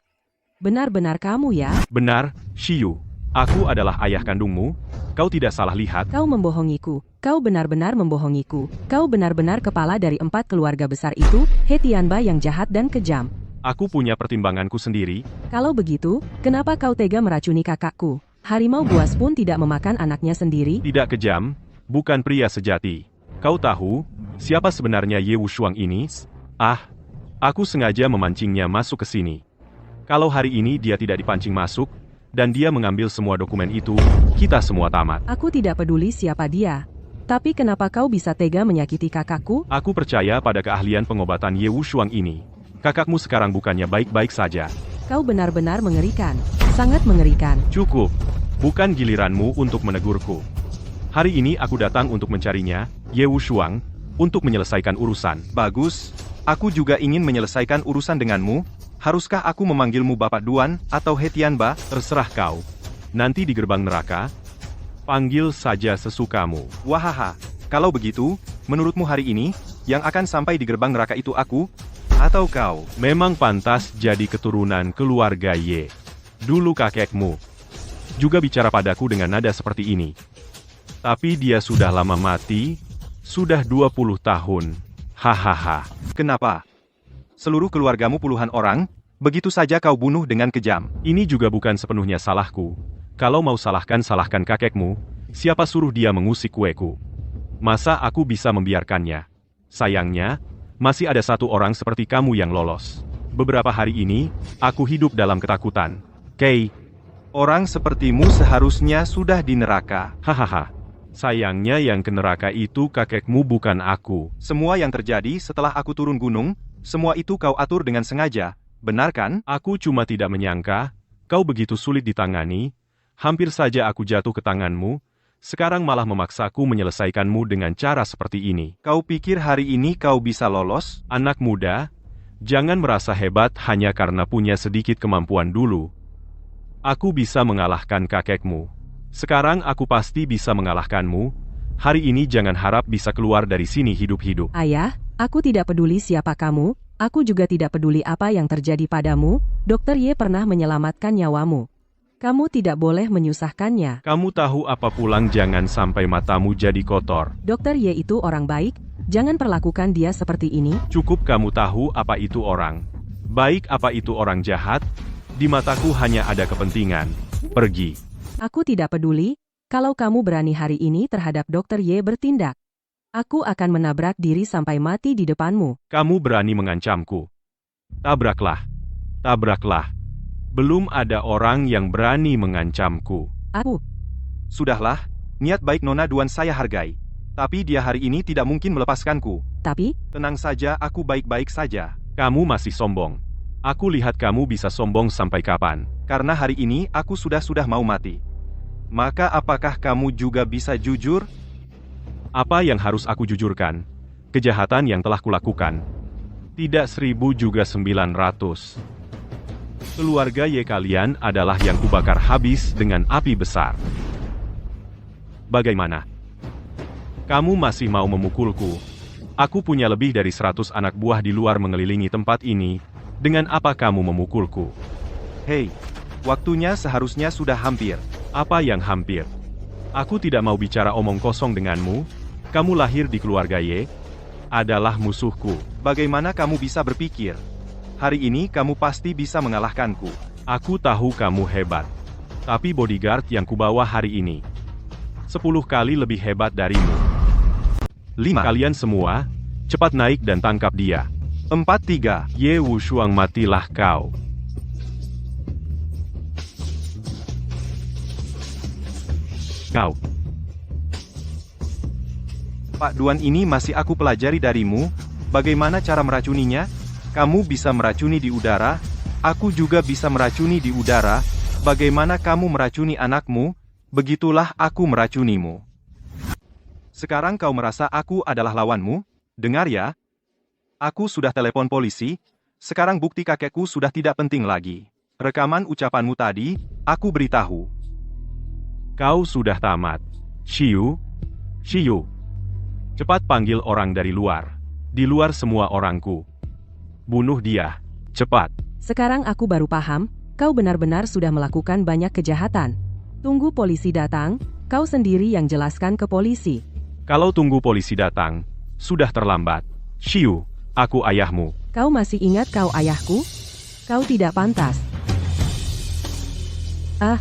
Benar-benar kamu ya? Benar, Shiyu. Aku adalah ayah kandungmu, kau tidak salah lihat. Kau membohongiku. Kau benar-benar membohongiku. Kau benar-benar kepala dari 4 keluarga besar itu, He Tianba yang jahat dan kejam. Aku punya pertimbanganku sendiri. Kalau begitu, kenapa kau tega meracuni kakakku? Harimau buas pun tidak memakan anaknya sendiri. Tidak kejam, bukan pria sejati. Kau tahu, siapa sebenarnya Ye Wushuang ini? Aku sengaja memancingnya masuk ke sini. Kalau hari ini dia tidak dipancing masuk, dan dia mengambil semua dokumen itu, kita semua tamat. Aku tidak peduli siapa dia. Tapi kenapa kau bisa tega menyakiti kakakku? Aku percaya pada keahlian pengobatan Ye Wushuang ini. Kakakmu sekarang bukannya baik-baik saja. Kau benar-benar mengerikan. Sangat mengerikan. Cukup. Bukan giliranmu untuk menegurku. Hari ini aku datang untuk mencarinya, Ye Wushuang, untuk menyelesaikan urusan. Bagus. Aku juga ingin menyelesaikan urusan denganmu. Haruskah aku memanggilmu Bapak Duan atau He Tianba? Terserah kau. Nanti di gerbang neraka, panggil saja sesukamu. Wahaha. Kalau begitu, menurutmu hari ini, yang akan sampai di gerbang neraka itu aku? Atau kau? Memang pantas jadi keturunan keluarga Ye. Dulu kakekmu juga bicara padaku dengan nada seperti ini. Tapi dia sudah lama mati, sudah 20 tahun. Hahaha. Kenapa? Seluruh keluargamu puluhan orang, begitu saja kau bunuh dengan kejam. Ini juga bukan sepenuhnya salahku. Kalau mau salahkan kakekmu, siapa suruh dia mengusik kueku? Masa aku bisa membiarkannya? Sayangnya, masih ada satu orang seperti kamu yang lolos. Beberapa hari ini, aku hidup dalam ketakutan. Kei, orang sepertimu seharusnya sudah di neraka. Hahaha. Sayangnya yang ke neraka itu kakekmu bukan aku. Semua yang terjadi setelah aku turun gunung, semua itu kau atur dengan sengaja, benar kan? Aku cuma tidak menyangka, kau begitu sulit ditangani, Hampir saja aku jatuh ke tanganmu, sekarang malah memaksaku menyelesaikanmu dengan cara seperti ini. Kau pikir hari ini kau bisa lolos? Anak muda, jangan merasa hebat hanya karena punya sedikit kemampuan dulu. Aku bisa mengalahkan kakekmu. Sekarang aku pasti bisa mengalahkanmu. Hari ini jangan harap bisa keluar dari sini hidup-hidup. Ayah, aku tidak peduli siapa kamu, aku juga tidak peduli apa yang terjadi padamu, Dr. Ye pernah menyelamatkan nyawamu. Kamu tidak boleh menyusahkannya. Kamu tahu apa pulang jangan sampai matamu jadi kotor. Dr. Ye itu orang baik, jangan perlakukan dia seperti ini. Cukup kamu tahu apa itu orang baik apa itu orang jahat, di mataku hanya ada kepentingan. Pergi. Aku tidak peduli, kalau kamu berani hari ini terhadap Dr. Ye bertindak. Aku akan menabrak diri sampai mati di depanmu. Kamu berani mengancamku. Tabraklah. Tabraklah. Belum ada orang yang berani mengancamku. Aku, Sudahlah, niat baik Nona Duan saya hargai. Tapi dia hari ini tidak mungkin melepaskanku. tapi, Tenang saja, aku baik-baik saja. Kamu masih sombong. Aku lihat kamu bisa sombong sampai kapan. Karena hari ini aku sudah mau mati. Maka apakah kamu juga bisa jujur? Apa yang harus aku jujurkan? Kejahatan yang telah kulakukan. Tidak 1000 juga 900. Keluarga Ye kalian adalah yang kubakar habis dengan api besar. Bagaimana? Kamu masih mau memukulku? Aku punya lebih dari 100 anak buah di luar mengelilingi tempat ini. Dengan apa kamu memukulku? Hei, waktunya seharusnya sudah hampir. Apa yang hampir? Aku tidak mau bicara omong kosong denganmu. Kamu lahir di keluarga Ye, adalah musuhku. Bagaimana kamu bisa berpikir? Hari ini kamu pasti bisa mengalahkanku. Aku tahu kamu hebat. Tapi bodyguard yang kubawa hari ini 10 kali lebih hebat darimu. 5, Kalian semua, cepat naik dan tangkap dia. 4, 3. Ye Wushuang matilah kau. Kau. Pak Duan ini masih aku pelajari darimu. Bagaimana cara meracuninya? Kamu bisa meracuni di udara. Aku juga bisa meracuni di udara. Bagaimana kamu meracuni anakmu? Begitulah aku meracunimu. Sekarang kau merasa aku adalah lawanmu? Dengar ya. Aku sudah telepon polisi. Sekarang bukti kakekku sudah tidak penting lagi. Rekaman ucapanmu tadi, aku beritahu. Kau sudah tamat. Shiyu. Shiyu. Cepat panggil orang dari luar. Di luar semua orangku. Bunuh dia. Cepat. sekarang aku baru paham, kau benar-benar sudah melakukan banyak kejahatan. Tunggu polisi datang, kau sendiri yang jelaskan ke polisi. Kalau tunggu polisi datang, sudah terlambat. Shiyu, aku ayahmu. Kau masih ingat kau ayahku? Kau tidak pantas. Ah,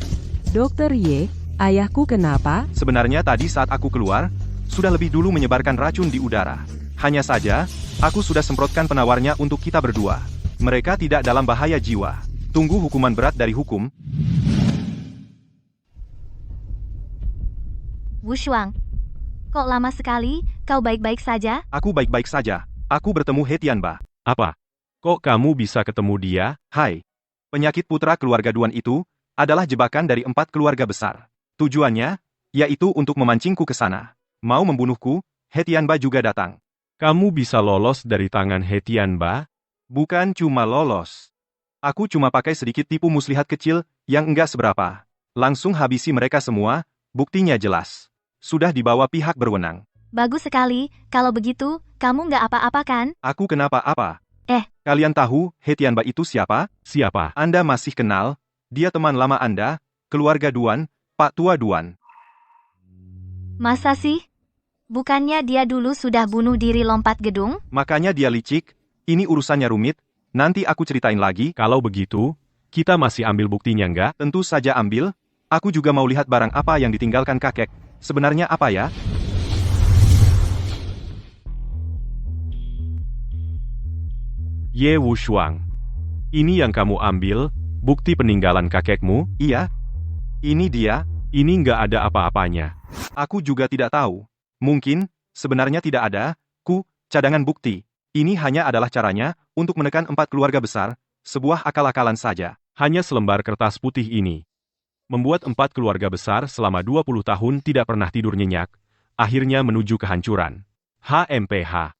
Dr. Ye, ayahku kenapa? Sebenarnya tadi saat aku keluar, sudah lebih dulu menyebarkan racun di udara. Hanya saja, aku sudah semprotkan penawarnya untuk kita berdua. Mereka tidak dalam bahaya jiwa. Tunggu hukuman berat dari hukum. Wushuang, kok lama sekali? Kau baik-baik saja? Aku baik-baik saja. Aku bertemu He Tianba. Apa? Kok kamu bisa ketemu dia? Hai. Penyakit putra keluarga Duan itu adalah jebakan dari 4 keluarga besar. Tujuannya, yaitu untuk memancingku ke sana. Mau membunuhku, He Tianba juga datang. Kamu bisa lolos dari tangan He Tianba? Bukan cuma lolos. Aku cuma pakai sedikit tipu muslihat kecil yang enggak seberapa. Langsung habisi mereka semua, buktinya jelas. Sudah dibawa pihak berwenang. Bagus sekali, kalau begitu, kamu nggak apa-apa kan? Aku kenapa-apa? Eh. Kalian tahu He Tianba itu siapa? Siapa? Anda masih kenal? Dia teman lama Anda, keluarga Duan, Pak Tua Duan. Masa sih? Bukannya dia dulu sudah bunuh diri lompat gedung? Makanya dia licik. Ini urusannya rumit. Nanti aku ceritain lagi. Kalau begitu, kita masih ambil buktinya enggak? Tentu saja ambil. Aku juga mau lihat barang apa yang ditinggalkan kakek. Sebenarnya apa ya? Ye Wushuang. Ini yang kamu ambil, bukti peninggalan kakekmu? Iya. Ini dia. Ini nggak ada apa-apanya. Aku juga tidak tahu. Mungkin, sebenarnya tidak ada, cadangan bukti. Ini hanya adalah caranya, untuk menekan 4 keluarga besar, sebuah akal-akalan saja. Hanya selembar kertas putih ini. membuat 4 keluarga besar selama 20 tahun tidak pernah tidur nyenyak, akhirnya menuju kehancuran. HMPH.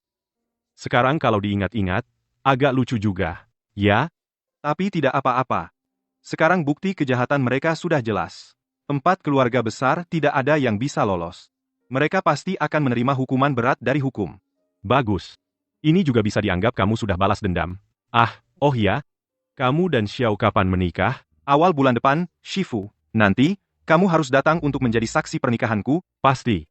Sekarang kalau diingat-ingat, agak lucu juga. Ya? Tapi tidak apa-apa. Sekarang bukti kejahatan mereka sudah jelas. 4 keluarga besar tidak ada yang bisa lolos. Mereka pasti akan menerima hukuman berat dari hukum. Bagus. Ini juga bisa dianggap kamu sudah balas dendam. Oh ya? Kamu dan Xiao kapan menikah? Awal bulan depan, Shifu. Nanti, kamu harus datang untuk menjadi saksi pernikahanku. Pasti.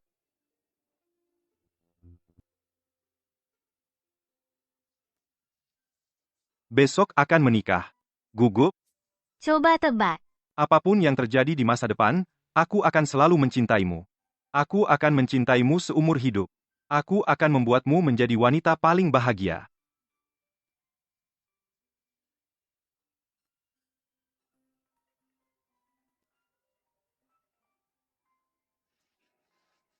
Besok akan menikah. Gugup, Coba tebak. apapun yang terjadi di masa depan, aku akan selalu mencintaimu. Aku akan mencintaimu seumur hidup. Aku akan membuatmu menjadi wanita paling bahagia.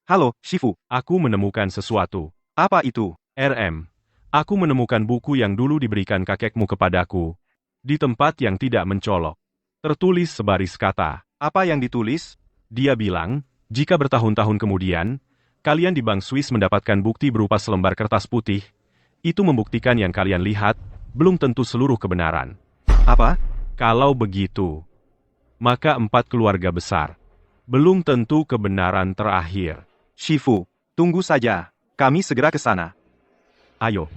Halo, Shifu. Aku menemukan sesuatu. Apa itu? RM. Aku menemukan buku yang dulu diberikan kakekmu kepadaku. Di tempat yang tidak mencolok. Tertulis sebaris kata. Apa yang ditulis? Dia bilang, jika bertahun-tahun kemudian, kalian di Bank Swiss mendapatkan bukti berupa selembar kertas putih, itu membuktikan yang kalian lihat, belum tentu seluruh kebenaran. Apa? Kalau begitu, maka 4 keluarga besar, belum tentu kebenaran terakhir. Shifu, tunggu saja. Kami segera ke sana. Ayo.